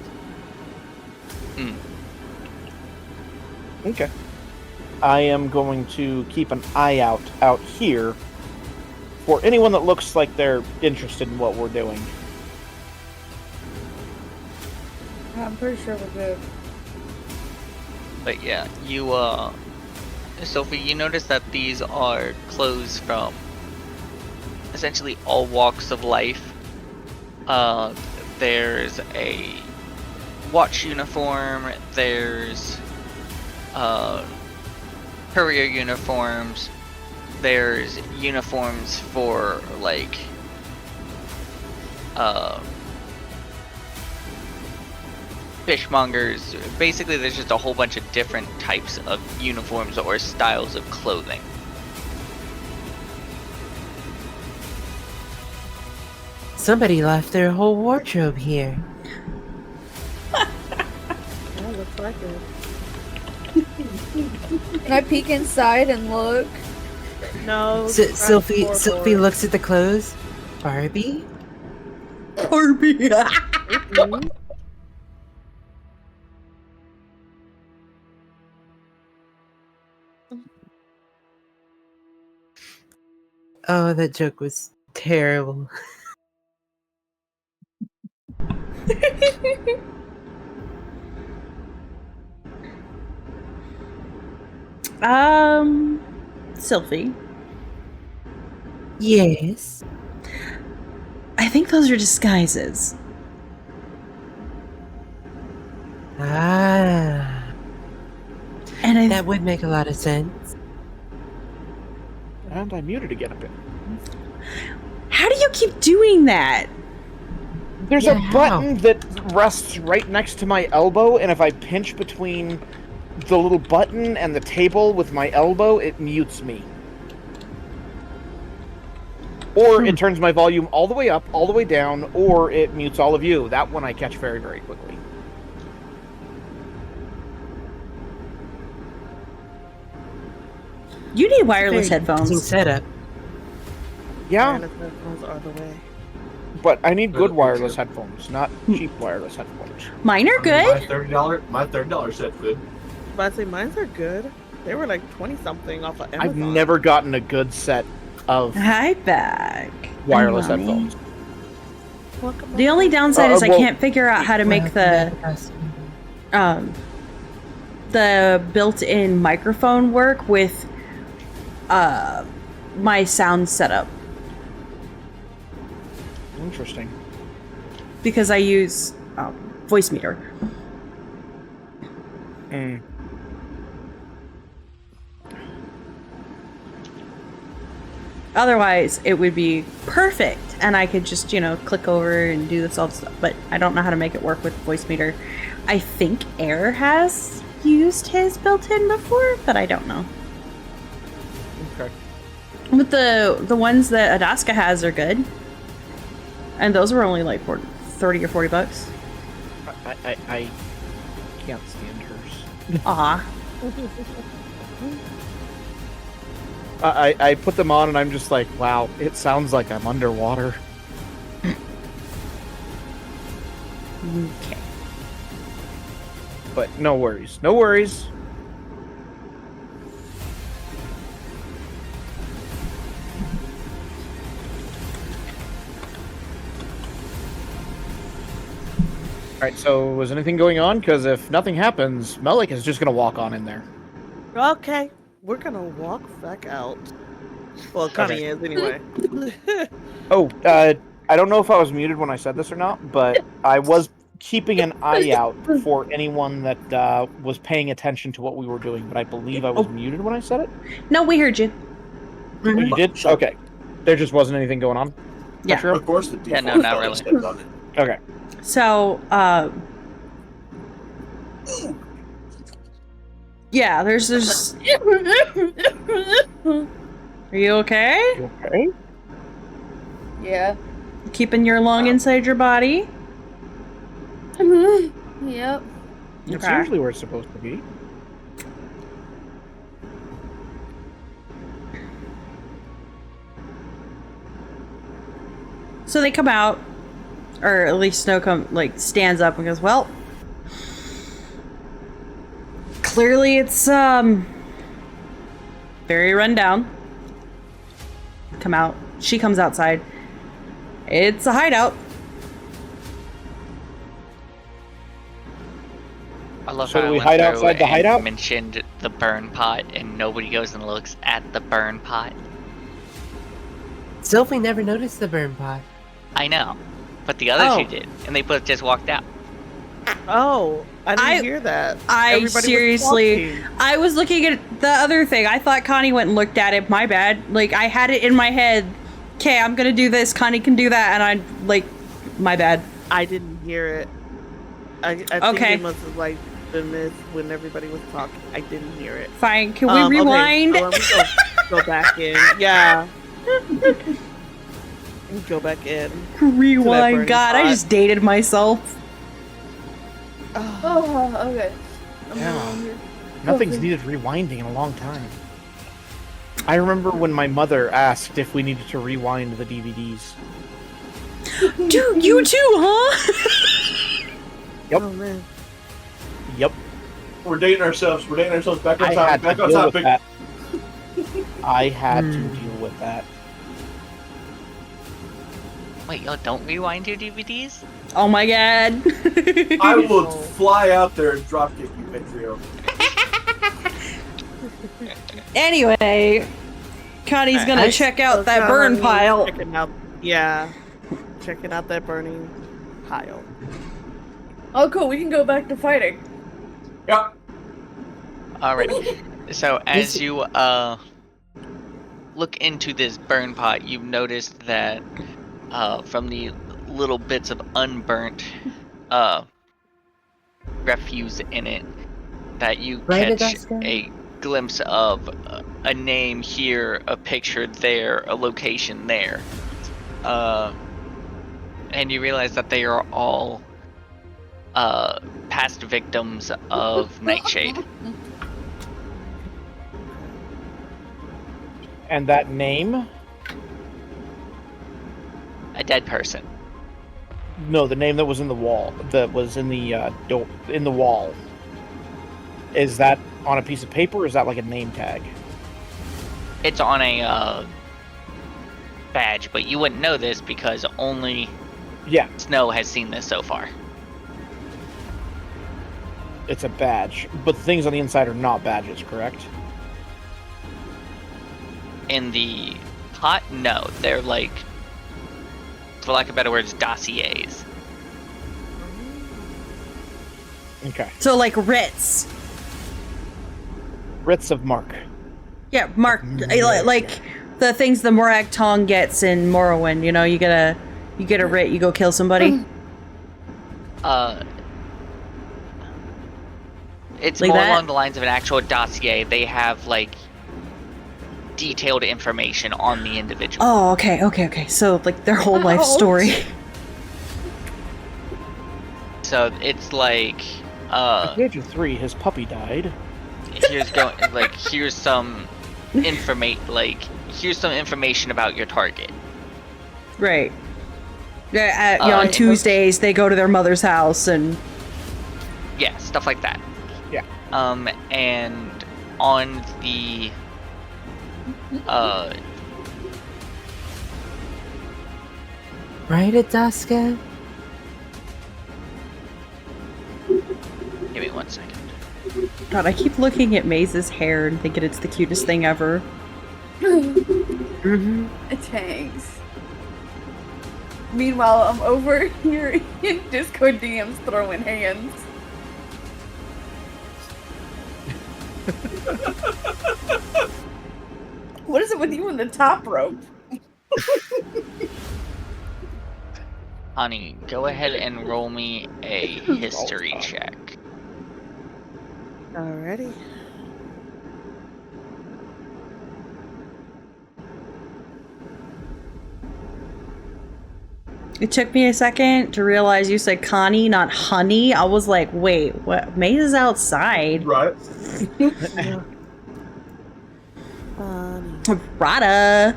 Okay. I am going to keep an eye out here for anyone that looks like they're interested in what we're doing. I'm pretty sure we're good. But yeah, Sophie, you notice that these are clothes from essentially all walks of life. There's a watch uniform, there's courier uniforms, there's uniforms for fishmongers. Basically, there's just a whole bunch of different types of uniforms or styles of clothing. Somebody left their whole wardrobe here. Yeah, looks like it. Can I peek inside and look? No. Sophie looks at the clothes. Barbie? Barbie. Oh, that joke was terrible. Sylphie. Yes. I think those are disguises. Ah. And That would make a lot of sense. And I muted again a bit. how do you keep doing that? There's Yeah, a button that rests right next to my elbow, and if I pinch between the little button and the table with my elbow, it mutes me. Or it turns my volume all the way up, all the way down, or it mutes all of you. That one I catch very, very quickly. You need wireless Very interesting headphones. setup. Yeah, Wireless headphones are the way. but I need They're good the wireless picture. headphones, not cheap wireless headphones. Mine are I mean, good. my $30 set good. But I say mine's are good. They were like 20 something off of Amazon. I've never gotten a good set of Hi, back. wireless Mommy. headphones. Welcome The back. only downside is I well, can't figure out how to make the built-in microphone work with my sound setup Interesting. because I use voice meter. Mm. Otherwise, it would be perfect, and I could just, click over and do this all stuff. But I don't know how to make it work with voice meter. I think Air has used his built-in before, but I don't know. Okay. But the ones that Adaska has are good, and those were only like 30 or 40 bucks. I can't stand hers. Ah. I put them on and I'm just like, wow, it sounds like I'm underwater. Okay. But no worries. No worries. Alright, so was anything going on? Because if nothing happens, Melik is just going to walk on in there. Okay, we're gonna walk back out. Well, Connie is anyway. Oh, I don't know if I was muted when I said this or not, but I was keeping an eye out for anyone that was paying attention to what we were doing, but I believe I was muted when I said it. No, we heard you. Oh, you did? Okay. There just wasn't anything going on? Yeah. Sure? Of course, the Yeah, no, default not photo really. stepped on it. Okay. So, yeah, there's Are you okay? You okay? Yeah. Keeping your lung inside your body? Yep. It's Okay. usually where it's supposed to be. So they come out, or at least Snow stands up and goes, well, clearly it's very run down. Come out. She comes outside. It's a hideout. I love So how do I we went hide through outside the and hideout? mentioned the burn pot, and nobody goes and looks at the burn pot. Sophie never noticed the burn pot. I know, but the other Oh. two did, and they both just walked out. Oh, I didn't I- hear that. I Everybody was seriously, talking. I was looking at the other thing. I thought Connie went and looked at it. My bad. Like, I had it in my head. Okay, I'm gonna do this. Connie can do that. And my bad. I didn't hear it. I think Okay. it must have been missed when everybody was talking. I didn't hear it. Fine. Can we Okay, rewind? so let me go back in. Yeah. Let me go back in. Rewind. burning God, I pot. just dated myself. Oh, okay. I'm Yeah. no longer- Nothing's needed rewinding in a long time. I remember when my mother asked if we needed to rewind the DVDs. Dude, you too, huh? Yep. Oh man. Yep. We're dating ourselves. We're dating ourselves. Back on I topic. had to Back on deal with topic. that. I had to deal with that. Wait, y'all don't rewind your DVDs? Oh my god. I will fly out there and dropkick you, Patrio. Anyway, Connie's gonna check out that burn pile. Checking out that burning pile. Oh, cool. We can go back to fighting. Yep. Alrighty. So as you look into this burn pot, you've noticed that from the little bits of unburnt refuse in it, that you Right, catch Augusta? a glimpse of a name here, a picture there, a location there, and you realize that they are all past victims of Nightshade. And that name? A dead person. No, the name that was in the wall. That was in the in the wall. Is that on a piece of paper, or is that like a name tag? It's on a badge, but you wouldn't know this because only Snow has seen this so far. It's a badge, but the things on the inside are not badges, correct? In the pot, no. They're like, for lack of better words, dossiers. Okay. So like writs. Writs of mark. Yeah, mark like the things the Morag Tong gets in Morrowind. You know, you get a writ, you go kill somebody. It's Like more that? along the lines of an actual dossier. They have like detailed information on the individual. Oh, okay. So like their whole life story. So it's like, at the age of 3, his puppy died. here's some here's some information about your target. Right. Yeah, on Tuesdays they go to their mother's house and yeah, stuff like that. Yeah. And on the Right, Adaska? give me 1 second. God, I keep looking at Maze's hair and thinking it's the cutest thing ever. Mm-hmm. Thanks. Meanwhile, I'm over here in Discord DMs throwing hands. What is it with you and the top rope? Honey, go ahead and roll me a history check. Alrighty. It took me a second to realize you said Connie, not honey. I was like, wait, what? Maze is outside. Right. Rada.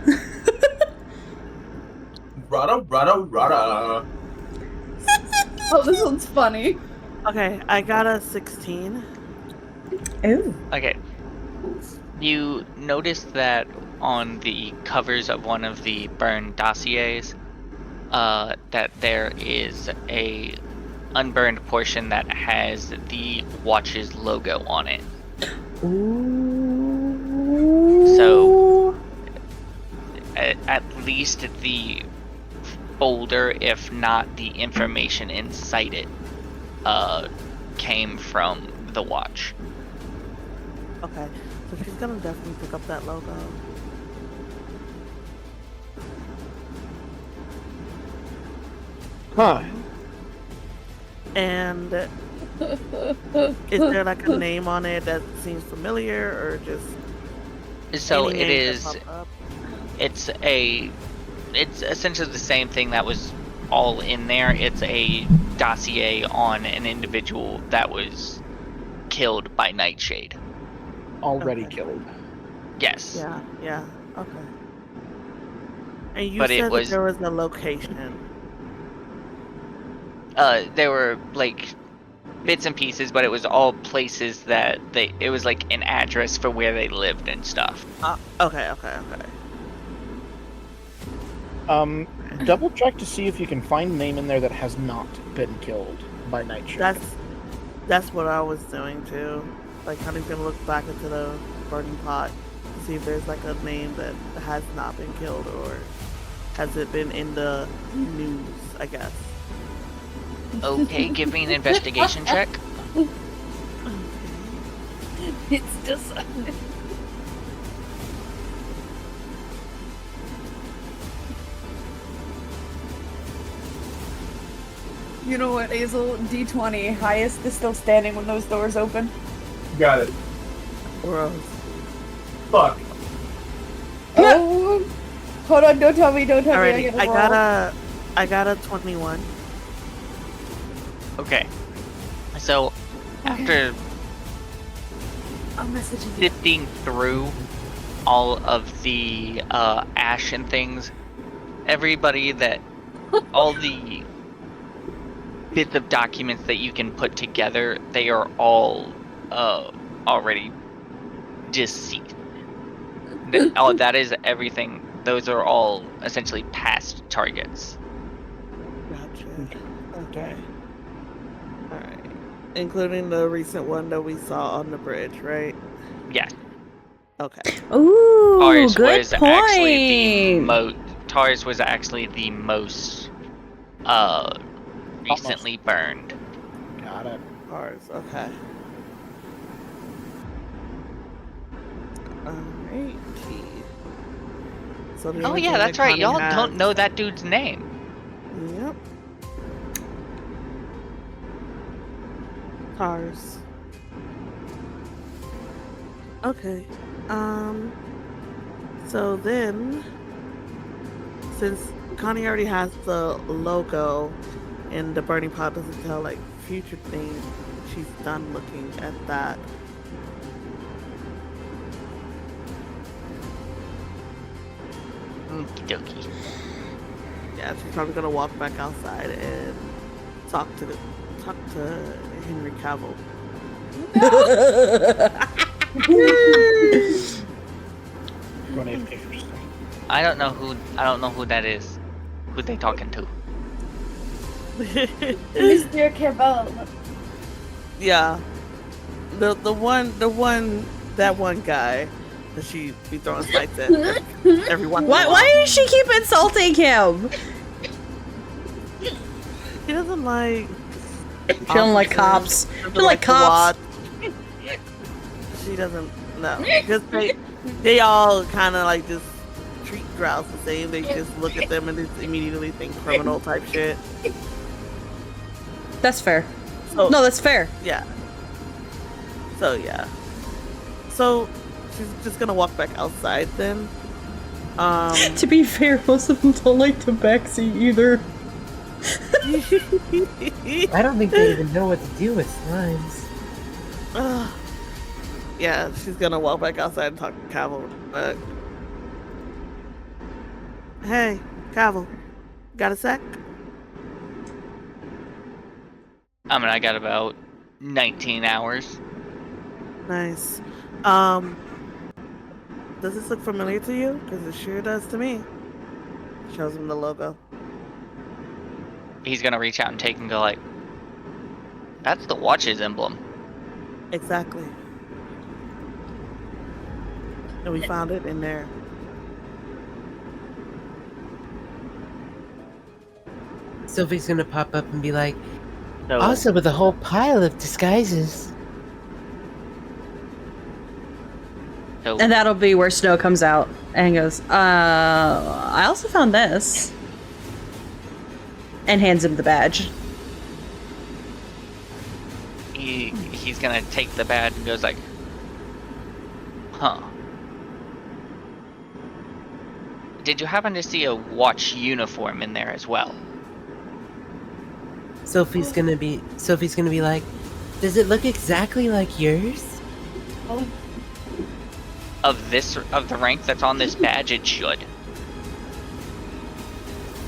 Rada. Oh, this one's funny. Okay, I got a 16. Ooh. Okay. You noticed that on the covers of one of the burned dossiers, that there is a unburned portion that has the watch's logo on it. Ooh. So, at least the folder, if not the information inside it, came from the watch. Okay, so she's gonna definitely pick up that logo. Huh. And is there like a name on it that seems familiar, or just So any it names is. that pop up? It's essentially the same thing that was all in there. It's a dossier on an individual that was killed by Nightshade. Already Okay. killed. Yes. Yeah, okay. And you But it said was- that there was a location. There were like bits and pieces, but it was all places that it was like an address for where they lived and stuff. Okay. Double check to see if you can find a name in there that has not been killed by Nightshade. That's what I was doing too. Like, Honey's gonna look back into the burning pot to see if there's like a name that has not been killed, or has it been in the news, I guess. Okay, give me an investigation check. It's just. You know what, Hazel? D20, highest is still standing when those doors open. Got it. Gross. Fuck. Oh! Hold on, don't tell me, Alrighty, I gotta roll. I got a 21. Okay. So after I'm messaging you. sifting through all of the ash and things, everybody that, all the bits of documents that you can put together, they are all already deceased. That is everything. Those are all essentially past targets. Gotcha. Okay. Alright. Including the recent one that we saw on the bridge, right? Yes. Okay. Ooh, Tars good was actually the point. Tars was actually the most recently burned. Got it. Ours. Okay. Alright. So the Oh only yeah, thing that's that right. Connie Y'all has... don't know that dude's name. Yep. Cars. Okay. So then, since Connie already has the logo and the burning pot doesn't tell like future things, she's done looking at that. Okie dokie. Yeah, she's probably gonna walk back outside and talk to Henry Cavill. I don't know who that is. Who they talking to? Mr. Cavill. Yeah, that one guy that she be throwing sights at everyone. Why does she keep insulting him? He doesn't like. She don't like cops. She don't like cops. She doesn't know. Because they all kind of like just treat Grouse the same. They just look at them and just immediately think criminal type shit. That's fair. So, No, that's fair. Yeah. So yeah. So she's just gonna walk back outside then. To be fair, most of them don't like the backseat either. I don't think they even know what to do with slimes. Yeah, she's gonna walk back outside and talk to Cavill. Hey, Cavill, got a sec? I got about 19 hours. Nice. Does this look familiar to you? Because it sure does to me. Shows him the logo. He's gonna reach out and take and go like, that's the Watch's emblem. Exactly. And we found it in there. Sophie's gonna pop up and be like, So, also with a whole pile of disguises. So And that'll be where Snow comes out and goes, I also found this. And hands him the badge. he's gonna take the badge and goes like, huh. Did you happen to see a Watch uniform in there as well? Sophie's gonna be like, does it look exactly like yours? Of the rank that's on this badge, it should.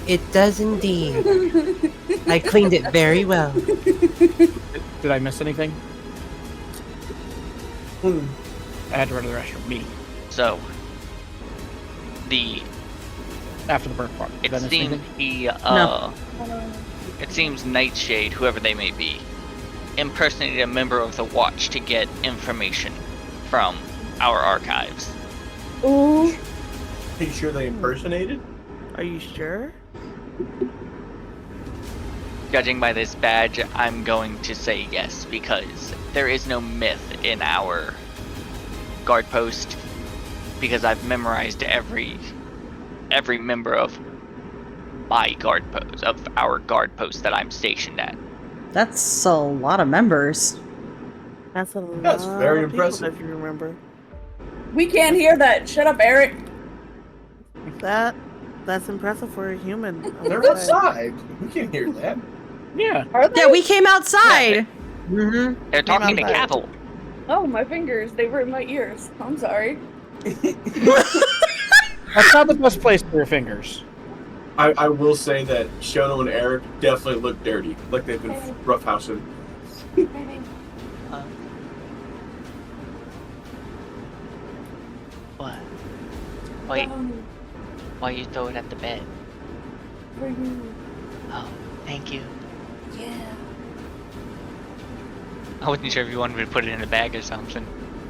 It does indeed. I cleaned it very well. Did I miss anything? I had to run to the restroom. Me. So, After the burnt part. Did I miss anything? It seems Nightshade, whoever they may be, impersonated a member of the Watch to get information from our archives. Ooh. Are you sure they impersonated? Are you sure? Judging by this badge, I'm going to say yes, because there is no myth in our guard post, because I've memorized every member of my guard post, of our guard post that I'm stationed at. That's a lot of members. That's a lot. That's very of people, impressive. if you remember. We can't hear that. Shut up, Eric. That's impressive for a human. They're outside. We can't hear that. Yeah. Are they? Yeah, we came outside. Mm-hmm. They're talking to outside. Cavill. Oh, my fingers. They were in my ears. I'm sorry. That's not the best place for your fingers. I will say that Shono and Eric definitely look dirty, like they've been roughhousing. What? Why you throw it at the bed? For you. Oh, thank you. Yeah. I wasn't sure if you wanted me to put it in a bag or something.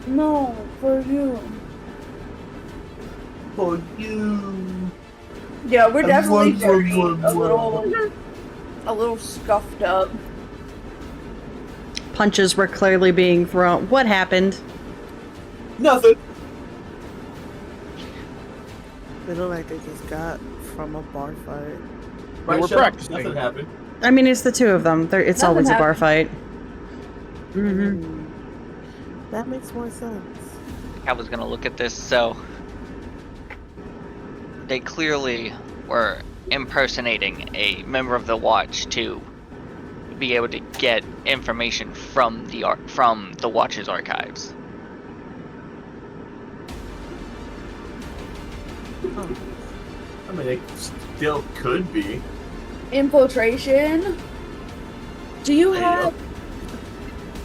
No, for you. For you. Yeah, we're definitely dirty. A little scuffed up. Punches were clearly being thrown. What happened? Nothing. They look like they just got from a bar fight. Right, We're Shono? practicing. Nothing happened. I mean, it's the two of them. It's Nothing always a bar happened. fight. That makes more sense. I was gonna look at this, so they clearly were impersonating a member of the Watch to be able to get information from the Watch's archives. I mean, they still could be. Infiltration. Do you have?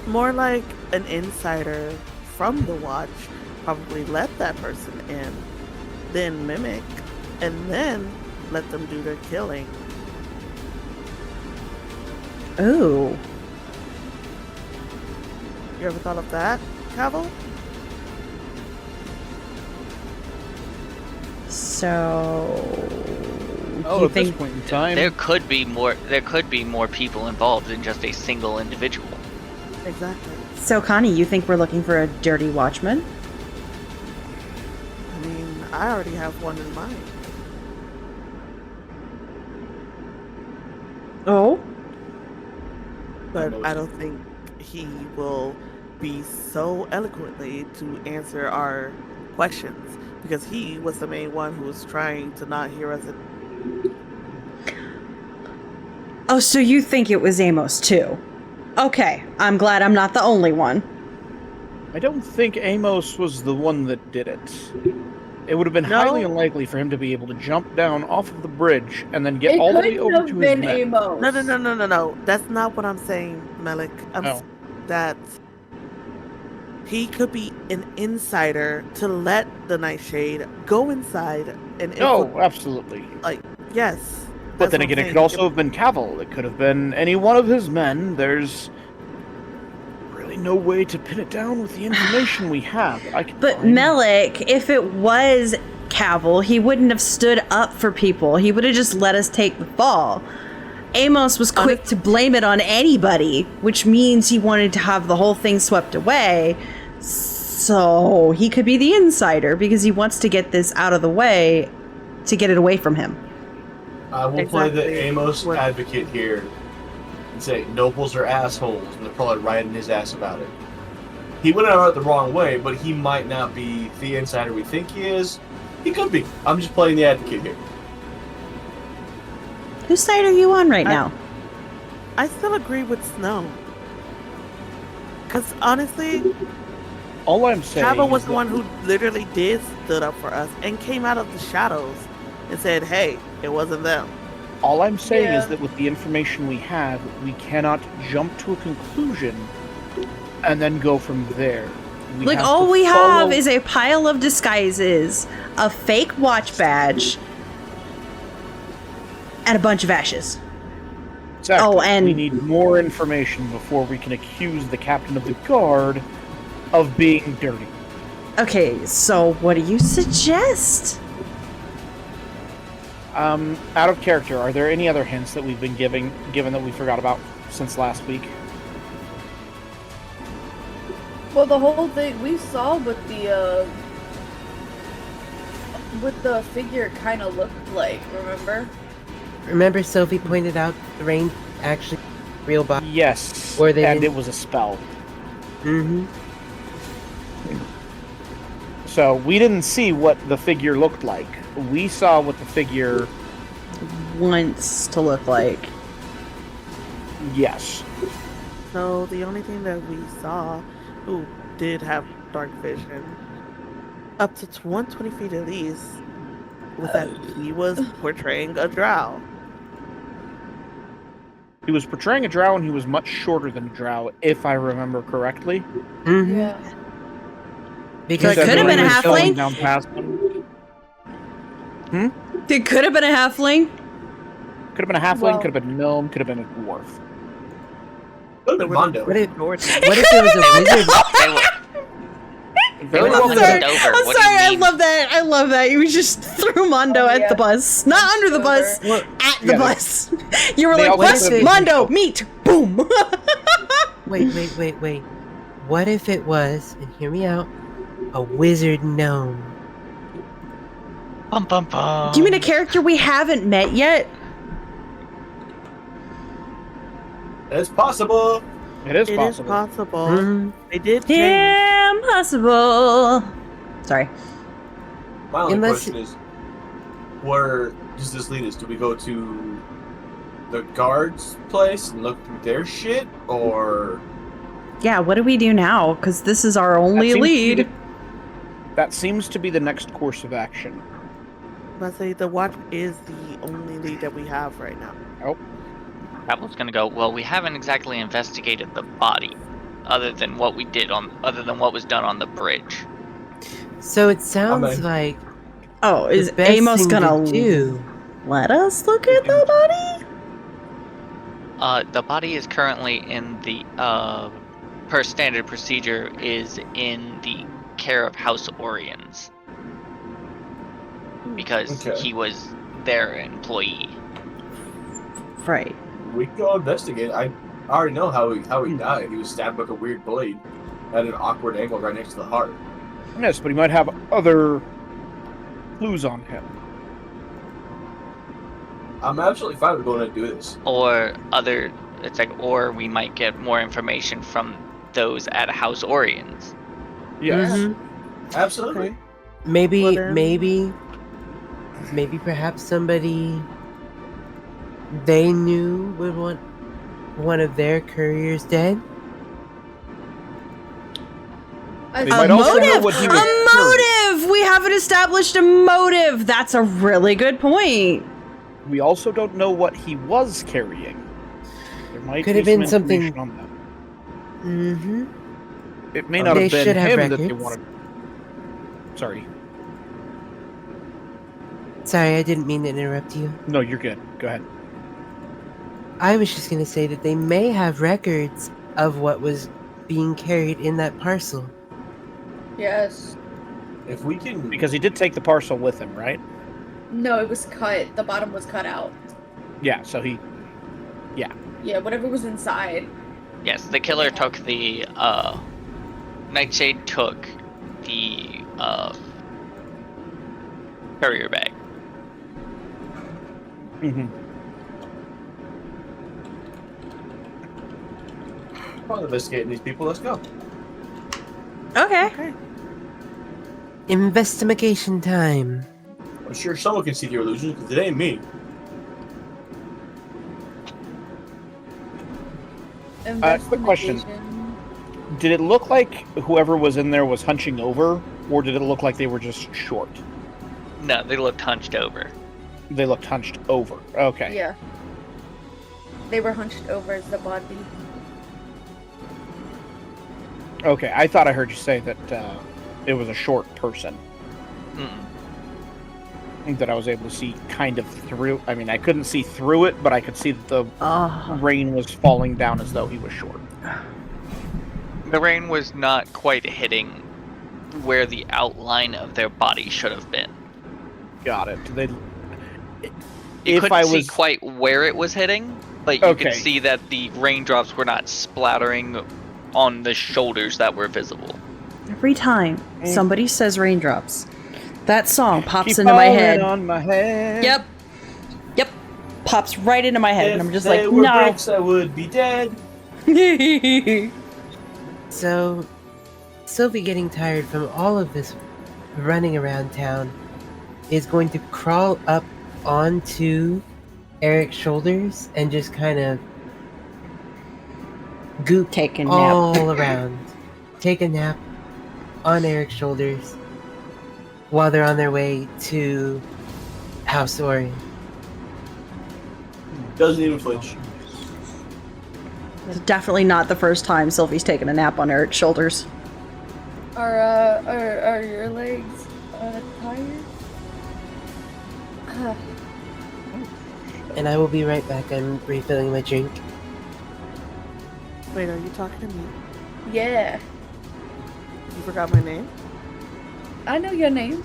More like an insider from the Watch probably let that person in, then mimic, and then let them do their killing. Ooh. You ever thought of that, Cavill? So. Oh, you at this think point in time, There could be more people involved than just a single individual. Exactly. so, Connie? You think we're looking for a dirty watchman? I mean, I already have one in mind. Oh. But I don't think he will be so eloquently to answer our questions because he was the main one who was trying to not hear us. Oh, so you think it was Amos too? Okay, I'm glad I'm not the only one. I don't think Amos was the one that did it. It would have been highly unlikely for him to be able to jump down off of the bridge and then get all the way over to his men. Amos. No. That's not what I'm saying, Melik. That he could be an insider to let the Nightshade go inside and Absolutely. yes. But then again, it could also have been Cavill. It could have been any one of his men. There's really no way to pin it down with the information we have. But Melik, if it was Cavill, he wouldn't have stood up for people. He would have just let us take the fall. Amos was quick to blame it on anybody, which means he wanted to have the whole thing swept away. So he could be the insider because he wants to get this out of the way to get it away from him. I will play the Amos advocate here and say nobles are assholes, and they're probably riding his ass about it. He went out the wrong way, but he might not be the insider we think he is. He could be. I'm just playing the advocate here. Whose side are you on right now? I still agree with Snow. Because honestly, all I'm saying Cavill was the one who literally did stood up for us and came out of the shadows and said, hey, it wasn't them. All I'm saying is that with the information we have, we cannot jump to a conclusion and then go from there. All we have is a pile of disguises, a fake watch badge, and a bunch of ashes. Exactly. Oh, and we need more information before we can accuse the captain of the guard of being dirty. Okay, so what do you suggest? Out of character, are there any other hints that we've been given that we forgot about since last week? Well, the whole thing we saw with the figure kind of looked like, Remember Sophie pointed out the rain actually real body? Yes, or and it was a spell. Mm-hmm. So we didn't see what the figure looked like. We saw what the figure wants to look like. Yes. So the only thing that we saw, who did have dark vision, up to 120 feet at least was that he was portraying a drow. He was portraying a drow, and he was much shorter than a drow, if I remember correctly. Mm-hmm. Yeah. Because So it could have been a was halfling? going- Down past him. It could have been a halfling. Could have been a halfling, Well- could have been a gnome, could have been a dwarf. Could have been Mondo. What if, Jordan. what if it was a wizard? They were, Very were well hunched could have- over. I'm What do sorry. you I mean? love that. I love that. You just threw Mondo at Yeah. the bus, not under the bus, Well, at the Yeah, they- bus. You were they like, also "What? said- Mondo, meet, boom." wait. What if it was, and hear me out, a wizard gnome? Bum, bum, bum. Do you mean a character we haven't met yet? It's possible. It is It is possible. possible. Mhm. They did change. Impossible. Sorry. My only Unless- question is, where does this lead us? Do we go to the guards' place and look through their shit, or Yeah. What do we do now? Because this is our only That seems to be lead. the- That seems to be the next course of action. Let's say the watch is the only lead that we have right now. Travel's gonna go, well, we haven't exactly investigated the body, other than what was done on the bridge. So it sounds in. like Oh, is the best Amos thing gonna to do. let us look at the body? The body is currently in the, per standard procedure, is in the care of House Orions. Because Okay. he was their employee. Right. we can go investigate? I already know how he died. He was stabbed with a weird blade at an awkward angle right next to the heart. Yes, but he might have other clues on him. I'm absolutely fine with going to do this. Or or we might get more information from those at House Orions. Yes. Mhm. Absolutely. Okay. Maybe, Well, then- maybe perhaps somebody they knew would want one of their couriers dead. They A might also know motive. what he A was motive. We haven't established a motive. That's a really good point. We also don't know what he was carrying. There might Could be have been some something- information on that. Mm-hmm. It may not They have been should have him that they records. wanted. Sorry. Sorry, I didn't mean to interrupt you. No, you're good. Go ahead. I was just gonna say that they may have records of what was being carried in that parcel. Yes. If we can, Because he did take the parcel with him, right? No, it was cut. The bottom was cut out. Yeah, so he. Yeah, whatever was inside. Yes, the killer took the, Nightshade took the, courier bag. Mm-hmm. while investigating these people, let's go. Okay. Investigation time. I'm sure someone can see your illusions because it ain't me. Quick question. Investigation. Did it look like whoever was in there was hunching over, or did it look like they were just short? No, they looked hunched over. They looked hunched over. Okay. Yeah. They were hunched over as the body. Okay, I thought I heard you say that it was a short person Mm-mm. that I was able to see kind of through. I mean, I couldn't see through it, but I could see that the rain was falling down as though he was short. The rain was not quite hitting where the outline of their body should have been. Got it. You If couldn't I see was quite where it was hitting, but you Okay. could see that the raindrops were not splattering on the shoulders that were visible. Every time somebody says raindrops, that song pops keep into my falling head. on my head. Yep. Pops right into my head, and I'm just like, they were no. bricks, I would be dead. So, Sylvie, getting tired from all of this running around town, is going to crawl up onto Eric's shoulders and just kind of goop Take a nap. all around. Take a nap on Eric's shoulders. while they're on their way to House Ori. Doesn't even flinch. It's definitely not the first time Sylvie's taken a nap on Eric's shoulders. Are your legs tired? And I will be right back. I'm refilling my drink. Wait, are you talking to me? Yeah. You forgot my name? I know your name.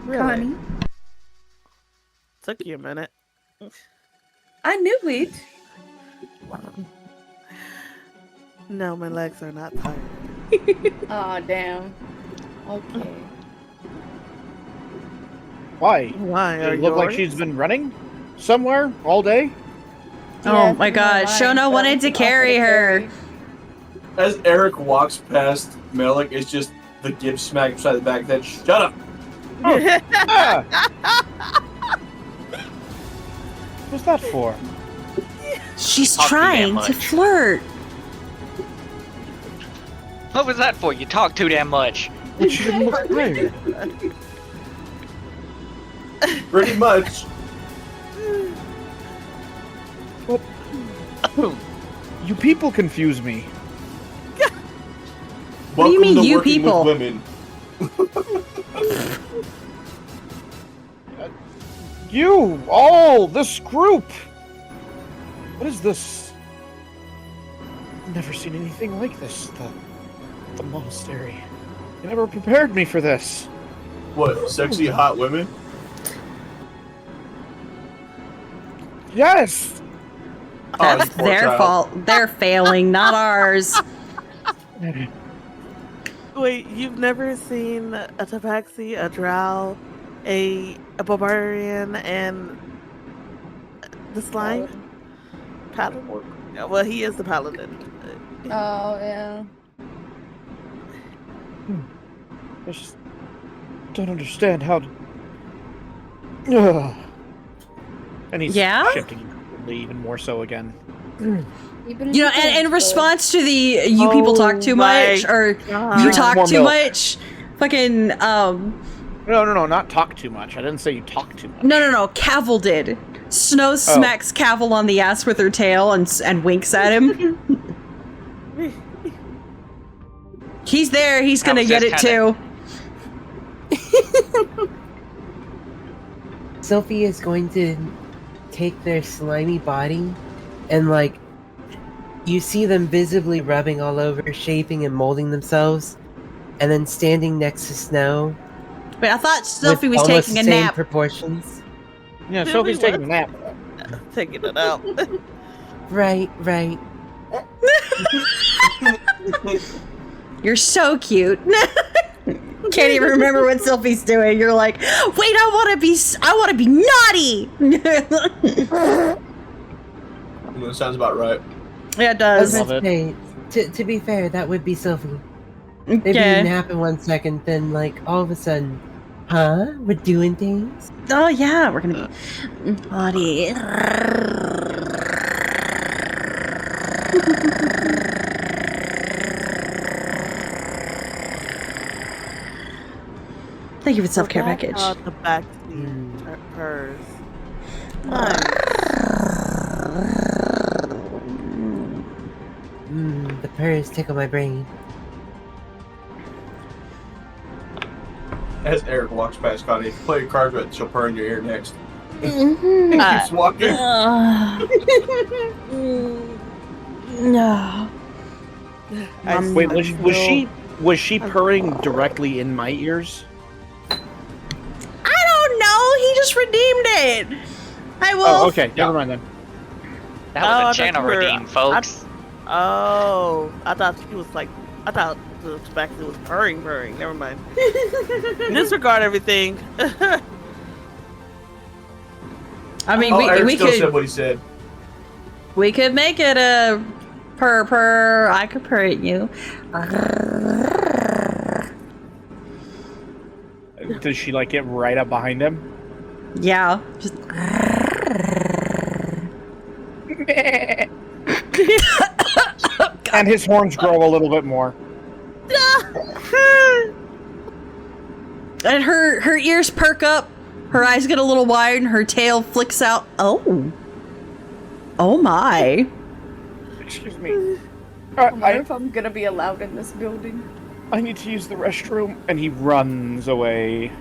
Really? Connie. Took you a minute. I knew it. No, my legs are not tired. Aw, damn. Okay. Why? Why? Does Are it look like yours? she's been running somewhere all day? Oh my god, Shona wanted to carry her. As Eric walks past Melik, it's just the gift smack beside the back of the head. Shut up! What's that for? She's Talk too damn trying to much. flirt. What was that for? You talk too damn much. But she didn't look tired. Pretty much. You people confuse me. What do you Welcome mean, to you working people? with women. You! All! This group! What is this? I've never seen anything like this. The monastery. They never prepared me for this. What? Sexy hot women? Yes! That's poor their child. fault. They're failing, not ours. Wait, you've never seen a Tabaxi, a Drow, a barbarian, and the slime? Paladin? Well, he is the paladin. Oh, yeah. I just don't understand how to... Ugh. And he's Yeah? shifting even more so again. You know, and in response to the you people talk too much, or God. you talk More too milk. much, fucking, No, not talk too much. I didn't say you talk too much. no, Cavil did. Snow smacks Cavil on the ass with her tail and winks at him. He's there, he's I gonna was get it just too. Sophie is going to take their slimy body and, like, you see them visibly rubbing all over, shaping and molding themselves, and then standing next to Snow. Wait, I thought Sophie with was almost taking a the same nap. proportions. Yeah, Did Sophie's we taking a what? nap. Taking it out. Right. You're so cute. Can't even remember what Sophie's doing. You're like, wait, I want to be naughty. That sounds about right. Yeah, it I does. was Love gonna say, to be fair, that would be Sophie. They'd be Okay. napping 1 second, then, like, all of a sudden, huh? We're doing things? Oh yeah, we're gonna be naughty. Thank you for the self-care So that's package. how the backseat hers. Nice. The purrs tickle my brain. As Eric walks past Connie, play your cards right, she'll purr in your ear next. Mhm. He keeps walking. No. Wait, was she purring directly in my ears? I don't know. He just redeemed it. I will. Oh, okay. Never mind then. That Oh, I was thought a channel you were- redeem, folks. Oh, I thought she was like, I thought the Tabaxi was purring. Never mind. Disregard everything. I mean, Eric we still said could what he said. make it a purr. I could purr at you. Does she like get right up behind him? Yeah. Just. And his horns grow a little bit more. And her ears perk up, her eyes get a little wide, and her tail flicks out. Oh my! Excuse me. I wonder if I'm gonna be allowed in this building. I need to use the restroom, and he runs away.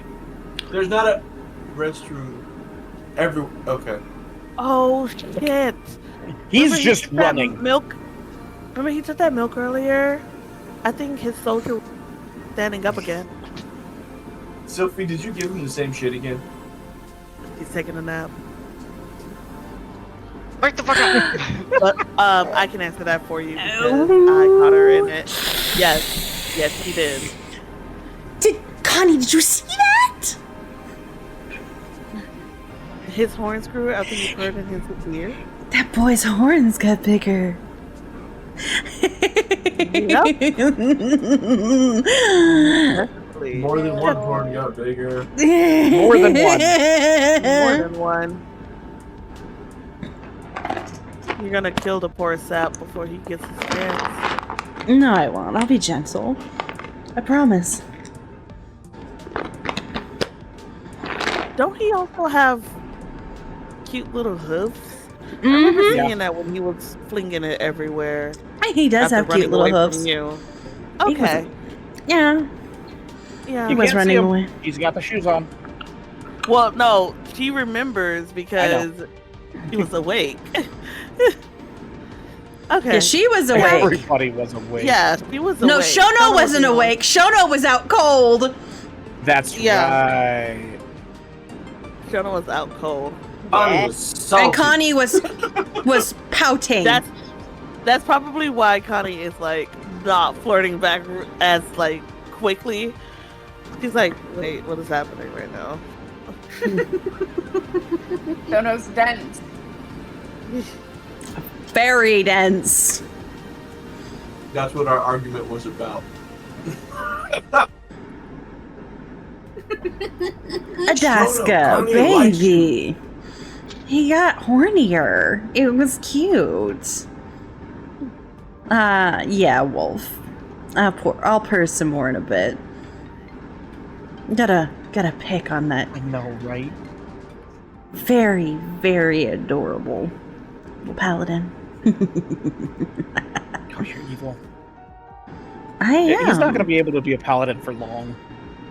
There's not a restroom okay. Oh shit! He's Remember just he took that running. Milk. Remember he took that milk earlier? I think his soldier was standing up again. Sophie, did you give him the same shit again? He's taking a nap. Wake the fuck up! But I can answer that for you because I caught her in it. Yes, he did. Connie, did you see that? His horns grew after you put it in his ear. That boy's horns got bigger. More than one horn got bigger. More than one. More than one. You're gonna kill the poor sap before he gets his chance. No, I won't. I'll be gentle. I promise. Don't he also have cute little hooves? I remember seeing that when he was flinging it everywhere. He does have cute little hooves. You. Okay. Yeah. Yeah. He was running away. He's got the shoes on. Well, no, she remembers because he was awake. Okay. Yeah, she was awake. Everybody was awake. Yeah, she was awake. No, Shono wasn't awake. Shono was out cold. That's right. Shono was out cold. Connie was salty. And Connie was pouting. That's probably why Connie is like not flirting back as like quickly. She's like, wait, what is happening right now? Shono's dense. Very dense. That's what our argument was about. Adaska, baby. He got hornier. It was cute. Yeah, Wolf. I'll purr some more in a bit. Gotta pick on that. I know, right? Very, very adorable paladin. Oh, you're evil. I am. He's not going to be able to be a paladin for long.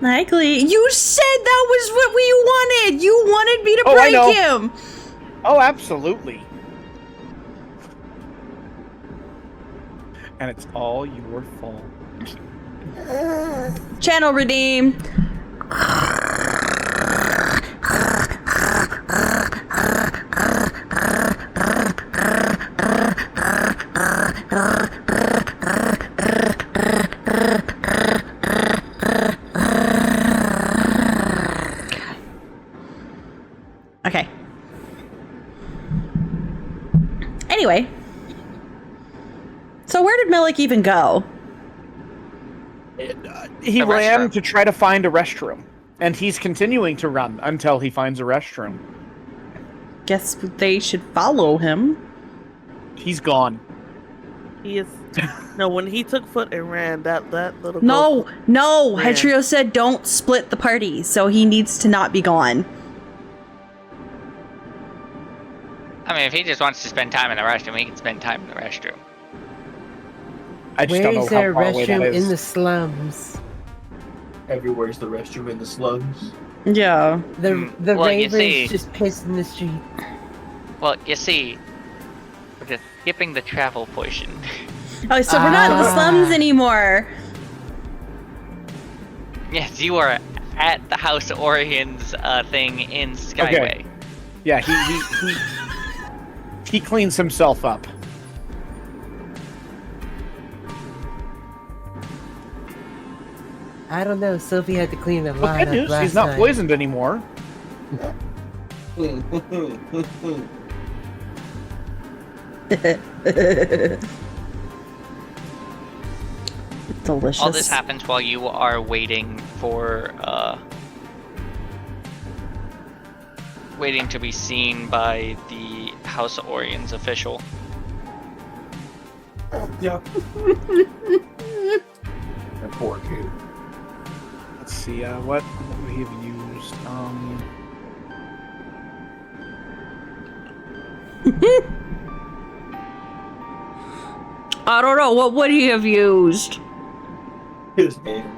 Likely. You said that was what we wanted. You wanted me to I break know. him. Oh, absolutely. And it's all your fault. Channel redeem. Okay. Anyway. So where did Milik even go? He The ran restroom. to try to find a restroom. And he's continuing to run until he finds a restroom. Guess they should follow him. He's gone. He is. No, when he took foot and ran, that little. No, no. Ran. Hetrio said don't split the party, so he needs to not be gone. I mean, if he just wants to spend time in the restroom, he can spend time in the restroom. I just Where don't know is there a how far away that restroom is. in the slums? Everywhere's the restroom in the slums. Yeah. The Well, you see- ravens just piss in the street. Well, you see, we're just skipping the travel portion. Oh, so we're not in the slums anymore. Yes, you are at the House Orion's thing in Skyway. Okay. Yeah, he cleans himself up. I don't know. Sophie had to clean a Well, lot good up news, last he's not time. poisoned anymore. Delicious. All this happens while you are waiting for, waiting to be seen by the House Orion's official. Yeah. That poor kid. see. What we have used. I don't know. What would he have used? His hand.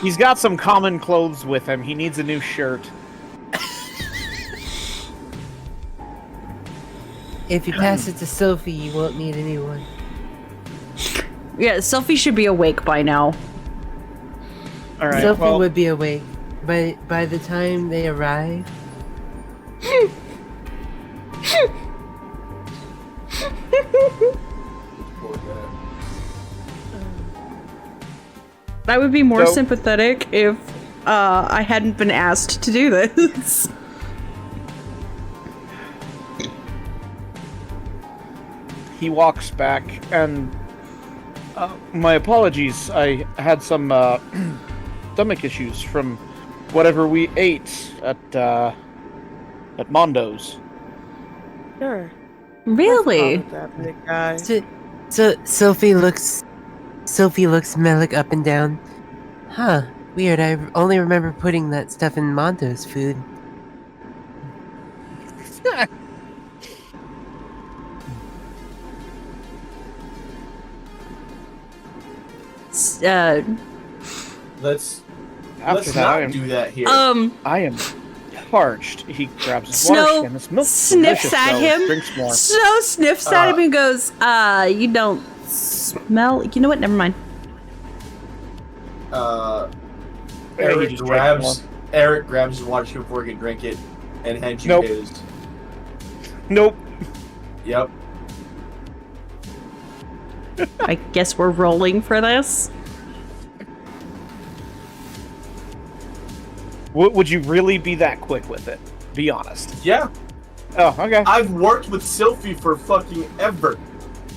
He's got some common clothes with him. He needs a new shirt. If you pass it to Sophie, you won't need a new one. Yeah, Sophie should be awake by now. All right. Sophie well, would be awake, but by the time they arrive, Poor guy. I would be more So- sympathetic if I hadn't been asked to do this. he walks back, and my apologies. I had some stomach issues from whatever we ate at Mondo's. Sure. Really? That big guy. so Sophie looks Melik up and down. Huh? Weird. I only remember putting that stuff in Mondo's food. Let's After that, not do that here. I am parched. He grabs his water Snow skin. This milk's sniffs delicious, at though. him. Drinks more. Snow sniffs at him and goes, you don't smell. You know what? Never mind. Eric he just grabs his water skin before he can drink it and hands you Nope. his. Nope. Yep. I guess we're rolling for this. Would you really be that quick with it? Be honest. Yeah. Oh, okay. I've worked with Sophie for fucking ever.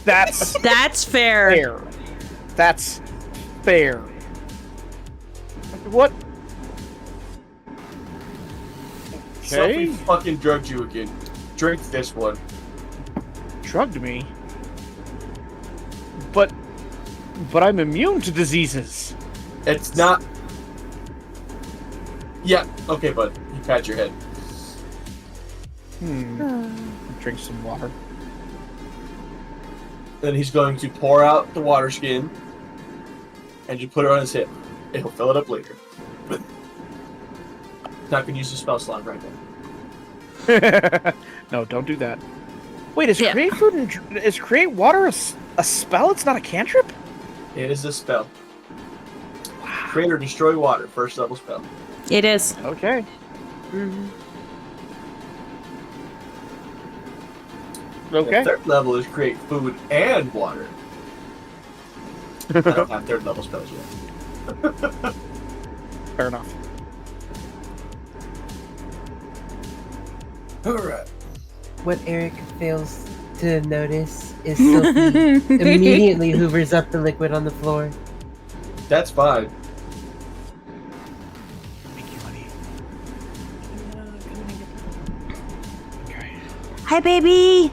That's That's fair. fair. That's fair. What? Sophie Okay. fucking drugged you again. Drink this one. Drugged me. But I'm immune to diseases. It's not. Yeah. Okay, bud. You pat your head. Drink some water. Then he's going to pour out the water skin and you put it on his hip. And he'll fill it up later. Not gonna use the spell slot right now. No, don't do that. Wait, is Yeah. create food and is create water a spell? It's not a cantrip? It is a spell. Create or destroy water. First level spell. It is. Okay. Okay. The third level is create food and water. I don't have third level spells yet. Fair enough. Alright. What Eric fails to notice is Sophie immediately hoovers up the liquid on the floor. That's fine. Thank you, honey. Okay. Hi, baby.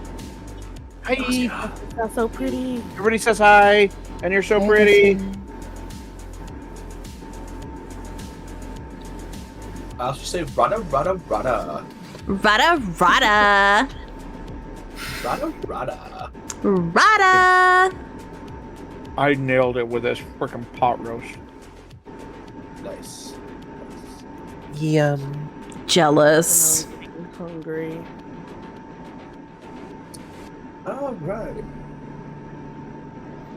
Hi. That's so pretty. Everybody says hi, and you're so pretty. I'll just say rada rada rada. Rada, rada. Rada rada. Rada. I nailed it with this freaking pot roast. Nice. Yum. Jealous. I'm hungry. Alright.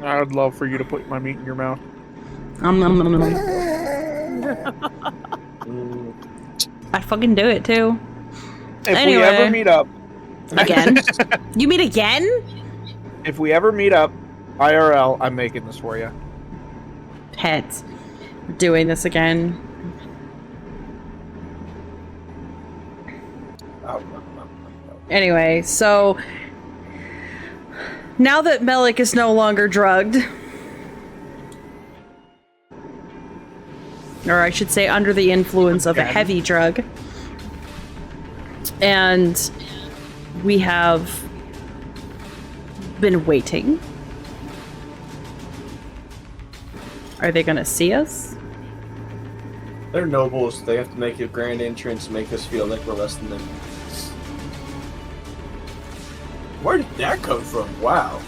I'd love for you to put my meat in your mouth. I'd fucking do it too. If Anyway. we ever meet up, Again? You mean again? if we ever meet up, IRL, I'm making this for you. Heads. We're doing this again. Anyway, so now that Melik is no longer drugged, or I should say under the influence of a heavy drug, and we have been waiting Are they gonna see us? They're nobles. They have to make a grand entrance, make us feel like we're less than them. Where did that come from? Wow.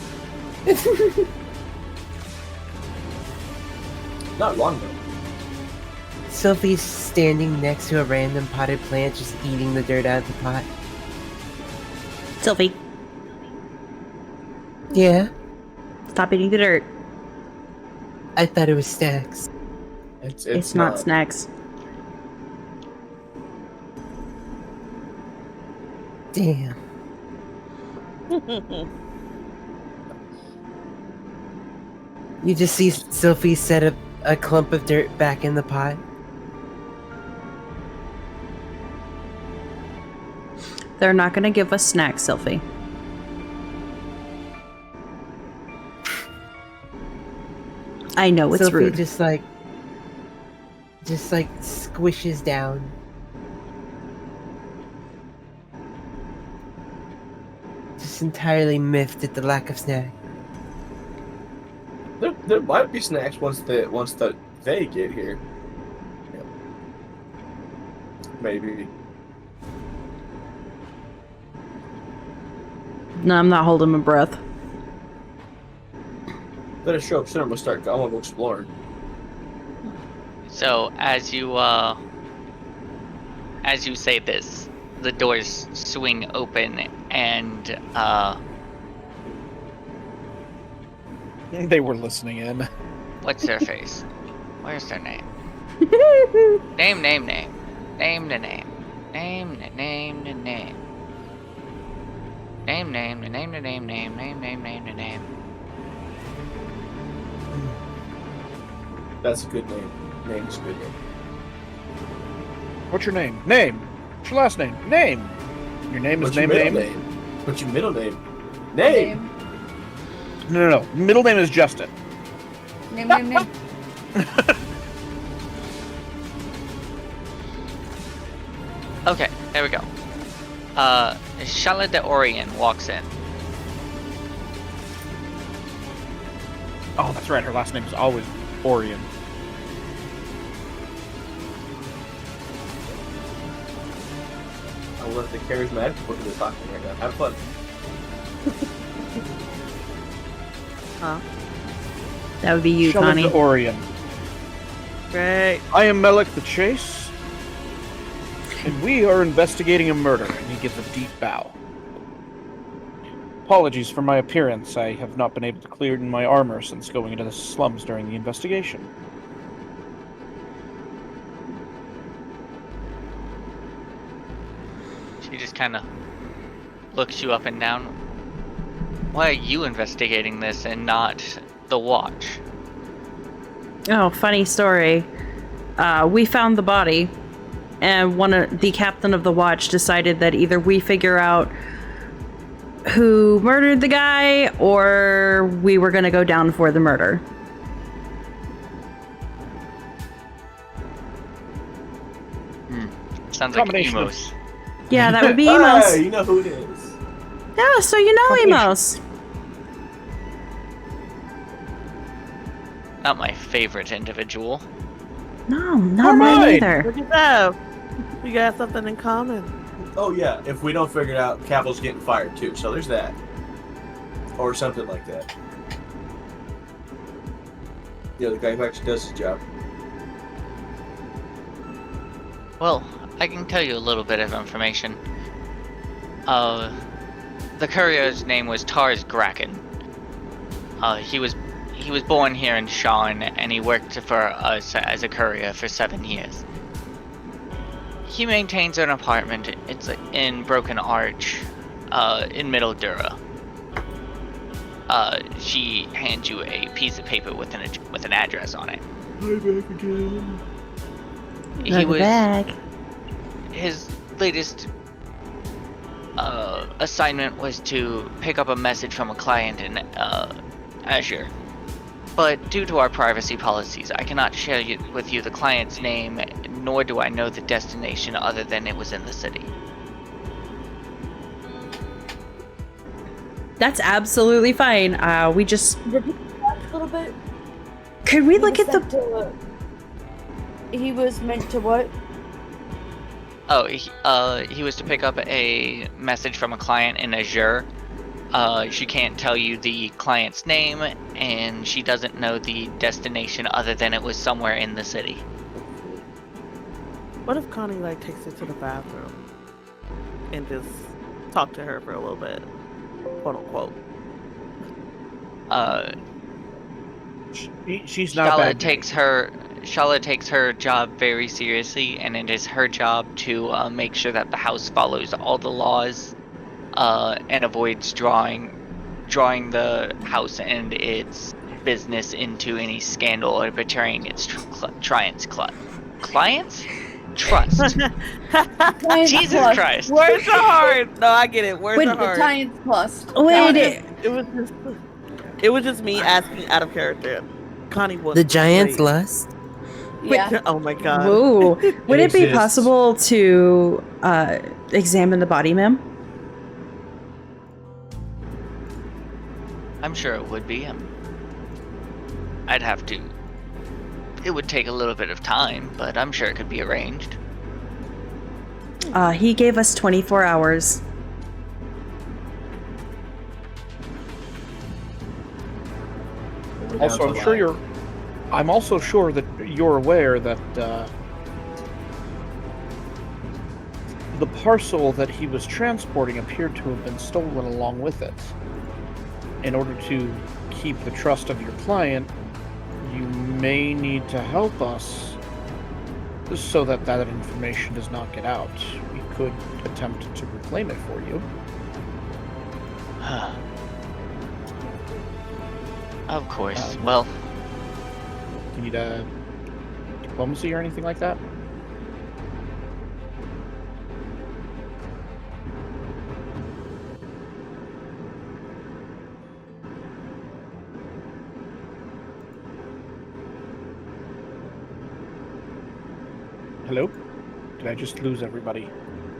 Not long ago. Sophie's standing next to a random potted plant, just eating the dirt out of the pot. Sylvie, Yeah, stop eating the dirt. I thought it was snacks. It's not snacks. Damn. You just see Sophie set a clump of dirt back in the pot. They're not gonna give us snacks, Sylvie. I know it's Sophie rude. just like squishes down. Just entirely miffed at the lack of snack. There might be snacks once they get here. Yeah. Maybe. No, I'm not holding my breath. Let us show up soon. I'm gonna start. I want to go exploring. So as you say this, the doors swing open and They were listening in. what's their face? Where's their name? Name. Name the name. Name the name the name. Name the name the name the name. That's a good name. Name's a good name. What's your name? Name. What's your last name? Name. Your name is What's your name. middle name? What's your middle name? Name. No. Middle name is Justin. Name. Okay, there we go. Charlotte de Orient walks in. Oh, that's right. Her last name is always Orion. I'll let the charismatic people do the talking right now. Have fun. Huh? That would be you, Charlotte Connie. de Orion. Great. I am Melik the Chase, and we are investigating a murder. And he gives a deep bow. Apologies for my appearance. I have not been able to clear in my armor since going into the slums during the investigation. She just kind of looks you up and down. Why are you investigating this and not the watch? Oh, funny story. We found the body, and the captain of the watch decided that either we figure out who murdered the guy, or we were gonna go down for the murder. Sounds like Combination of- Emos. Yeah, that would be Hey, Emos. you know who it is. Yeah, so you know Combination. Emos. Not my favorite individual. No, not Am mine I? either. Look at that. We got something in common. Oh yeah, if we don't figure it out, Caval's getting fired too. So there's that, or something like that. Yeah, the guy who actually does his job. Well, I can tell you a little bit of information. The courier's name was Tars Graken. He was born here in Sean, and he worked for us as a courier for 7 years. He maintains an apartment. It's in Broken Arch, in Middle Dura. She hands you a piece of paper with an address on it. Hi back again. His latest assignment was to pick up a message from a client in Azure. But due to our privacy policies, I cannot share with you the client's name, nor do I know the destination other than it was in the city. That's absolutely fine. We just Repeat that a little bit. Could we look at the... He was meant to what? Oh, he was to pick up a message from a client in Azure. She can't tell you the client's name, and she doesn't know the destination other than it was somewhere in the city. What if Connie like takes it to the bathroom and just talk to her for a little bit, quote unquote? She's not bad. Charlotte takes her job very seriously, and it is her job to make sure that the house follows all the laws and avoids drawing the house and its business into any scandal or betraying its clients. Trust. Jesus Christ. Words are hard. No, I get it. Words are hard. Giants plus. It was just me asking out of character. Connie was The giant's lust? Yeah. Oh my god. Whoa. Would it be exists. possible to examine the body, ma'am? I'm sure it would be. I'd have to. It would take a little bit of time, but I'm sure it could be arranged. He gave us 24 hours. Also, I'm also sure that you're aware that the parcel that he was transporting appeared to have been stolen along with it. In order to keep the trust of your client, you may need to help us so that that information does not get out. We could attempt to reclaim it for you. Of course. Well, Do you need a diplomacy or anything like that? Hello? Did I just lose everybody?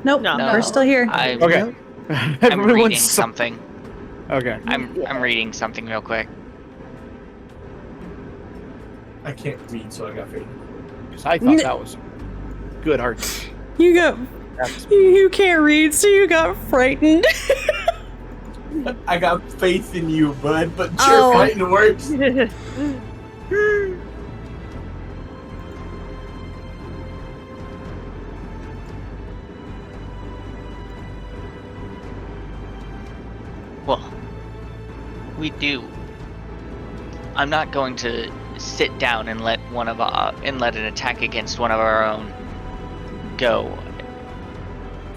Nope, No. we're still here. Okay. I'm Everyone's reading something. Okay. I'm reading something real quick. I can't read, so I got faith. Because I thought that was a good argument. You can't read, so you got frightened. I got faith in you, bud, but your fighting works. Well, we do. I'm not going to sit down and let an attack against one of our own go.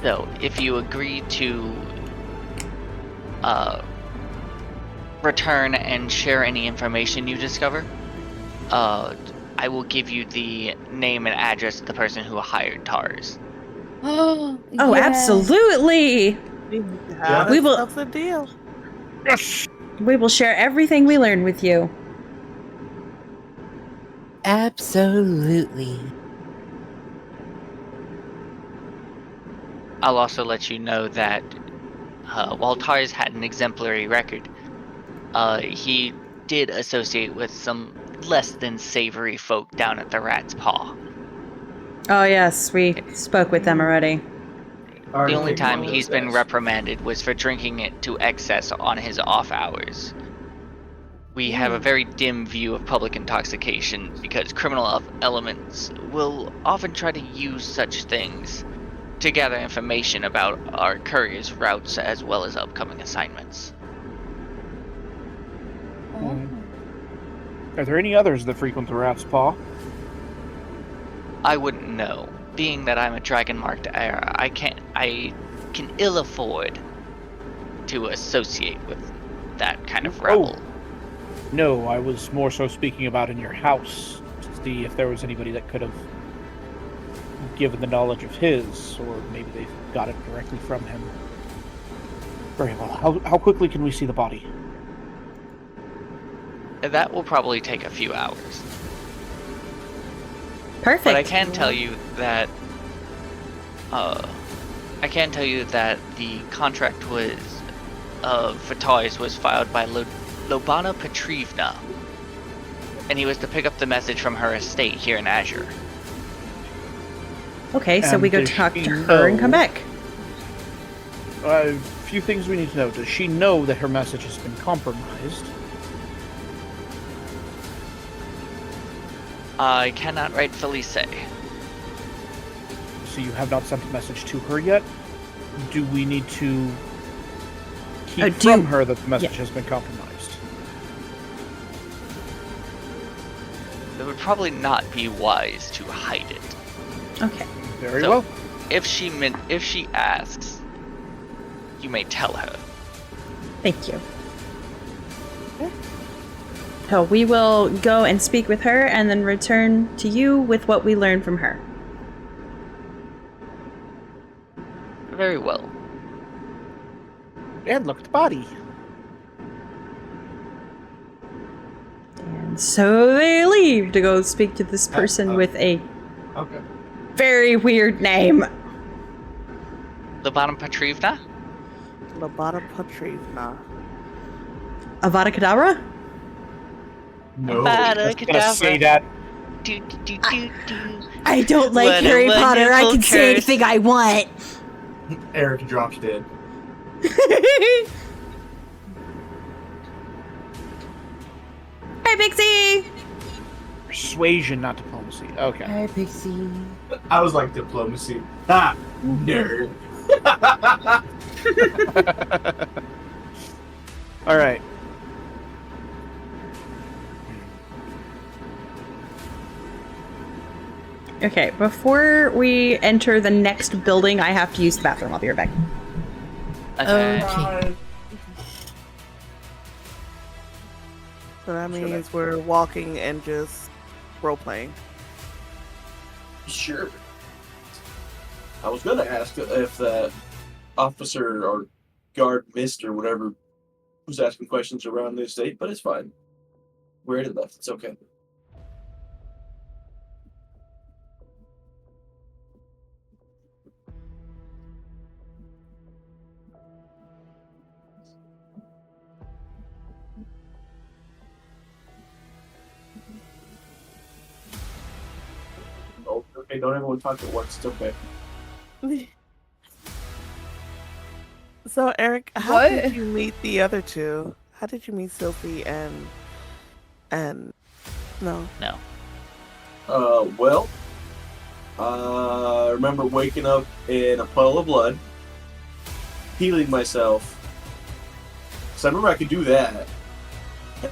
So, if you agree to return and share any information you discover, I will give you the name and address of the person who hired Tars. Oh, absolutely. We will. That's the deal. Yes! We will share everything we learned with you. Absolutely. I'll also let you know that while Tars had an exemplary record, he did associate with some less than savory folk down at the Rat's Paw. Oh yes, we spoke with them already. The only time he's been reprimanded was for drinking it to excess on his off hours. We have a very dim view of public intoxication because criminal elements will often try to use such things to gather information about our courier's routes as well as upcoming assignments. Are there any others that frequent the Rat's Paw? I wouldn't know. Being that I'm a dragon-marked heir, I can ill afford to associate with that kind of rebel. Oh. No, I was more so speaking about in your house, to see if there was anybody that could have given the knowledge of his, or maybe they got it directly from him. Very well. How quickly can we see the body? That will probably take a few hours. Perfect. But I can tell you that the contract was for Tars was filed by Lobana Petrievna. And he was to pick up the message from her estate here in Azure. Okay, so And we go does talk she to her and know- come back. A few things we need to know. Does she know that her message has been compromised? I cannot rightfully say. So you have not sent a message to her yet? Do we need to keep from her that the message has been compromised? It would probably not be wise to hide it. Okay. Very So, well. If she asks, you may tell her. Thank you. So we will go and speak with her and then return to you with what we learned from her. Very well. And look at the body. And so they leave to go speak to this person with a Okay. very weird name. Labana Petrivna? Labata Patrivna. Avada Kedavra? No. I was gonna say that. Do, do, do, do. I don't like What a Harry Potter. I wonderful can say curse. anything I want. Eric drops dead. Hey, Pixie! Persuasion, not diplomacy. Okay. Hi, Pixie. I was like diplomacy. Ah, nerd. All right. Okay, before we enter the next building, I have to use the bathroom. I'll be right back. Okay. So that means we're walking and just role playing. Sure. I was gonna ask if that officer or guard missed or whatever was asking questions around the estate, but it's fine. We already left. It's okay. Oh, okay, don't everyone talk at once. It's okay. So Eric, how What? did you meet the other two? How did you meet Sophie and no? No. Well, I remember waking up in a puddle of blood, healing myself. So I remember I could do that.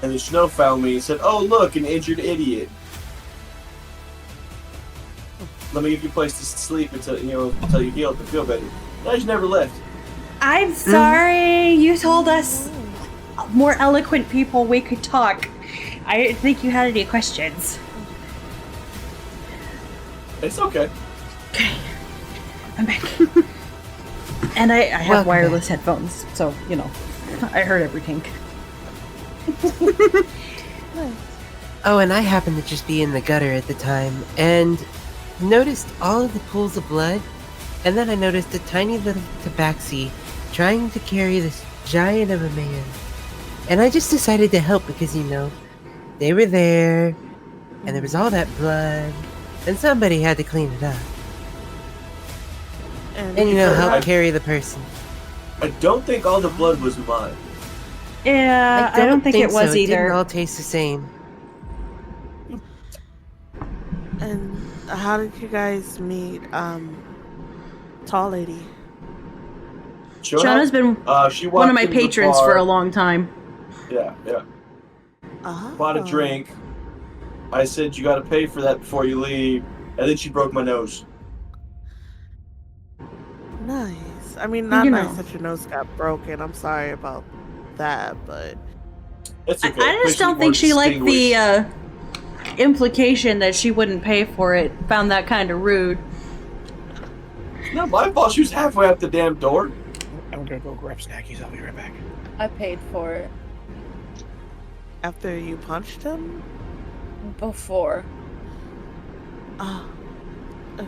And the snow found me and said, "Oh, look, an injured idiot. Let me give you a place to sleep until you heal and feel better." And I just never left. I'm sorry. You told us more eloquent people we could talk. I didn't think you had any questions. It's okay. Okay. I'm back. And I have Welcome wireless headphones, so, you know, I heard everything. Oh, and I happened to just be in the gutter at the time and noticed all of the pools of blood, and then I noticed a tiny little tabaxi trying to carry this giant of a man. And I just decided to help because, they were there, and there was all that blood, and somebody had to clean it up. And, help I- carry the person. I don't think all the blood was mine. Yeah, I don't think it was so. It either. didn't all taste the same. And how did you guys meet Tall Lady? Shauna's been she one of my walked into the patrons bar. for a long time. Yeah. Oh. Bought a drink. I said, "You got to pay for that before you leave," and then she broke my nose. Nice. I mean, not You nice know. that your nose got broken. I'm sorry about that, but It's okay. I just don't think she liked the implication that she wouldn't pay for it. Found that kind of rude. It's not my fault. She was halfway out the damn door. I'm gonna go grab snackies. I'll be right back. I paid for it after you punched him? before. Oh. Okay.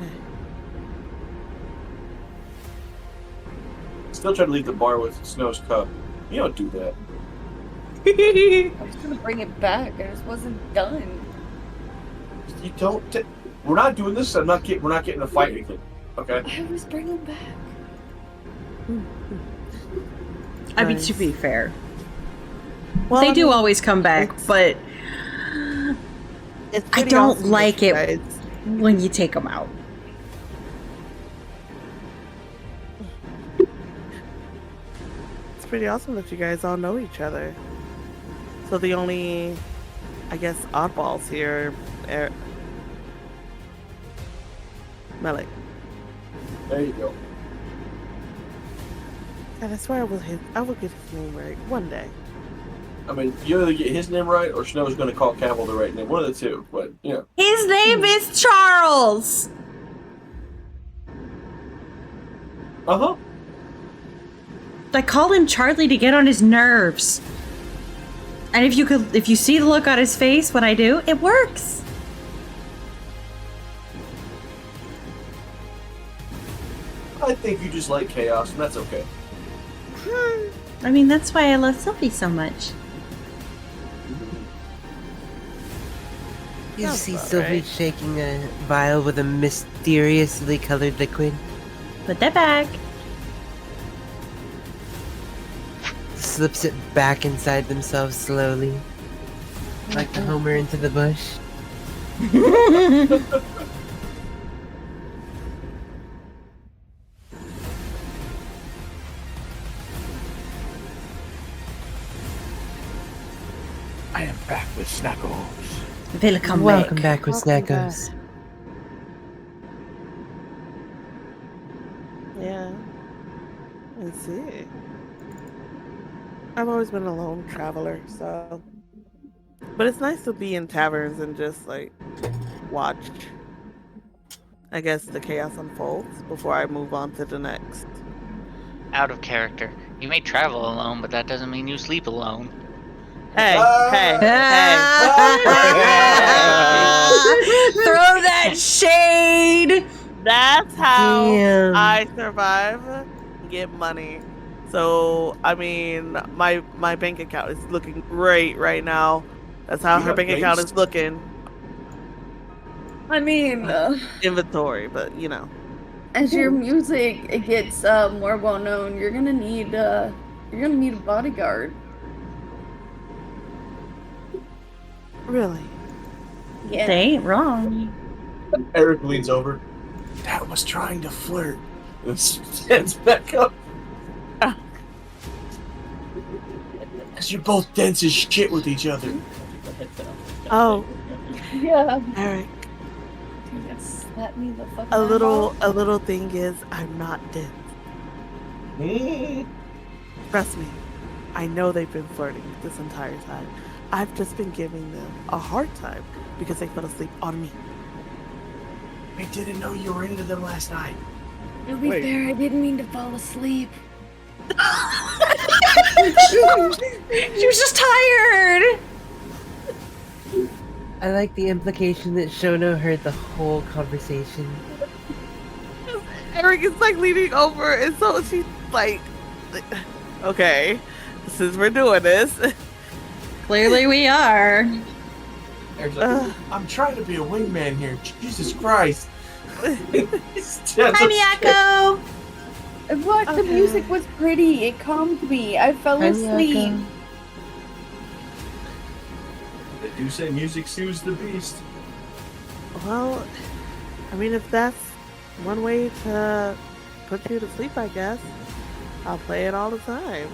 Still trying to leave the bar with Snow's cup. You don't do that. I was gonna bring it back. I just wasn't done. You don't. We're not doing this. We're not getting in a fight or anything. Okay. I was bringing back. I mean, to be fair, Well, they do always come back, but it's I pretty don't awesome like that you it guys- when you take them out. It's pretty awesome that you guys all know each other. So the only, I guess, oddballs here are Melik. There you go. And I swear I will get his name right one day. I mean, you either get his name right, or Snow's going to call Campbell the right name. One of the two. But His name is Charles. Uh-huh. I called him Charlie to get on his nerves. And if you see the look on his face when I do, it works. I think you just like chaos, and that's okay. I mean, that's why I love Sophie so much. You Sounds see about Sophie right. shaking a vial with a mysteriously colored liquid. Put that back. Slips it back inside themselves slowly. Like the Homer into the bush. I am back with Snackles. Welcome Welcome back. back with Snackos. Yeah. I see. I've always been a lone traveler, so. But it's nice to be in taverns and just like watch, I guess, the chaos unfolds before I move on to the next. Out of character. You may travel alone, but that doesn't mean you sleep alone. Hey, hey, Throw that shade. That's how Damn. I survive and get money. So, I mean, my bank account is looking great right now. That's how You her have bank account banks? is looking. I mean, Inventory, but you know. as your music gets more well known, you're gonna need a bodyguard. Really? Yeah. They ain't wrong. Eric leans over. Dad was trying to flirt. And stands back up. Because you're both dense as shit with each other. Oh, Yeah. Eric. Slap me the fuck A out. little thing is, I'm not dead. Trust me. I know they've been flirting this entire time. I've just been giving them a hard time because they fell asleep on me. I didn't know you were into them last night. To be Wait. fair, I didn't mean to fall asleep. She was just tired. I like the implication that Shono heard the whole conversation. Eric is like leaning over, and so she's like, okay, since we're doing this. Clearly we are. Eric's like, I'm trying to be a wingman here. Jesus Christ. Hi, Miyako. Look, the Okay. music was pretty. It calmed me. I fell Hi, asleep. Miyako. They do say music soothes the beast. Well, I mean, if that's one way to put you to sleep, I guess I'll play it all the time.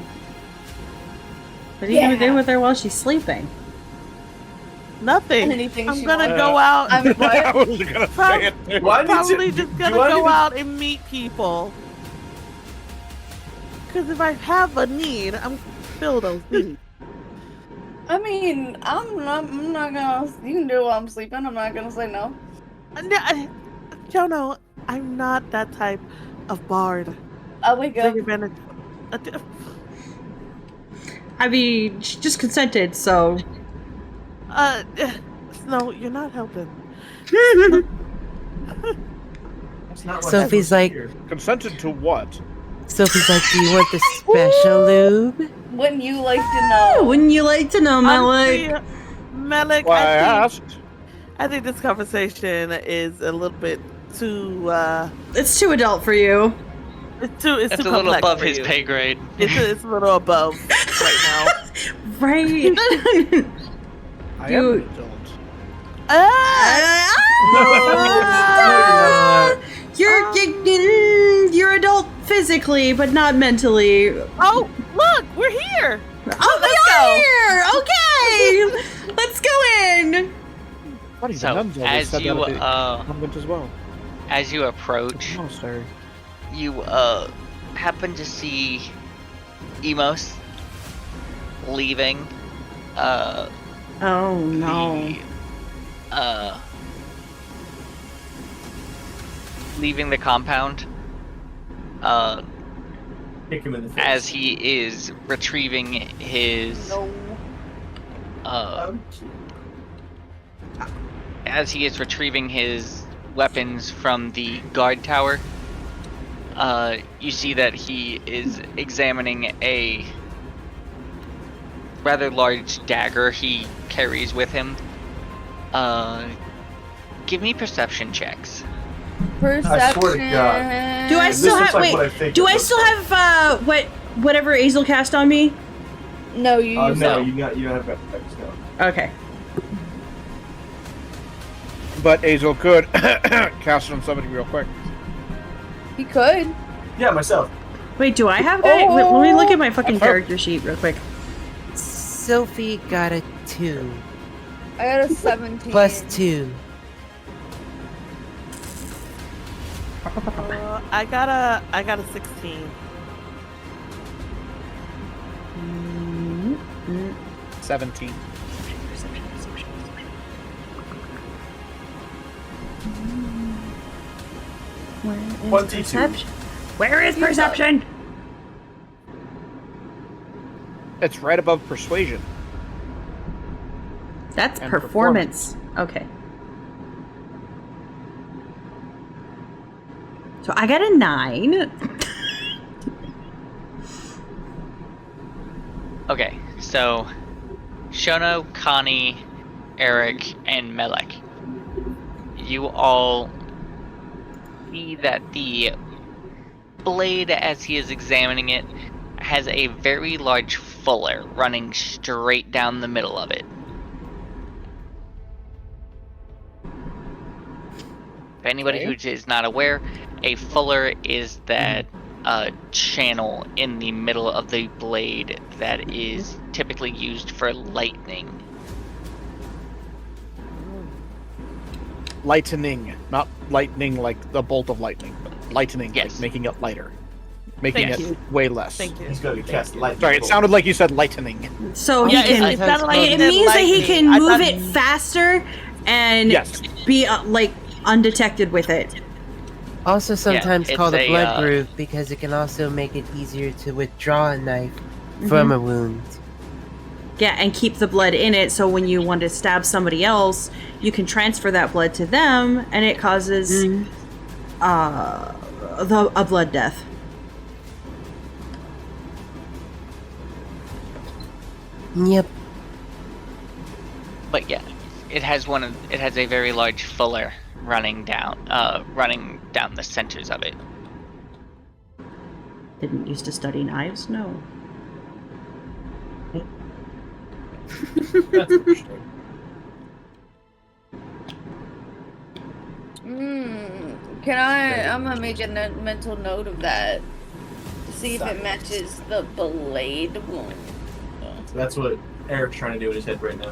What are you gonna do with her while she's sleeping? Nothing. Anything I'm she gonna wants. go out. I'm I what? was gonna say it too. Do I need Probably to, just do gonna I need go to- out and meet people. Because if I have a need, I'm fill those needs. I mean, I'm not gonna. You can do it while I'm sleeping. I'm not gonna say no. Jono, I'm not that type of bard. I'll wake up. Take advantage. I mean, she just consented, so. No, you're not helping. That's not what Sophie's I like- hear. Consented to what? Sophie's like, do you want the special lube? Wouldn't you like to know? Wouldn't you like to know, Melik? Honestly, Melik, Why I I think asked. I think this conversation is a little bit too. It's too adult for you. It's too That's a complex little above for his you. pay grade. It's a little above right now. Right. I Dude. am an adult. You're adult physically, but not mentally. Oh, look, we're here. Oh, we are here. Okay, let's go in. Funny, the So, nuns always as said you, that at the convent as well. As you approach, Monastery. you happen to see Emos leaving Oh no. leaving the compound Kick him in the face. as he is retrieving his as he is retrieving his weapons from the guard tower. You see that he is examining a rather large dagger he carries with him. Give me perception checks. Perception. I swear to God. Do I This still looks have like what I think do it I looks still like. have whatever Azel cast on me? No, you use No, it. you don't have effects, no. Okay. But Azel could cast it on somebody real quick. He could. Yeah, myself. Wait, do I have that? Wait, let me look at my fucking I've heard- character sheet real quick. Sophie got a 2. I got a 17. Plus 2. I got a 16. 17. Where is 22. perception? Where is perception? It's right above persuasion. That's And performance. Okay. So I got a 9. Okay, so Shono, Connie, Eric, and Melek, you all see that the blade, as he is examining it, has a very large fuller running straight down the middle of it. For anybody who is not aware, a fuller is that channel in the middle of the blade that is typically used for lightning. Lightening, not lightning like the bolt of lightning, but lightening, Yes. like making it lighter. Making Thank it you. way less. Thank you. He's going to cast lightning. Sorry, it bolt. sounded like you said lightening. So Yeah, he can. it sounded like it you said means that he can lightning. I move thought- it faster and Yes. be like undetected with it. Also sometimes it's called a blood a, groove because it can also make it easier to withdraw a knife from a wound. Yeah, and keep the blood in it, so when you want to stab somebody else, you can transfer that blood to them, and it causes a blood death. Yep. But yeah, it has a very large fuller running down the centers of it. Didn't used to study knives? No. That's interesting. I'm gonna make a mental note of that. To see if it matches the blade wound. So that's what Eric's trying to do in his head right now.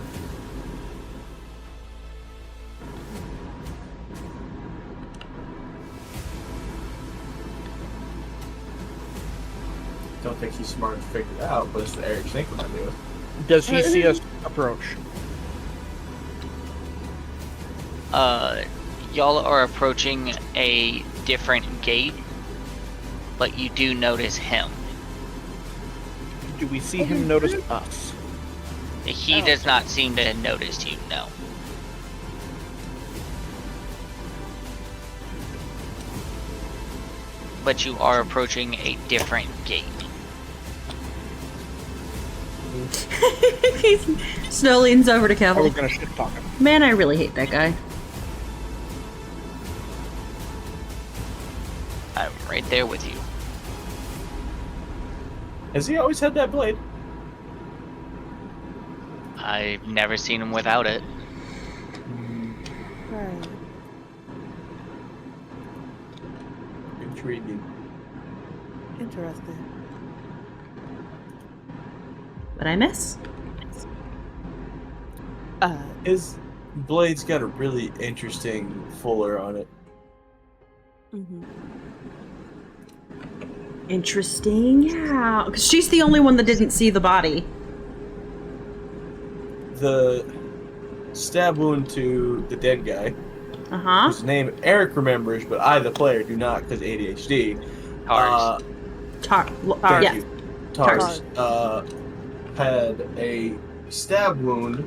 Don't think he's smart to figure it out, but it's what Eric's thinking about doing. Does he see us approach? Y'all are approaching a different gate, but you do notice him. Do we see him notice us? He does not seem to have noticed you, no. But you are approaching a different gate. Snow leans over to I was Cavill. gonna shit talk him. Man, I really hate that guy. I'm right there with you. Has he always had that blade? I've never seen him without it. Right. Intriguing. Interesting. What I miss? His blade's got a really interesting fuller on it. Interesting. Yeah, because she's the only one that didn't see the body. The stab wound to the dead guy, whose name Eric remembers, but I, the player, do not because ADHD. Tars. Thank Yeah. you. Tars. Had a stab wound.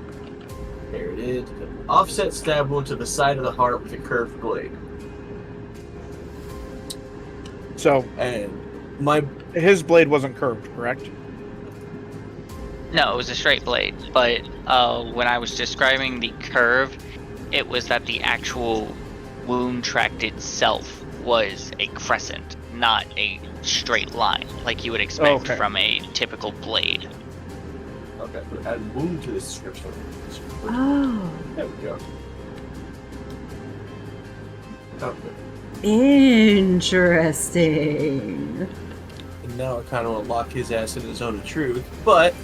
There it is. An offset stab wound to the side of the heart with a curved blade. So, And his blade wasn't curved, correct? No, it was a straight blade. But when I was describing the curve, it was that the actual wound tract itself was a crescent, not a straight line, like you would expect from a typical blade. Okay, but add wound to the description. Oh. There we go. Okay. Interesting. And now I kind of want to lock his ass in the zone of truth, but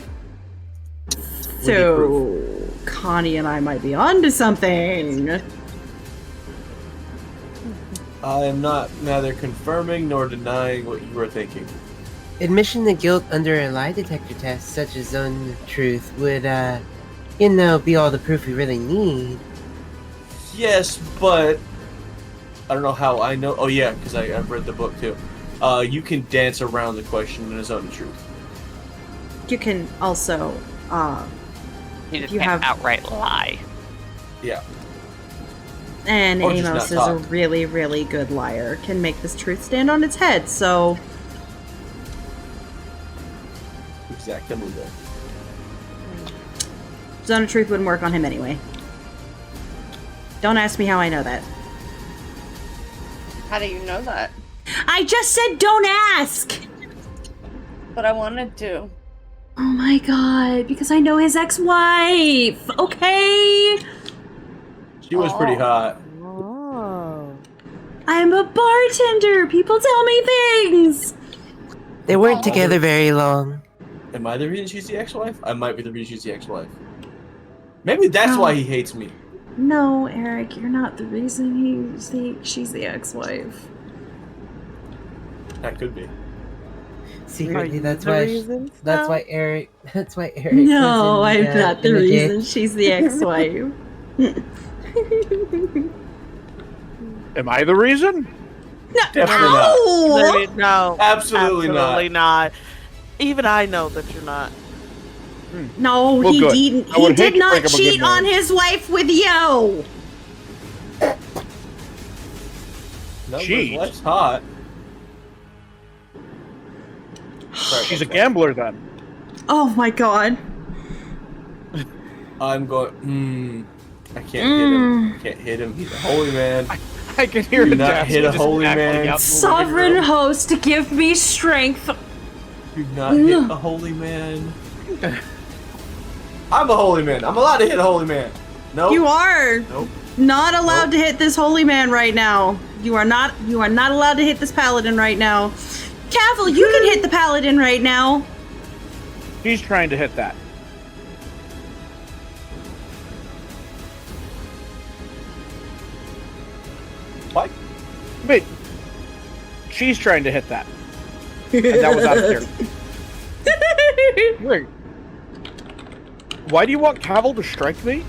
So, Connie and I might be onto something. I am neither confirming nor denying what you were thinking. Admission to guilt under a lie detector test, such as Zone of Truth, would, be all the proof we really need. Yes, but I don't know how I know. Oh yeah, because I've read the book too. You can dance around the question in a zone of truth. You can also, You just you can't have- outright lie. Yeah. and Or just Amos not is a talk. really, really good liar, can make this truth stand on its head, so... Exactly. Zone of Truth wouldn't work on him anyway. Don't ask me how I know that. How do you know that? I just said don't ask! But I wanted to. Oh my god, because I know his ex-wife! Okay? She was pretty hot. Oh. I'm a bartender! People tell me things! They weren't together very long. Am I the reason she's the ex-wife? I might be the reason she's the ex-wife. Maybe that's why he hates me. No, Eric, you're not the reason she's the ex-wife. That could be. Secretly, you that's the why. reason, That's Snow? why Eric. That's why Eric. No, was in I'm not the in reason ditch. she's the ex-wife. Am I the reason? Definitely not. Maybe, no. Absolutely not. Even I know that you're not. No, Well, he good. didn't. I He would hate did to not break up a good cheat on marriage. his wife with you. No, but Cheat? his wife's hot. Sorry, She's a folks. gambler then. Oh my god. I'm going. I can't hit him. Can't hit him. He's a holy man. I can hear Do it. not Daphne hit a just holy cackling man. out in the living Sovereign room. host, give me strength. Do not hit a holy man. I'm a holy man. I'm allowed to hit a holy man. No. You are Nope. not allowed Nope. to hit this holy man right now. You are not allowed to hit this paladin right now. Cavill, you can hit the paladin right now. She's trying to hit that. What? Wait. She's trying to hit that. And that was out of character. Wait. Why do you want Cavill to strike me?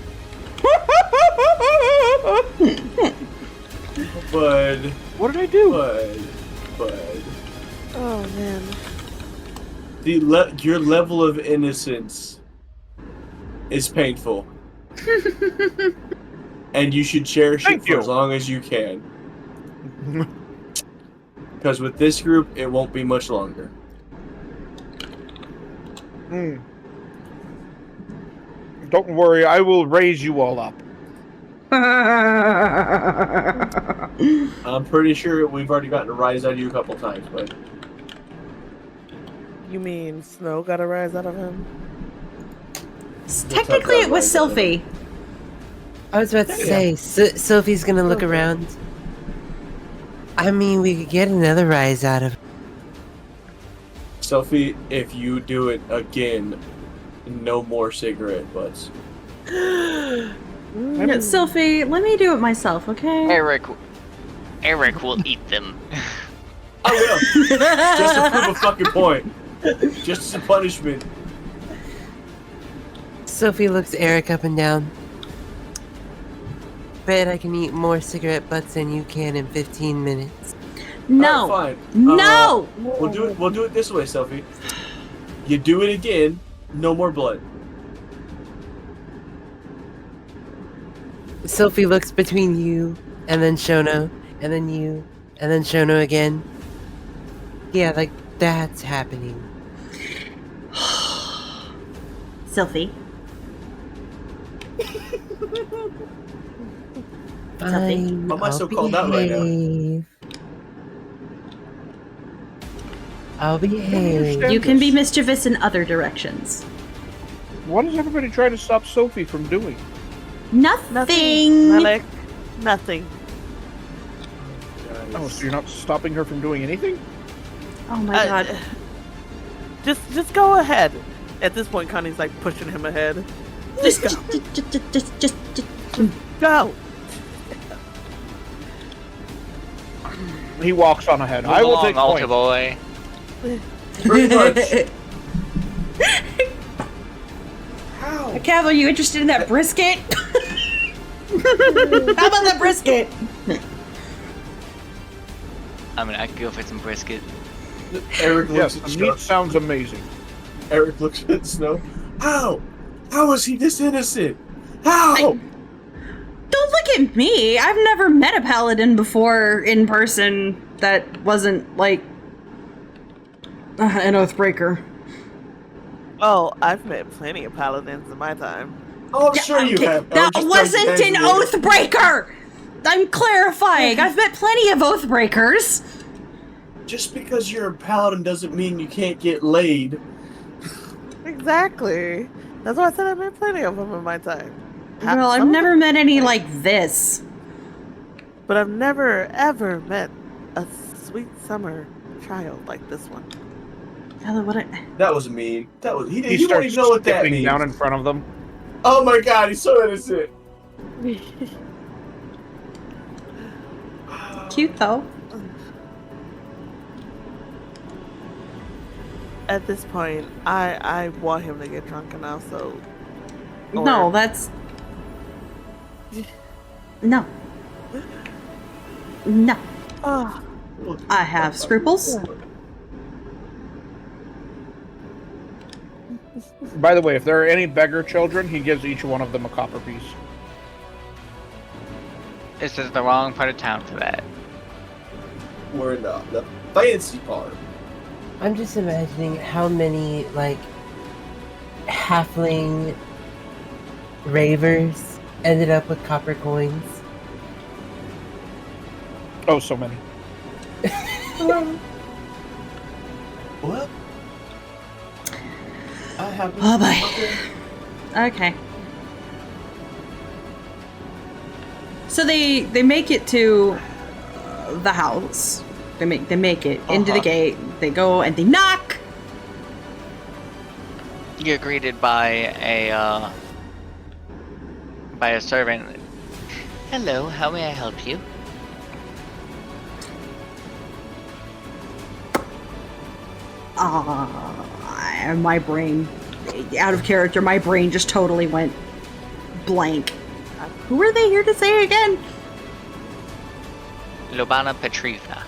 Bud. What did I do? Bud. Oh man. Your level of innocence is painful. And you should cherish Thank it for you. as long as you can. Because with this group, it won't be much longer. Don't worry, I will raise you all up. I'm pretty sure we've already gotten a rise out of you a couple times, but You mean Snow got a rise out of him? Technically, it was Sylphie. I was about to say, Sophie's gonna look around. I mean, we could get another rise out of. Sophie, if you do it again, no more cigarette butts. Sylphie, let me do it myself, okay? Eric will eat them. I will. Just to prove a fucking point. Just as a punishment. Sophie looks Eric up and down. Bet I can eat more cigarette butts than you can in 15 minutes. No. Alright, fine. No. We'll do it this way, Sophie. You do it again, no more blood. Sophie looks between you, and then Shono, and then you, and then Shono again. Yeah, like, that's happening. Sylphie. Fine, Why am I so I'll called out right now? behave. I'll behave. You can be mischievous in other directions. What is everybody trying to stop Sophie from doing? Nothing. Malik, nothing. Oh, so you're not stopping her from doing anything? Oh my god. Just go ahead. At this point, Connie's like pushing him ahead. Just go. Just Go. He walks on ahead. Move I will along, take altar point. boy. Pretty much. How? Cav, are you interested in that brisket? How about that brisket? I mean, I could go for some brisket. Eric looks Yes, at the Snow. meat sounds amazing. Eric looks at Snow. How? How is he this innocent? How? Don't look at me. I've never met a paladin before in person that wasn't like an Oathbreaker. Oh, I've met plenty of paladins in my time. Oh, I'm sure you have. That wasn't an Oathbreaker! I'm clarifying. I've met plenty of Oathbreakers. Just because you're a paladin doesn't mean you can't get laid. Exactly. That's why I said I've met plenty of them in my time. Well, I've never met any like this. But I've never, ever met a sweet summer child like this one. That was mean. That was he won't starts even know what that skipping means. down in front of them. Oh my god, he's so innocent. Cute though. At this point, I want him to get drunk enough, so... No, that's... No. No. Oh. I have scruples. By the way, if there are any beggar children, he gives each one of them a copper piece. This is the wrong part of town for that. We're in the fancy part. I'm just imagining how many, like, halfling ravers ended up with copper coins. Oh, so many. What? I have. Oh boy. Okay. So they make it to the house. They make it into the gate. They go and they knock. You're greeted by a servant. Hello, how may I help you? My brain, out of character, my brain just totally went blank. Who are they here to say again? Lobana Petrivna.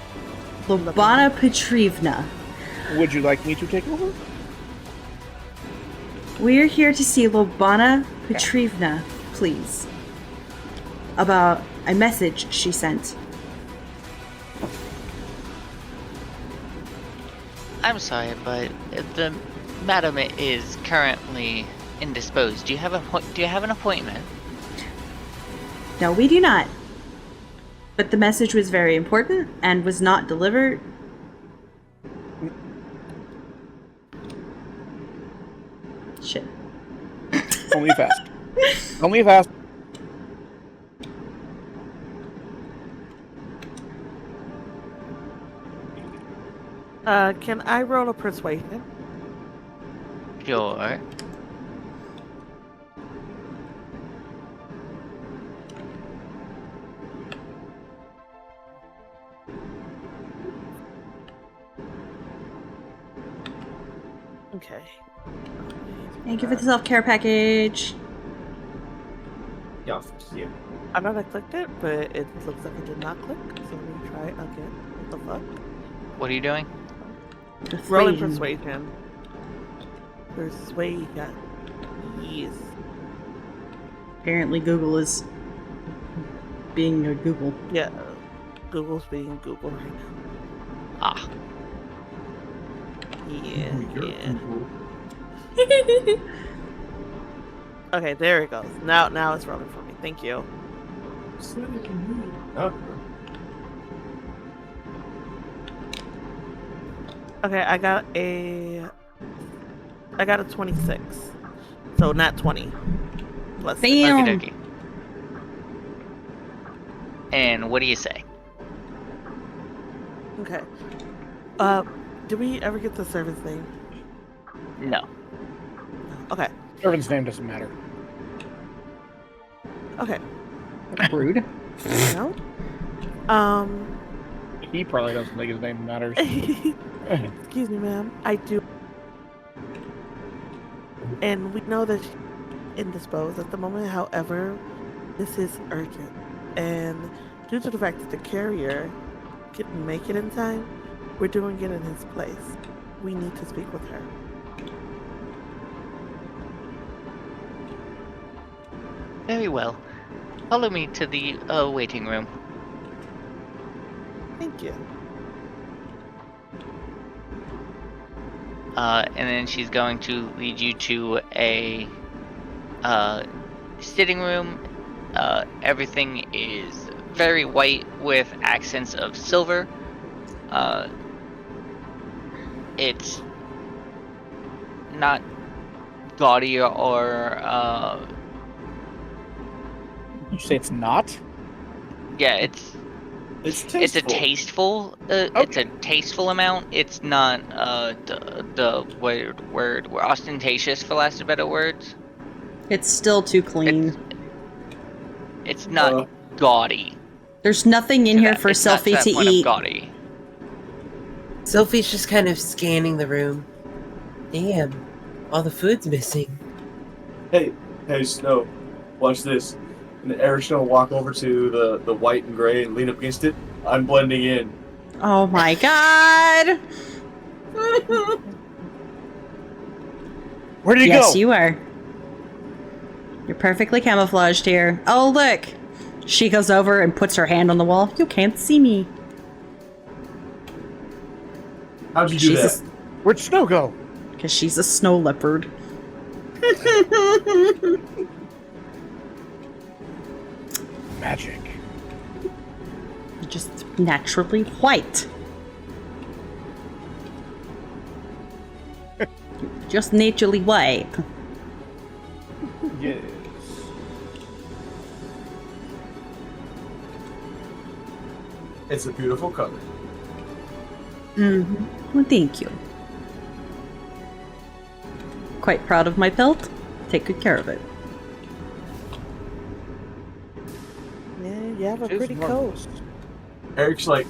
Lobana Petrivna. Would you like me to take over? We're here to see Lobana Petrivna, please. About a message she sent. I'm sorry, but the madam is currently indisposed. Do you have an appointment? No, we do not. But the message was very important and was not delivered. Shit. Only fast. Only fast. Can I roll a persuasion? Sure. Okay. Thank you for the self-care package. Yeah, yeah. I know I clicked it, but it looks like it did not click. So let me try again. What the fuck? What are you doing? Rolling Persuasion. Persuasion. Yes. Apparently Google is being a Google. Yeah. Google's being Google right now. Ah. Yeah. You're Yeah. cool. Okay, there it goes. Now it's rolling for me. Thank you. Oh. Okay, I got a 26. So not 20. Plus six. Damn. Okie dokie. And what do you say? Okay. Did we ever get the servant's name? No. Okay. Servant's name doesn't matter. Okay. Rude. No? He probably doesn't think his name matters. Excuse me, ma'am. I do. And we know that she's indisposed at the moment. However, this is urgent. And due to the fact that the carrier couldn't make it in time, we're doing it in his place. We need to speak with her. Very well. Follow me to the waiting room. Thank you. And then she's going to lead you to a sitting room. Everything is very white with accents of silver. It's not gaudy or You say it's not? yeah, it's a tasteful it's a tasteful amount. It's not the word ostentatious, for lack of better words. It's still too clean. It's not gaudy. There's nothing in here for It's not Selfie that to point of eat. gaudy. Sophie's just kind of scanning the room. Damn, all the food's missing. Hey, Snow, watch this. And Eric Snow will walk over to the white and gray and lean up against it. I'm blending in. Oh my god! Where did he go? Yes, you are. You're perfectly camouflaged here. Oh, look! She goes over and puts her hand on the wall. You can't see me. How'd you do that? Where'd Snow go? Because she's a snow leopard. Magic. Just naturally white. Just naturally white. Yes. It's a beautiful color. Mm-hmm. Well, thank you. Quite proud of my pelt. Take good care of it. Yeah, you have a It is pretty coat. marvelous. Eric's like,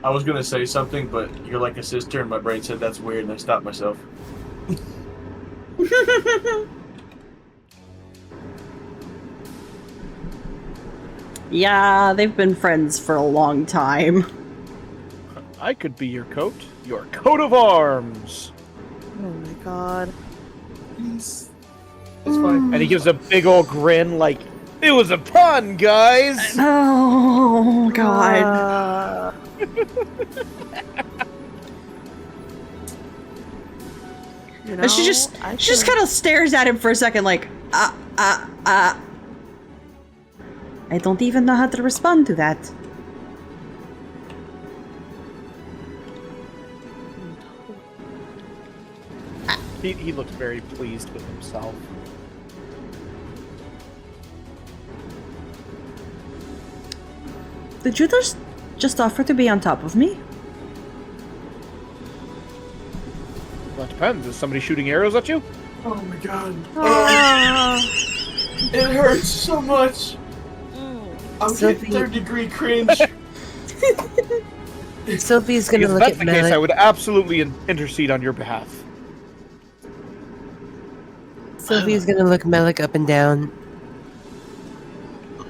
I was gonna say something, but you're like a sister, and my brain said that's weird, and I stopped myself. Yeah, they've been friends for a long time. I could be your coat of arms. Oh my god. It's fine. And he gives a big old grin like, it was a pun, guys! Oh, God. You know, And she just kind of stares at him for a second, like, I don't even know how to respond to that. He looks very pleased with himself. Did you just offer to be on top of me? Well, it depends. Is somebody shooting arrows at you? Oh my god. It hurts so much. I'm getting third-degree cringe. Sophie's gonna If look that's at the case, Malik. I would absolutely intercede on your behalf. Sophie's gonna look Malik up and down.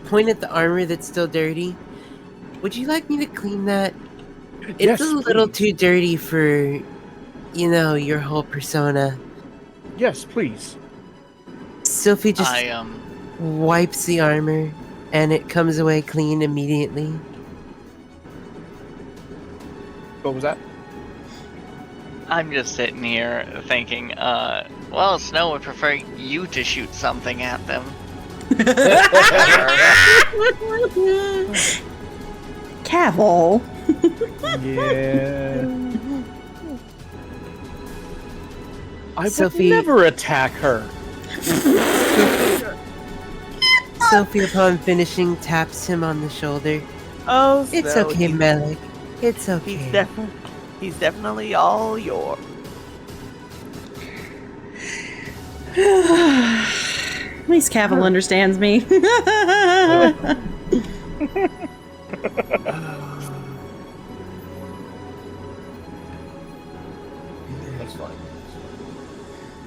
Point at the armor that's still dirty. Would you like me to clean that? It's Yes, a little please. too dirty for, you know, your whole persona. Yes, please. Sophie just wipes the armor, and it comes away clean immediately. What was that? I'm just sitting here thinking, well, Snow would prefer you to shoot something at them. Cavil. Yeah. I Sophie- would never attack her. Sophie, upon finishing, taps him on the shoulder. Oh, It's so okay, he's- Malik. It's okay. He's definitely all yours. At least Cavil understands me. That's fine.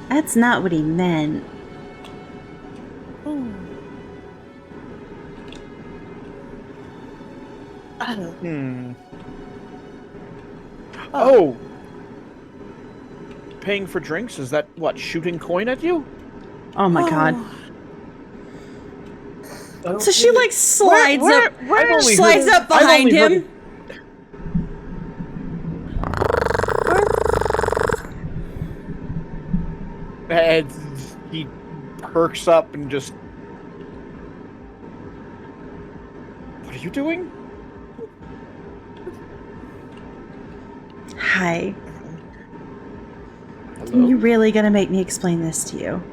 That's not what he meant. Oh. Paying for drinks? Is that, what, shooting coin at you? Oh my god. Oh, So she like slides Where- up, I've only slides heard- up I've behind only heard- him. And he perks up and just... What are you doing? Hi. Hello? You really gonna make me explain this to you?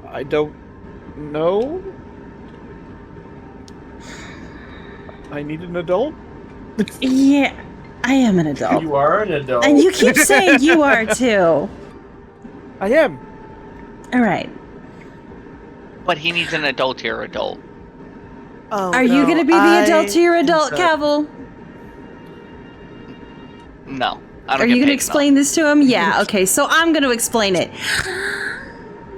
I don't know. I need an adult? Yeah, I am an adult. You are an adult. And you keep saying you are too. I am. Alright. But he needs an adult to your adult. Oh, Are you no, gonna be the adult to your think adult, so. Cavil? No. I Are don't you get gonna paid explain this to him? Yeah, okay, so I'm gonna explain it.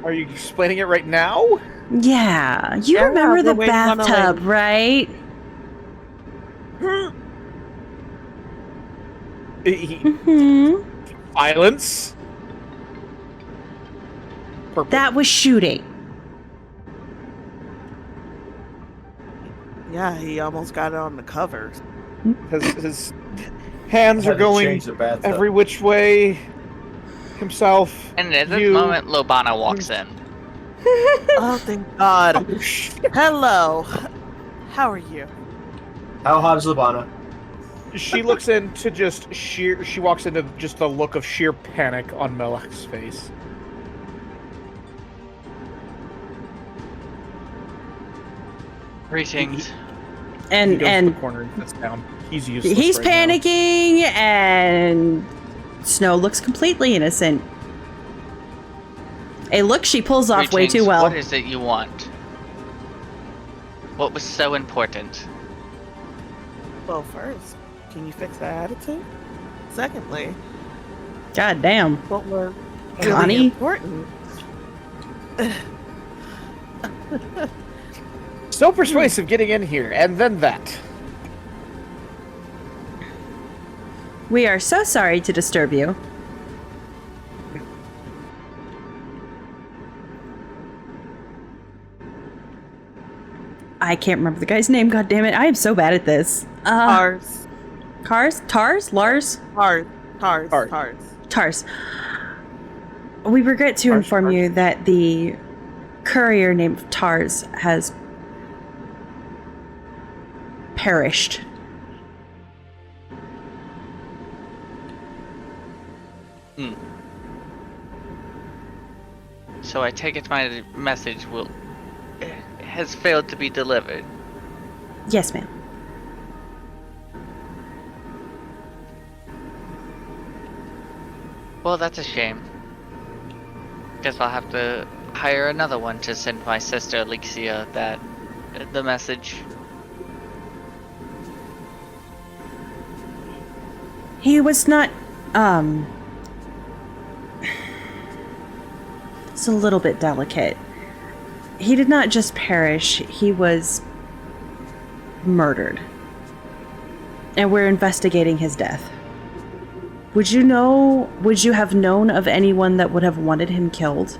Are you explaining it right now? Yeah, you Yeah, remember the we're waiting on the bathtub, lady. right? Hmm. Violence? Purple. That was shooting. Yeah, he almost got it on the cover. His hands Had are to going change the bathtub. every which way. Himself. And at this you- moment, Lobana walks in. Oh, thank God. Oh, Hello. How are you? How hot is Labana? She looks into just sheer. She walks into just the look of sheer panic on Malik's face. Greetings. He And goes to and the corner and sits down. He's useless. he's right now. panicking, and Snow looks completely innocent. A look she pulls off way Greetings. too well. What is it you want? What was so important? Well, first, can you fix that attitude? Secondly, God damn. what were really Connie? important? So persuasive getting in here, and then that. We are so sorry to disturb you. I can't remember the guy's name, god damn it. I am so bad at this. Tars. Cars? Tars? Lars? Tars. We regret to Tars, inform Tars. you that the courier named Tars has perished. So I take it my message has failed to be delivered. Yes, ma'am. Well, that's a shame. Guess I'll have to hire another one to send my sister Alexia the message. He was not, it's a little bit delicate. He did not just perish, he was murdered. And we're investigating his death. Would you have known of anyone that would have wanted him killed?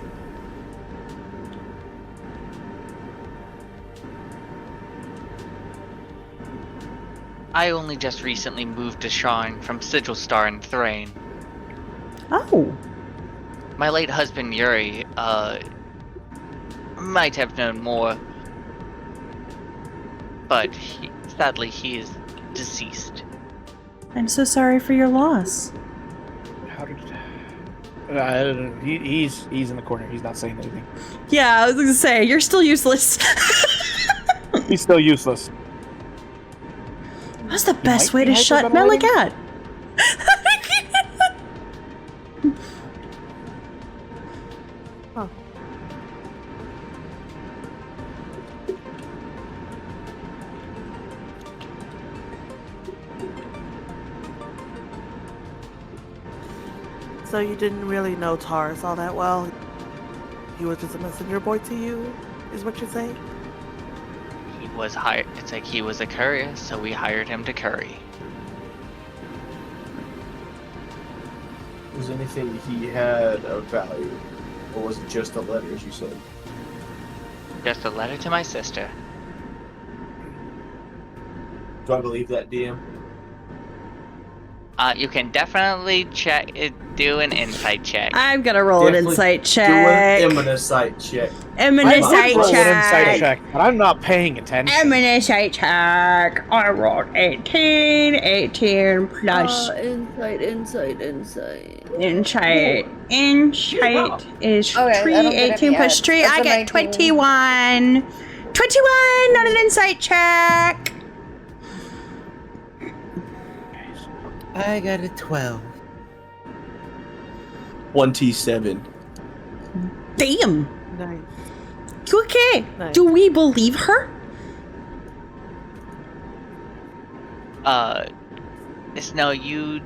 I only just recently moved to Sharn from Sigilstar and Thrain. Oh. My late husband Yuri, might have known more. But sadly he is deceased. I'm so sorry for your loss. How did? He's in the corner. He's not saying anything. Yeah, I was gonna say, you're still useless. He's still useless. What's the best way might to be shut hyperventilating? Melicat? So you didn't really know Tars all that well? He was just a messenger boy to you, is what you're saying? He was hired. It's like he was a courier, so we hired him to curry. Was anything he had of value? Or was it just the letters you said? Just a letter to my sister. Do I believe that, DM? You can definitely do an insight check. I'm gonna roll an insight Do check. an insight check. I would roll an insight check. check, but I'm not paying attention. Insight check. I rolled 18. 18 plus Insight. insight is Okay, 3. I don't get 18 any plus ads. 3. That's I a get 19. 21. 21 on an insight check. I got a 12. 27. Damn. Nice. Okay. Nice. Do we believe her? Snow, you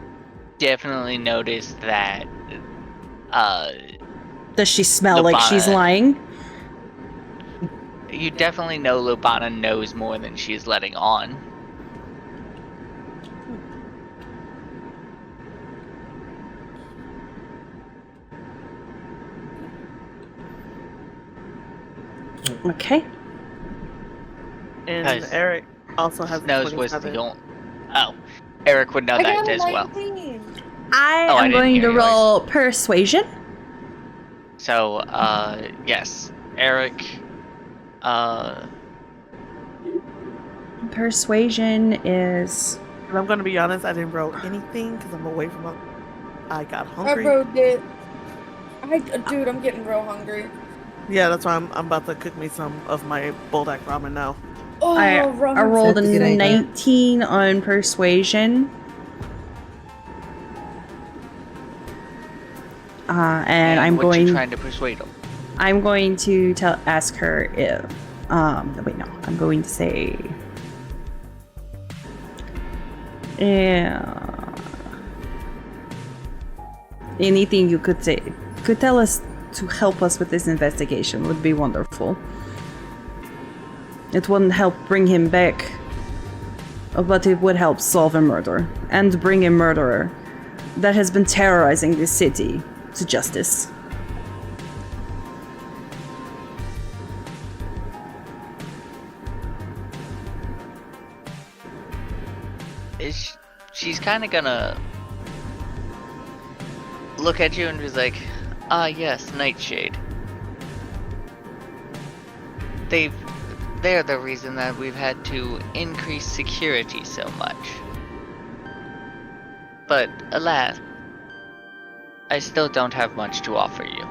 definitely noticed that, Does she smell like she's Lupana. lying? You definitely know Lubana knows more than she's letting on. Okay. And 'Cause Eric also has Snows was 27. the only. Oh, Eric would know I that got a as well. 19. I Oh, I am didn't going hear to you. roll persuasion. So, yes, Eric. Persuasion is. And I'm gonna be honest, I didn't roll anything because I'm away from. I got I hungry. wrote it. Dude, I'm getting real hungry. Yeah, that's why I'm about to cook me some of my Boldak ramen now. Oh, I ramen rolled a That's a good idea. 19 on persuasion. And I'm what you going. trying to persuade him? I'm going to ask her if. Wait, no. I'm going to say. Yeah. Anything you could tell us to help us with this investigation would be wonderful. It wouldn't help bring him back, but it would help solve a murder and bring a murderer that has been terrorizing this city to justice. she's kind of gonna look at you and be like, "Ah, yes, Nightshade. They're the reason that we've had to increase security so much. But alas, I still don't have much to offer you."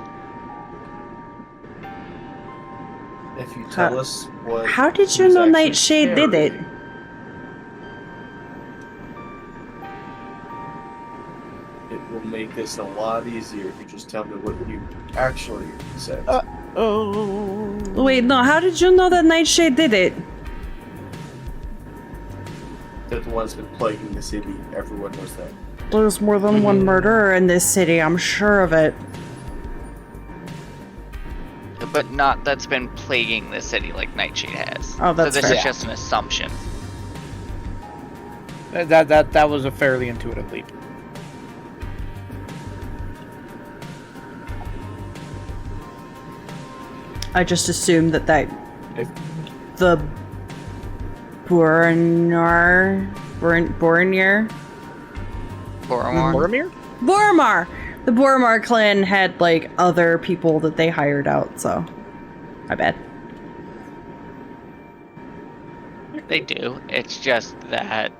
If you tell us what. How did you who's know actually Nightshade did it? carrying, It will make this a lot easier if you just tell me what you actually said. Oh. Wait, no, how did you know that Nightshade did it? That the one's been plaguing the city. Everyone knows that. There's more than one murderer in this city, I'm sure of it. But not that's been plaguing the city like Nightshade has. Oh, that's so this fair. is just an assumption. That was a fairly intuitive leap. I just assumed that the Boromir? The Boromir clan had, like, other people that they hired out, so... My bad. They do. It's just that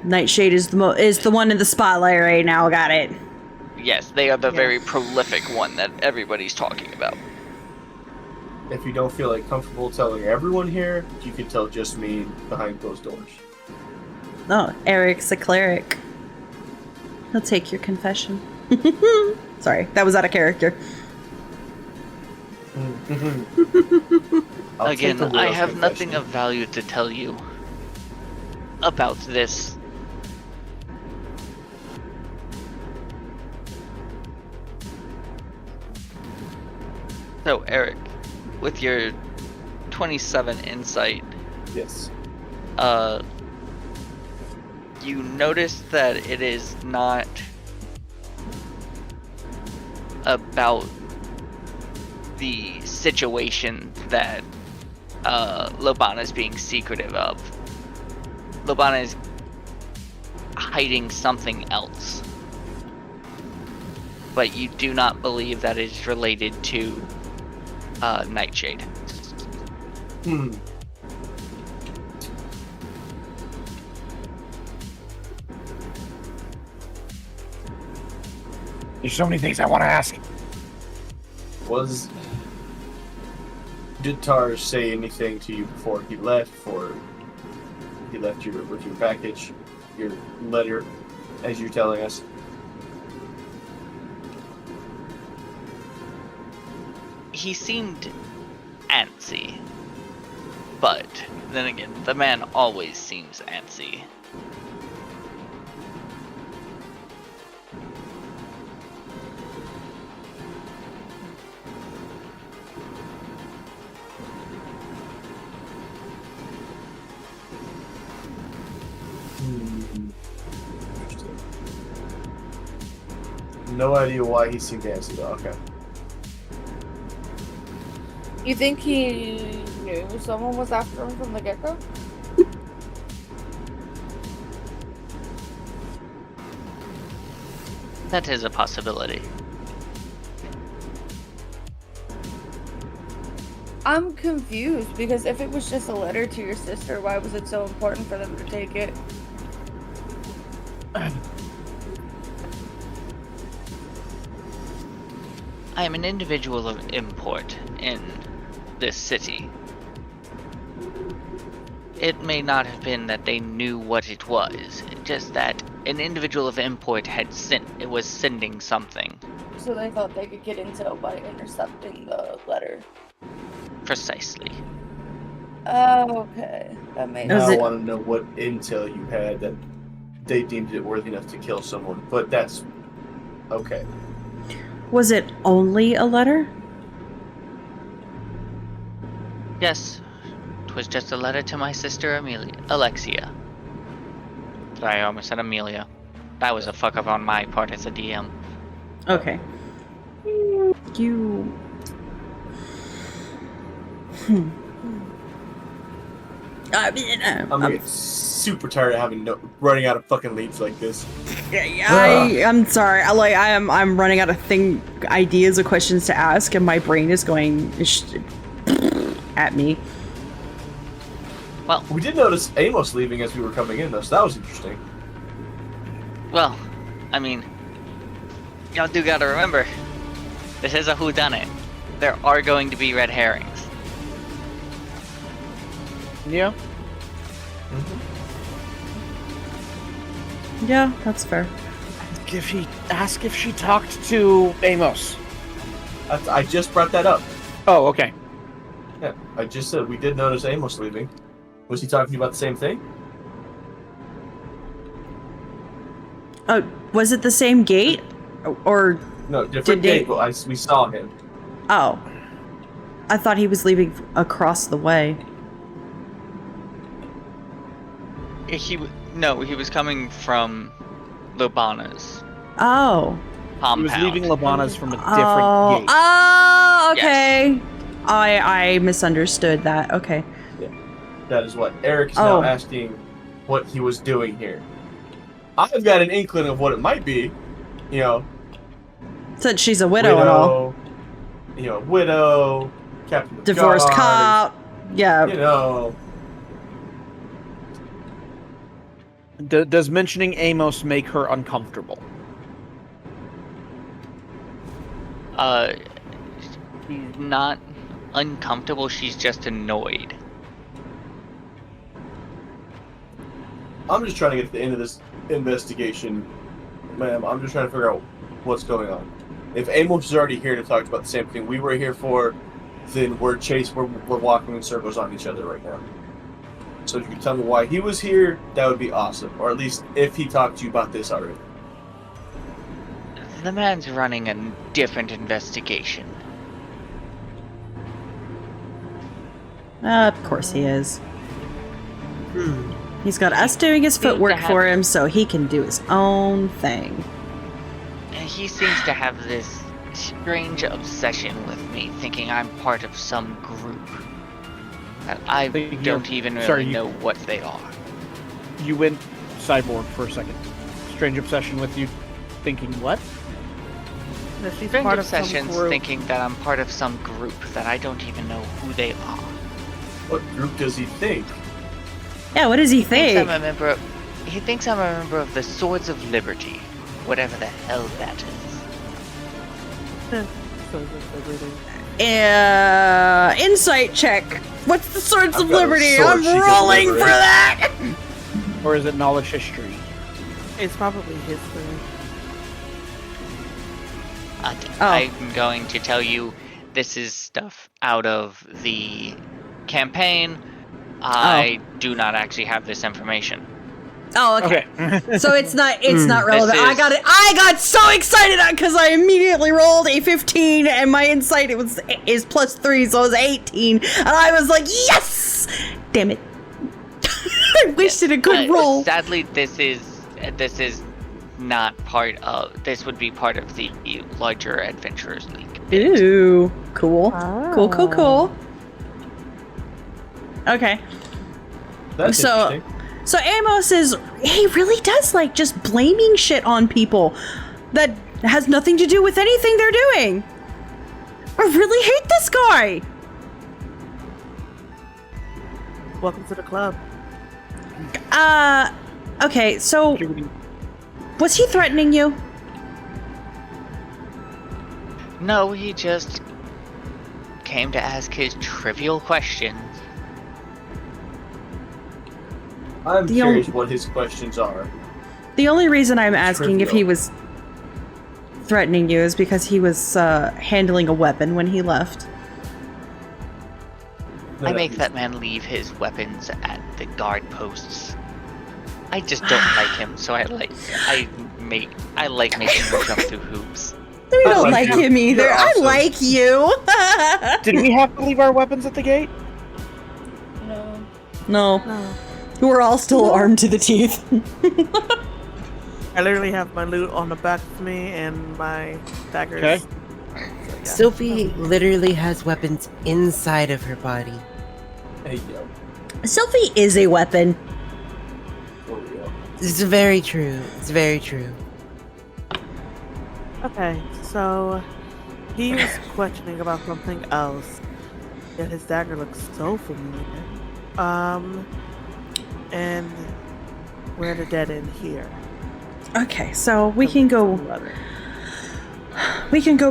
Nightshade is the one in the spotlight right now, got it. yes, they are the very prolific one that everybody's talking about. If you don't feel like comfortable telling everyone here, you can tell just me behind closed doors. Oh, Eric's a cleric. He'll take your confession. Sorry, that was out of character. Again, I have nothing of value to tell you about this. So, Eric, with your 27 insight, Yes. you notice that it is not about the situation that Lobana is being secretive of. Lobana is hiding something else. But you do not believe that is related to Nightshade. There's so many things I want to ask. Did Tar say anything to you before he left? Before he left you with your package, your letter, as you're telling us? He seemed antsy. But then again, the man always seems antsy. No idea why he seemed antsy though. Okay. You think he knew someone was after him from the get-go? That is a possibility. I'm confused because if it was just a letter to your sister, why was it so important for them to take it? I am an individual of import in this city. It may not have been that they knew what it was, just that an individual of import was sending something. So they thought they could get intel by intercepting the letter. Precisely. Oh, okay. That makes Now sense. I want to know what intel you had that they deemed it worthy enough to kill someone. But that's okay. Was it only a letter? Yes, it was just a letter to my sister Alexia. Sorry, I almost said Amelia. That was a fuck up on my part as a DM. Okay. You... I'm gonna get super tired of running out of fucking leads like this. I'm sorry. I'm running out of ideas of questions to ask, and my brain is going at me. Well, we did notice Amos leaving as we were coming in, though, so that was interesting. Well, I mean, y'all do gotta remember, this is a whodunit. There are going to be red herrings. Yeah. Yeah, that's fair. Ask if she talked to Amos. I just brought that up. Oh, okay. Yeah, I just said we did notice Amos leaving. Was he talking to you about the same thing? Oh, was it the same gate? Or No, different gate, but we saw him. Oh. I thought he was leaving across the way. He was coming from Lobana's Oh. compound. He was leaving Lobana's from a different gate. Oh, okay. Yes. I misunderstood that. Okay. Yeah. That is what Eric is now asking what he was doing here. I've got an inkling of what it might be. You know. Said she's a widow and all. You know, widow, captain of divorced guard, cop. Yeah. You know. Does mentioning Amos make her uncomfortable? She's not uncomfortable, she's just annoyed. I'm just trying to get to the end of this investigation, ma'am. I'm just trying to figure out what's going on. If Amos is already here to talk about the same thing we were here for, then we're walking in circles on each other right now. So if you could tell me why he was here, that would be awesome. Or at least if he talked to you about this already. The man's running a different investigation. Of course he is. He's got us doing his footwork for him so he can do his own thing. And he seems to have this strange obsession with me, thinking I'm part of some group. And I don't even really know what they are. You went cyborg for a second. Strange obsession with you thinking what? That she's Strange part of some obsessions group. thinking that I'm part of some group that I don't even know who they are. What group does he think? Yeah, what does he think? He thinks I'm a member of the Swords of Liberty. Whatever the hell that is. Insight check. What's the Swords I've of got a Liberty? sword I'm she can rolling for liberate. that! Or is it knowledge history? It's probably history. I'm going to tell you this is stuff out of the campaign. I do not actually have this information. Oh, okay. So it's not relevant. This is- I got so excited because I immediately rolled a 15 and my insight is +3, so it was 18. And I was like, yes! Damn it. I wasted a good roll. Sadly, this is not part of. This would be part of the larger Adventurers League. Ooh, cool. Cool. Okay. That's interesting. So Amos he really does like just blaming shit on people that has nothing to do with anything they're doing. I really hate this guy. Welcome to the club. Okay, so was he threatening you? No, he just came to ask his trivial questions. I'm curious what his questions are. The only reason I'm asking if Trivial. he was threatening you is because he was handling a weapon when he left. I make that man leave his weapons at the guard posts. I just don't like him, so I like making him jump through hoops. I don't like him either. You're awesome. I like you. Did we have to leave our weapons at the gate? No. We're all still armed to the teeth. I literally have my loot on the back of me and my daggers. Okay. So, yeah. Sophie literally has weapons inside of her body. Hey, yo. Sophie is a weapon. It's very true. It's very true. Okay, so he was questioning about something else, yet his dagger looks so familiar. And we're at a dead end here. Okay, so we can go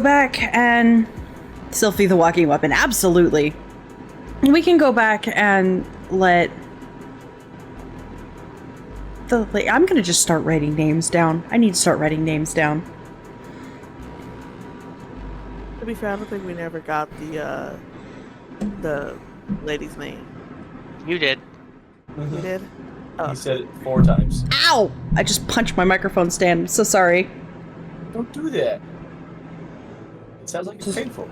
back and Sylphie the walking weapon. Absolutely. We can go back and let I'm gonna just start writing names down. I need to start writing names down. To be fair, I don't think we never got the lady's name. You did. You did? Oh. He said it 4 times. Ow! I just punched my microphone stand. I'm so sorry. Don't do that. It sounds like it's painful.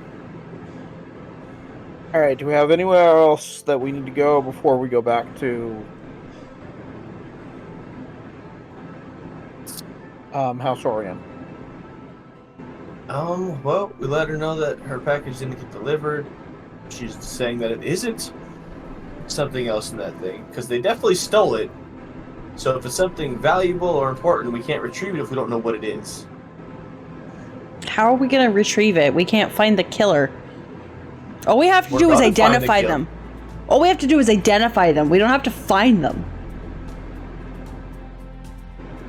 Alright, do we have anywhere else that we need to go before we go back to House Orion? Well, we let her know that her package didn't get delivered. She's saying that it isn't something else in that thing, because they definitely stole it. So if it's something valuable or important, we can't retrieve it if we don't know what it is. How are we gonna retrieve it? We can't find the killer. All we have to We're do is about to find the identify killer. them. All we have to do is identify them. We don't have to find them.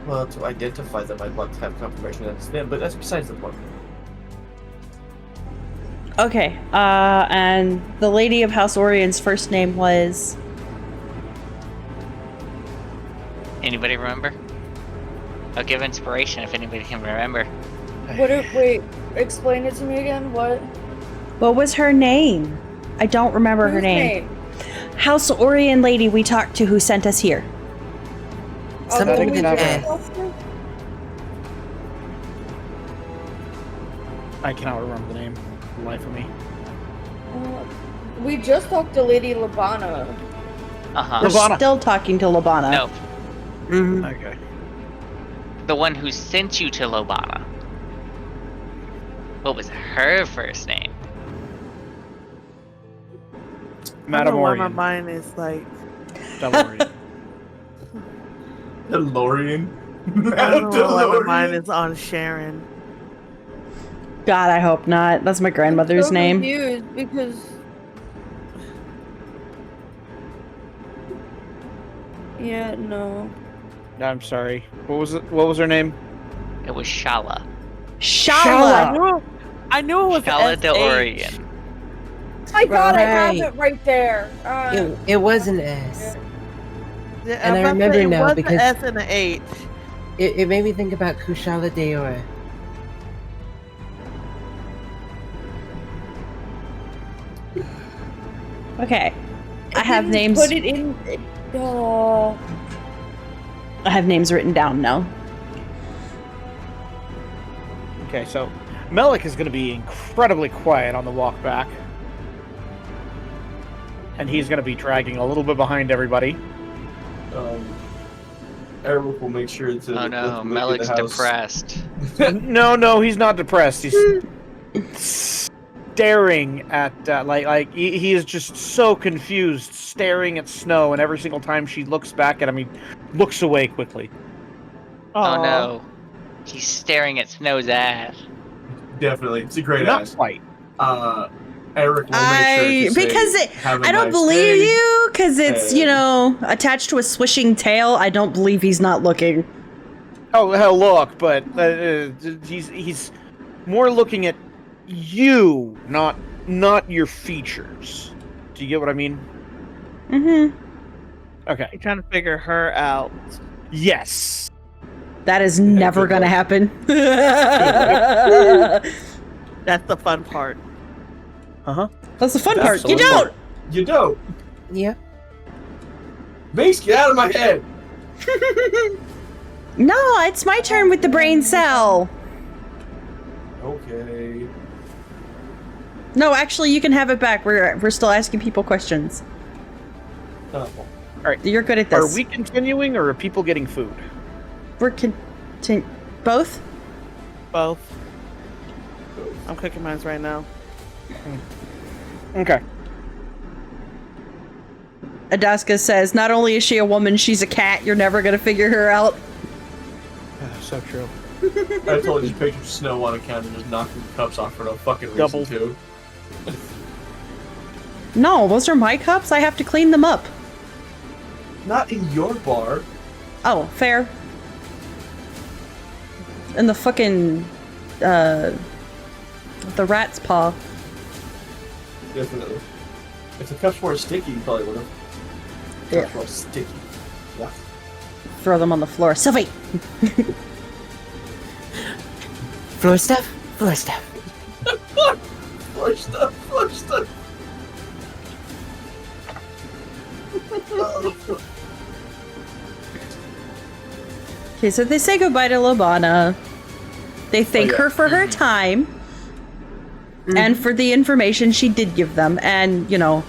Well, to identify them, I'd like to have confirmation that it's them, but that's besides the point. Okay, and the lady of House Orion's first name was... Anybody remember? I'll give inspiration if anybody can remember. Wait, explain it to me again. What was her name? I don't remember her Whose name. House Orion lady we talked to who sent us here. Something we with just S. talked to? I cannot remember the name. For the life of me. We just talked to Lady Labana. Uh-huh. We're Labana. still talking to Labana. No, Mm-hmm. Okay. the one who sent you to Lobana. What was her first name? I don't know why my Madamorian. mind is like. Delamorian. DeLorean. I don't know why my mind is on Sharon. God, I hope not. That's my grandmother's I'm so name. confused because yeah, no. I'm sorry. What was it? What was her name? It was Shala. Shala! I knew it was Shala de SH. Orion. My God, I have Right. it right there. It was an S. Yeah, And I was about to remember say, it now was because- an S and an H. It made me think about Kushala Deora. Okay. I have didn't names. Put it in. Oh. I have names written down now. Okay, so Melik is going to be incredibly quiet on the walk back. And he's going to be dragging a little bit behind everybody. Eric will make sure to. Oh let no, the lady in Melik's the house- depressed. No, he's not depressed. He's staring at he is just so confused, staring at Snow, and every single time she looks back at him, he looks away quickly. Oh no. He's staring at Snow's ass. Definitely, it's a great Not ass. quite. Eric will make sure to say, because "Have a I don't nice believe day." you because it's attached to a swishing tail. I don't believe he's not looking. Oh hell, look, but he's more looking at you, not your features. Do you get what I mean? Mm-hmm. Okay. You're trying to figure her out. Yes. That is never good gonna luck. happen. That's the fun part. That's the fun That's part. the You fun don't. part. You don't. Yeah. Mace, get out of my head. No, it's my turn with the brain cell. Okay. No, actually, you can have it back. We're still asking people questions. Oh. You're good at this. Are we continuing, or are people getting food? We're both. Both. I'm cooking mine right now. Okay. Adaska says, not only is she a woman, she's a cat. You're never going to figure her out. So true. I told you, picture Snow on a counter and just knocking cups off for no fucking reason, Double. too. No, those are my cups. I have to clean them up. Not in your bar. Oh, fair. And the fucking, the rat's paw. Definitely. If the cups were sticky, you probably would have. Yeah. Cups were sticky. Yeah. Throw them on the floor. Sylvie! Floor stuff? Floor stuff. Floor stuff, floor stuff. Okay, so they say goodbye to Lobana. They thank yeah. her for her time. And for the information she did give them. And, you know,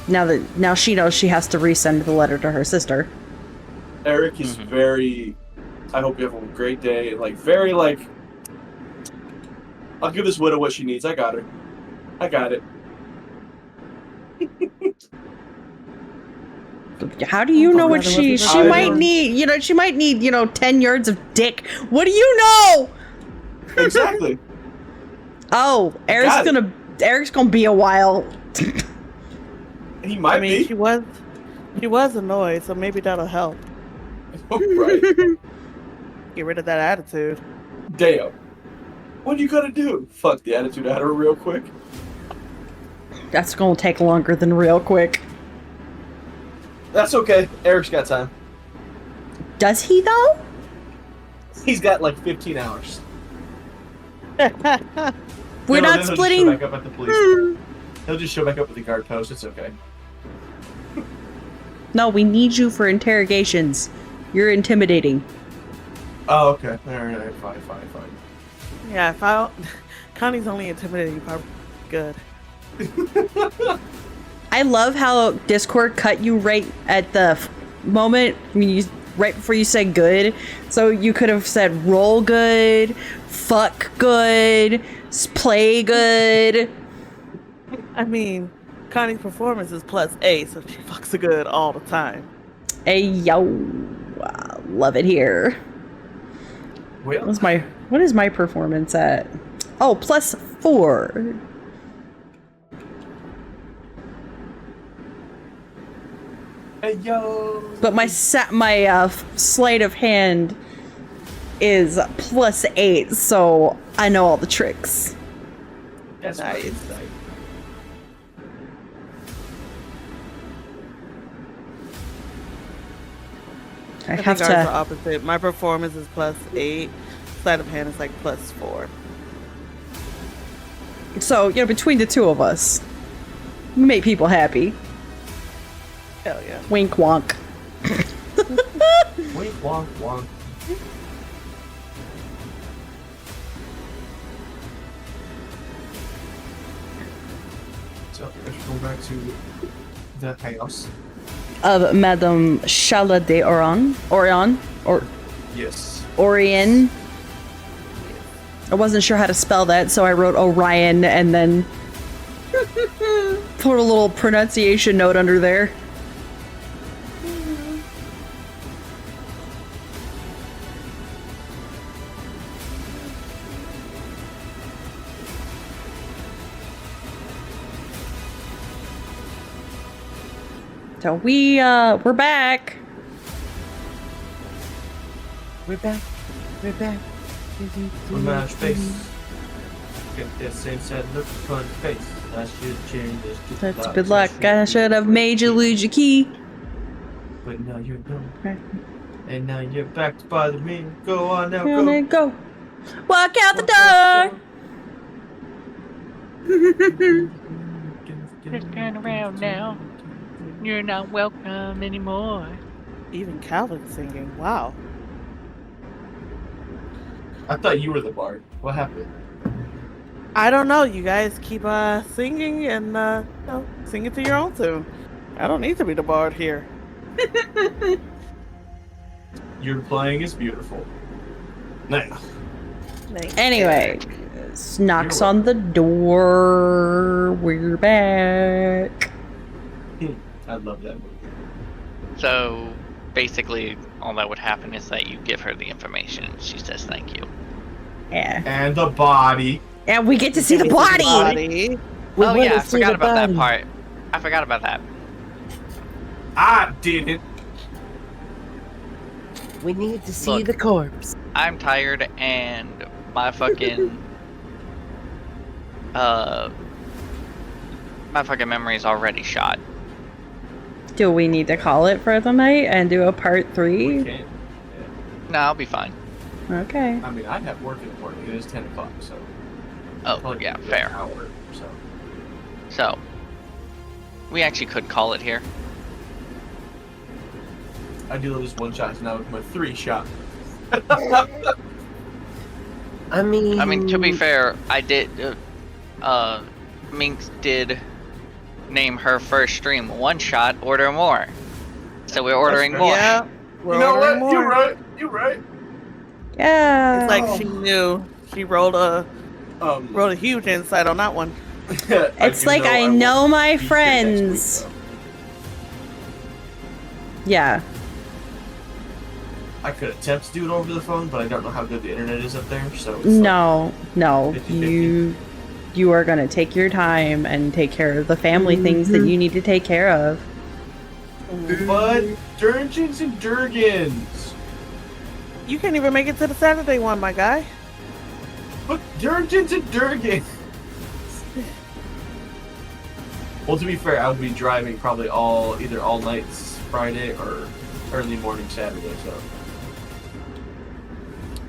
now she knows she has to resend the letter to her sister. Eric is very... I hope you have a great day. Like, very, like... I'll give this widow what she needs. I got her. I got it. How do you know what she might don't- need? You know, she might need, 10 yards of dick. What do you know? Exactly. Oh, got it. Eric's gonna be a while. He might be. She was annoyed, so maybe that'll help. Right. Get rid of that attitude. Damn. What are you gonna do? Fuck the attitude out of her real quick. That's gonna take longer than real quick. That's okay. Eric's got time. Does he though? He's got like 15 hours. We're No, not then he'll splitting. Just show back up at the police. He'll just show back up at the guard post. It's okay. No, we need you for interrogations. You're intimidating. Oh, okay. All right. Fine. Yeah, if I Connie's only intimidating part. Good. I love how Discord cut you right at the moment when you right before you said good. So you could have said roll good, fuck good, play good. I mean, Connie's performance is +8, so she fucks a good all the time. Hey yo, love it here. Well, What is my performance at? Oh, +4. hey yo. But my sleight of hand is +8, so I know all the tricks. That's Nice. nice. I think have ours are to. opposite. My performance is +8. Sleight of hand is like +4. So, between the two of us, we make people happy. Hell yeah. Wink wonk. Wink, wonk, wonk. So let's go back to the house. Of Madame Shala de Orion. Yes. Orion. I wasn't sure how to spell that, so I wrote Orion and then put a little pronunciation note under there. So we're back. We're back. We're back. On my face. Get that same sad look upon your face. I should change this. That's good luck. I should have made you lose your key. But now you're gone. And now you're back to bother me. Go on now, And go. then go. Walk out the door. Just turn around now. You're not welcome anymore. Even Calvin's singing. Wow. I thought you were the bard. What happened? I don't know. You guys keep singing and sing it to your own tune. I don't need to be the bard here. Your playing is beautiful. Nice. Anyway, knocks on the door. We're back. I'd love that. So basically, all that would happen is that you give her the information. She says thank you. Yeah. And the body. And we get to see the body! Body. We Oh wanna yeah, I see forgot the about that body. part. I forgot about that. I didn't. We need to see Look. the corpse. I'm tired and my fucking my fucking memory is already shot. Do we need to call it for the night and do a part 3? We can't. No, I'll be fine. Okay. I mean, I have work in the morning. It is 10 o'clock, so. Oh, probably yeah, be an fair. hour, so. So, we actually could call it here. I do this one shot, so now with my 3 shot. I mean, To be fair, I did. Minx did name her first stream One Shot. Order more. So we're ordering fair. more. Yeah. We're You know ordering what? more. You're right. You're right. Yeah. It's like she knew. She rolled a Um, huge insight on that one. It's like I will know my be here next friends. week, Yeah. though. I could attempt to do it over the phone, but I don't know how good the internet is up there, so it's No, no. 50-50. You are gonna take your time and take care of the family things that you need to take care of. But Durgens and Durgans. You can't even make it to the Saturday one, my guy. But Durgens and Durgans. Well, to be fair, I would be driving probably either all nights Friday or early morning Saturday, so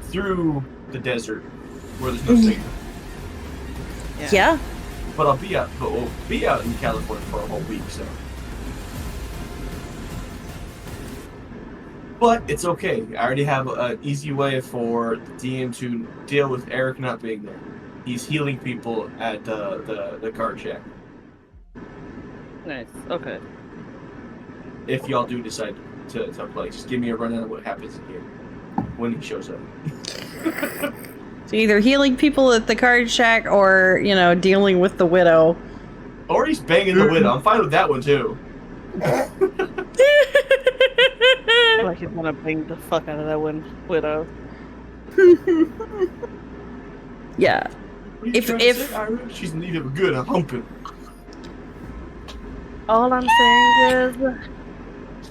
through the desert where there's no signal. Yeah. But we'll be out in California for a whole week, so. But it's okay. I already have an easy way for the DM to deal with Eric not being there. He's healing people at the card shack. Nice. Okay. If y'all do decide to play, just give me a rundown of what happens here when he shows up. So either healing people at the card shack or, dealing with the widow. Or he's banging the widow. I'm fine with that one too. Like he's gonna bang the fuck out of that widow. Yeah. What are you If- trying to if- say, Ira? She's in need of a good humping. All I'm saying is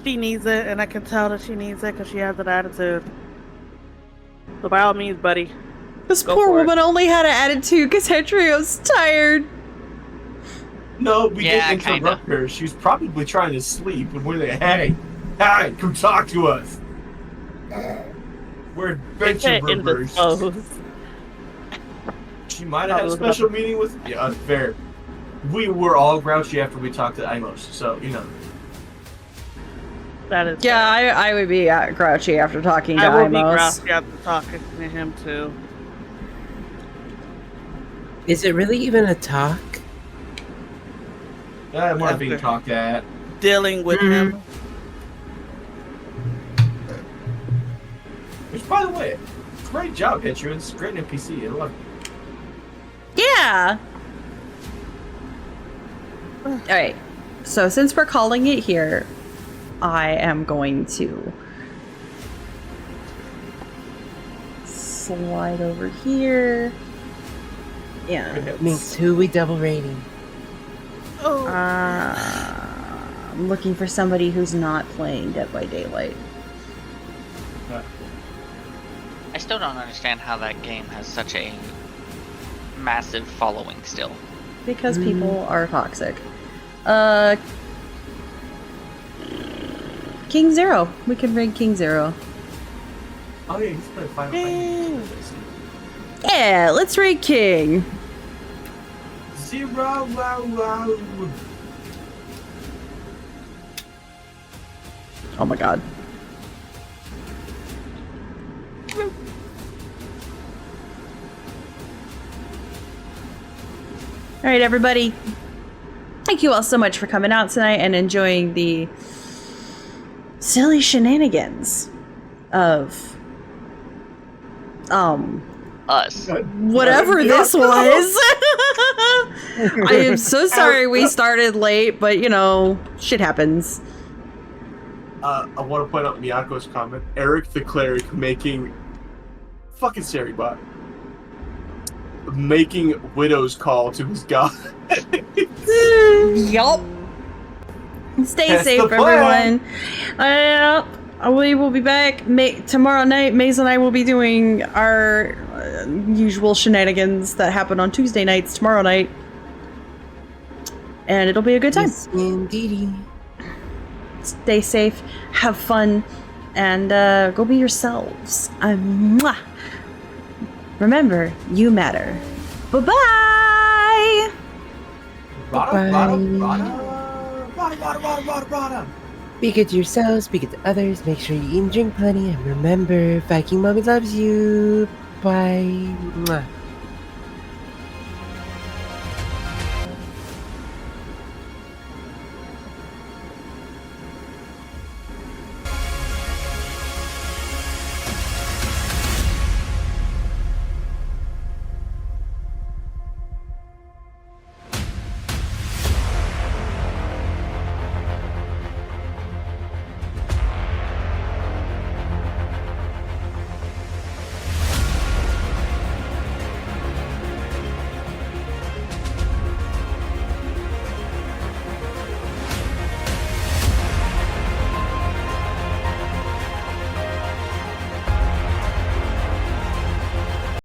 she needs it, and I can tell that she needs it because she has an attitude. So by all means, buddy. This Go poor for it. woman only had an attitude because Hetrio's tired. No, we Yeah, didn't interrupt her. She was probably trying to sleep, and we're like, hey, come talk to us. We're adventure burgers. Indisposed. She might have had a special meeting with. Yeah, that's fair. We were all grouchy after we talked to Imos, so That is. Yeah, I would be grouchy after talking to I will be Imos. grouchy after talking to him too. is it really even a talk? I'm not being After- talked at. Dealing with him. Which, by the way, great job, Hitcher. It's a great NPC. I love it. Yeah. Alright. So since we're calling it here, I am going to slide over here. Yeah. Means who we double rating. Oh. I'm looking for somebody who's not playing Dead by Daylight. I still don't understand how that game has such a massive following still. Because people are toxic. King Zero. We can raid King Zero. Oh yeah, he's playing Final Yay. Fantasy. Yeah, let's raid King. Zero, wow. Oh my god. Alright, everybody. Thank you all so much for coming out tonight and enjoying the silly shenanigans of us. Whatever this was. I am so sorry we started late, but you know, shit happens. I want to point out Miyako's comment. Eric the cleric making fucking Seribot making Widow's call to his god. Yup. Stay That's safe, the plan. everyone. We will be back tomorrow night. Maze and I will be doing our usual shenanigans that happen on Tuesday nights tomorrow night. And it'll be a good time. Yes, indeedy. Stay safe, have fun, and go be yourselves. Mwah. Remember, you matter. Bye-bye! Rada. Be good to yourselves, be good to others, make sure you eat and drink plenty, and remember, Viking Mommy loves you. Bye. Mwah.